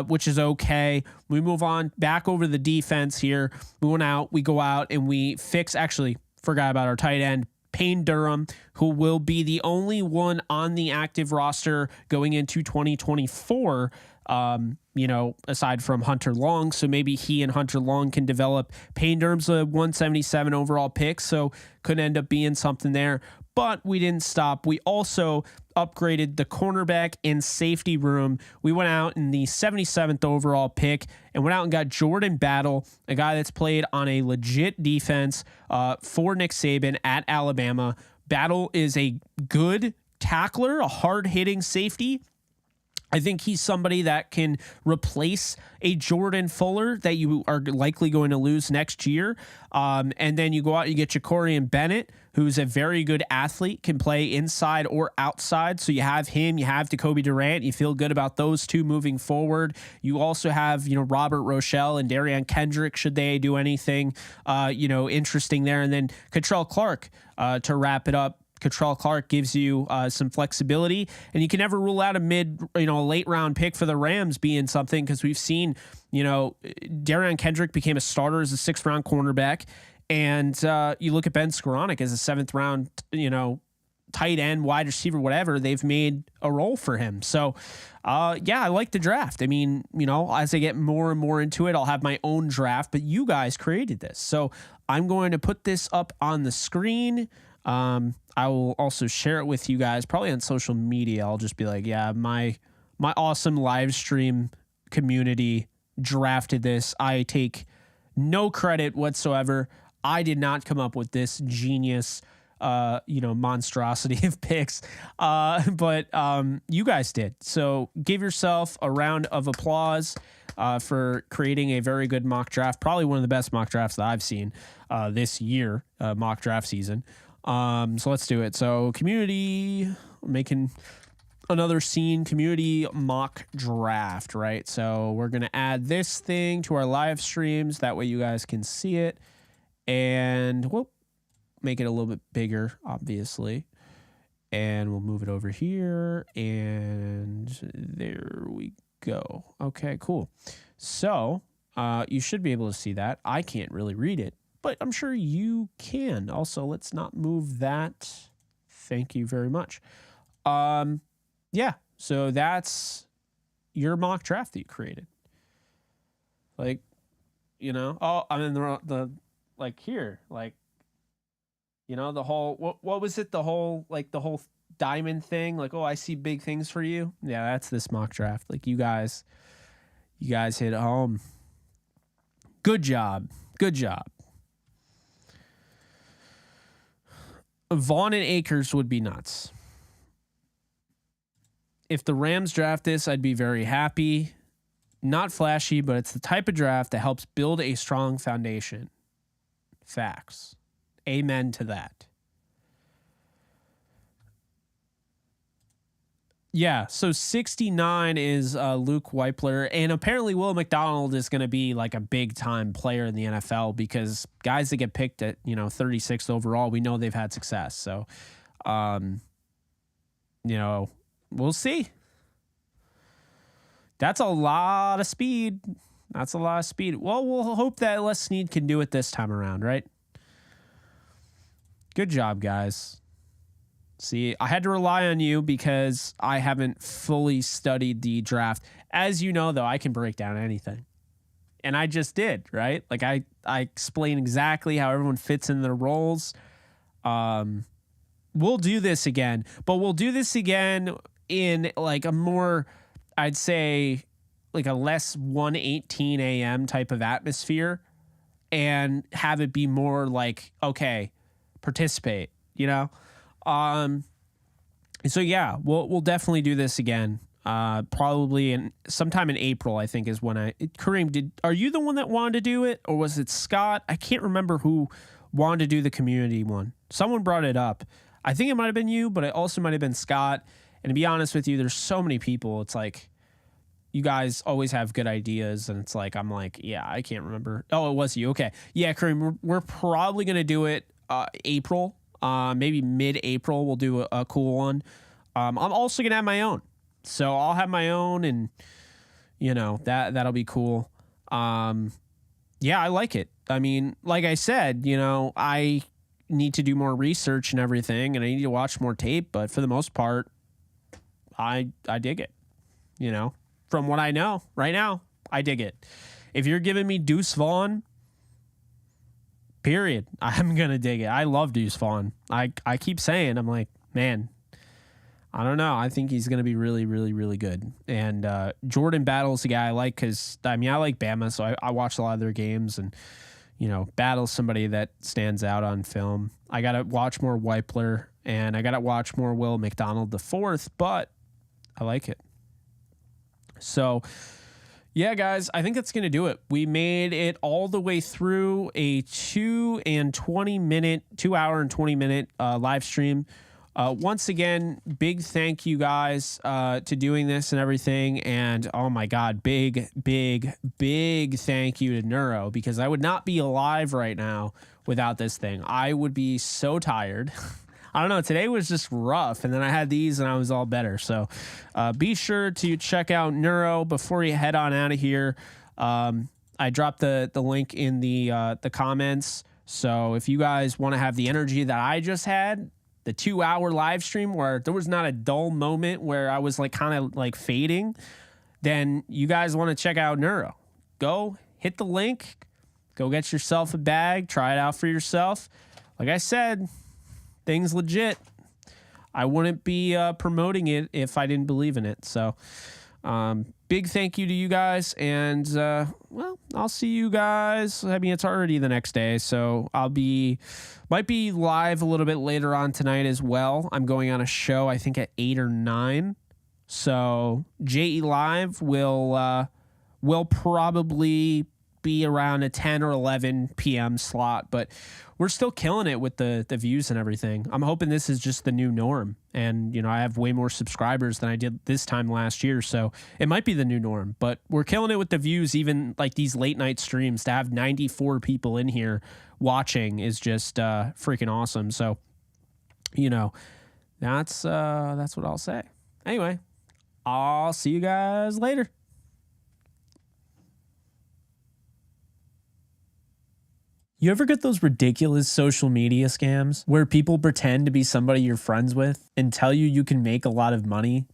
Speaker 1: which is okay. We move on back over the defense here. We go out and we forgot about our tight end, Payne Durham, who will be the only one on the active roster going into 2024. Aside from Hunter Long. So maybe he and Hunter Long can develop. Payne Durham's a 177 overall pick, so could end up being something there. But we didn't stop. We also upgraded the cornerback and safety room. We went out in the 77th overall pick and went out and got Jordan Battle, a guy that's played on a legit defense for Nick Saban at Alabama. Battle is a good tackler, a hard-hitting safety. I think he's somebody that can replace a Jordan Fuller that you are likely going to lose next year. And then you go out and you get Jacorian Bennett, who's a very good athlete, can play inside or outside. So you have him, you have Jacoby Durant. You feel good about those two moving forward. You also have, Robert Rochelle and Darian Kendrick, should they do anything, interesting there. And then Cottrell Clark to wrap it up. Cottrell Clark gives you some flexibility, and you can never rule out a late round pick for the Rams being something, because we've seen, Darian Kendrick became a starter as a 6th round cornerback, and you look at Ben Skoranek as a 7th round, tight end, wide receiver, whatever. They've made a role for him. So, I like the draft. I mean, as I get more and more into it, I'll have my own draft, but you guys created this. So I'm going to put this up on the screen. I will also share it with you guys, probably on social media. I'll just be like, yeah, my awesome live stream community drafted this. I take no credit whatsoever. I did not come up with this genius, monstrosity of picks, but you guys did. So give yourself a round of applause for creating a very good mock draft. Probably one of the best mock drafts that I've seen this year, mock draft season. So let's do it. So community, making another scene, community mock draft, right? So we're going to add this thing to our live streams. That way you guys can see it, and we'll make it a little bit bigger, obviously. And we'll move it over here, and there we go. Okay, cool. So, you should be able to see that. I can't really read it, but I'm sure you can. Also, let's not move that. Thank you very much. So that's your mock draft that you created. Like, I mean, the whole, what was it? The whole diamond thing. Like, oh, I see big things for you. Yeah, that's this mock draft. Like, you guys hit home. Good job. Vaughn and Akers would be nuts. If the Rams draft this, I'd be very happy. Not flashy, but it's the type of draft that helps build a strong foundation. Facts. Amen to that. Yeah, so 69 is Luke Weipler, and apparently Will McDonald is going to be like a big-time player in the NFL, because guys that get picked at, 36th overall, we know they've had success. So, we'll see. That's a lot of speed. Well, we'll hope that Les Snead can do it this time around, right? Good job, guys. See, I had to rely on you because I haven't fully studied the draft. As you know, though, I can break down anything. And I just did, right? Like, I explain exactly how everyone fits in their roles. We'll do this again, but we'll do this again in like a more, I'd say, like a less 1:18 a.m. type of atmosphere, and have it be more like, okay, participate, So yeah, we'll definitely do this again. Probably sometime in April, I think, is when Kareem, are you the one that wanted to do it, or was it Scott? I can't remember who wanted to do the community one. Someone brought it up. I think it might have been you, but it also might have been Scott. And to be honest with you, there's so many people. It's like, you guys always have good ideas, and it's like, I'm like, yeah, I can't remember. Oh, it was you. Okay. Yeah, Kareem, we're probably going to do it April. Maybe mid-April we'll do a cool one. I'm also going to have my own. So I'll have my own, and, that'll be cool. Yeah, I like it. I mean, like I said, I need to do more research and everything, and I need to watch more tape, but for the most part, I dig it. From what I know right now, I dig it. If you're giving me Deuce Vaughn, period, I'm going to dig it. I love Deuce Vaughn. I keep saying, I'm like, man, I don't know. I think he's going to be really, really, really good. And Jordan Battle's a guy I like, because, I like Bama, so I watch a lot of their games, and, Battle's somebody that stands out on film. I got to watch more Weipler, and I got to watch more Will McDonald IV, but I like it. So yeah, guys, I think that's going to do it. We made it all the way through a 2 hour and 20 minute live stream. Once again, big thank you guys to doing this and everything. And oh my God, big thank you to Neuro, because I would not be alive right now without this thing. I would be so tired. I don't know. Today was just rough, and then I had these, and I was all better. So, be sure to check out Neuro before you head on out of here. I dropped the link in the comments. So if you guys want to have the energy that I just had, the 2 hour live stream where there was not a dull moment where I was like kind of like fading, then you guys want to check out Neuro. Go hit the link. Go get yourself a bag. Try it out for yourself. Like I said, thing's legit. I wouldn't be promoting it if I didn't believe in it. So big thank you to you guys. And well, I'll see you guys. I mean, it's already the next day, so might be live a little bit later on tonight as well. I'm going on a show, I think at 8 or 9. So JE Live will probably be around a 10 or 11 p.m. slot, but we're still killing it with the views and everything. I'm hoping this is just the new norm. And, you know, I have way more subscribers than I did this time last year, so it might be the new norm. But we're killing it with the views, even like these late night streams. To have 94 people in here watching is just freaking awesome. So, you know, that's what I'll say. Anyway, I'll see you guys later. You ever get those ridiculous social media scams where people pretend to be somebody you're friends with and tell you can make a lot of money?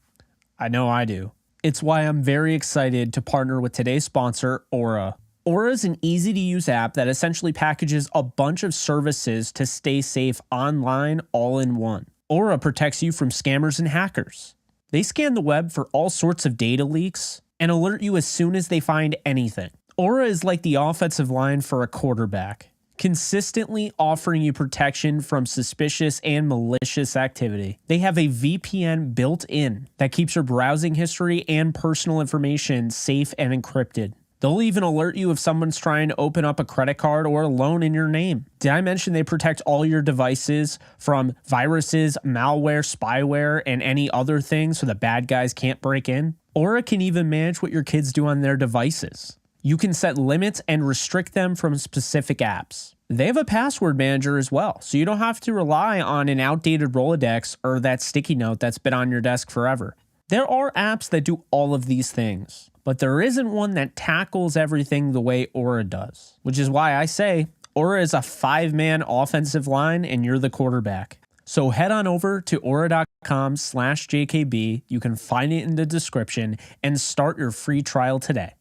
Speaker 1: I know I do. It's why I'm very excited to partner with today's sponsor, Aura. Aura is an easy-to-use app that essentially packages a bunch of services to stay safe online all in one. Aura protects you from scammers and hackers. They scan the web for all sorts of data leaks and alert you as soon as they find anything. Aura is like the offensive line for a quarterback, consistently offering you protection from suspicious and malicious activity. They have a VPN built in that keeps your browsing history and personal information safe and encrypted. They'll even alert you if someone's trying to open up a credit card or a loan in your name. Did I mention they protect all your devices from viruses, malware, spyware, and any other things so the bad guys can't break in? Aura can even manage what your kids do on their devices. You can set limits and restrict them from specific apps. They have a password manager as well, so you don't have to rely on an outdated Rolodex or that sticky note that's been on your desk forever. There are apps that do all of these things, but there isn't one that tackles everything the way Aura does, which is why I say Aura is a 5-man offensive line and you're the quarterback. So head on over to aura.com/JKB. You can find it in the description and start your free trial today.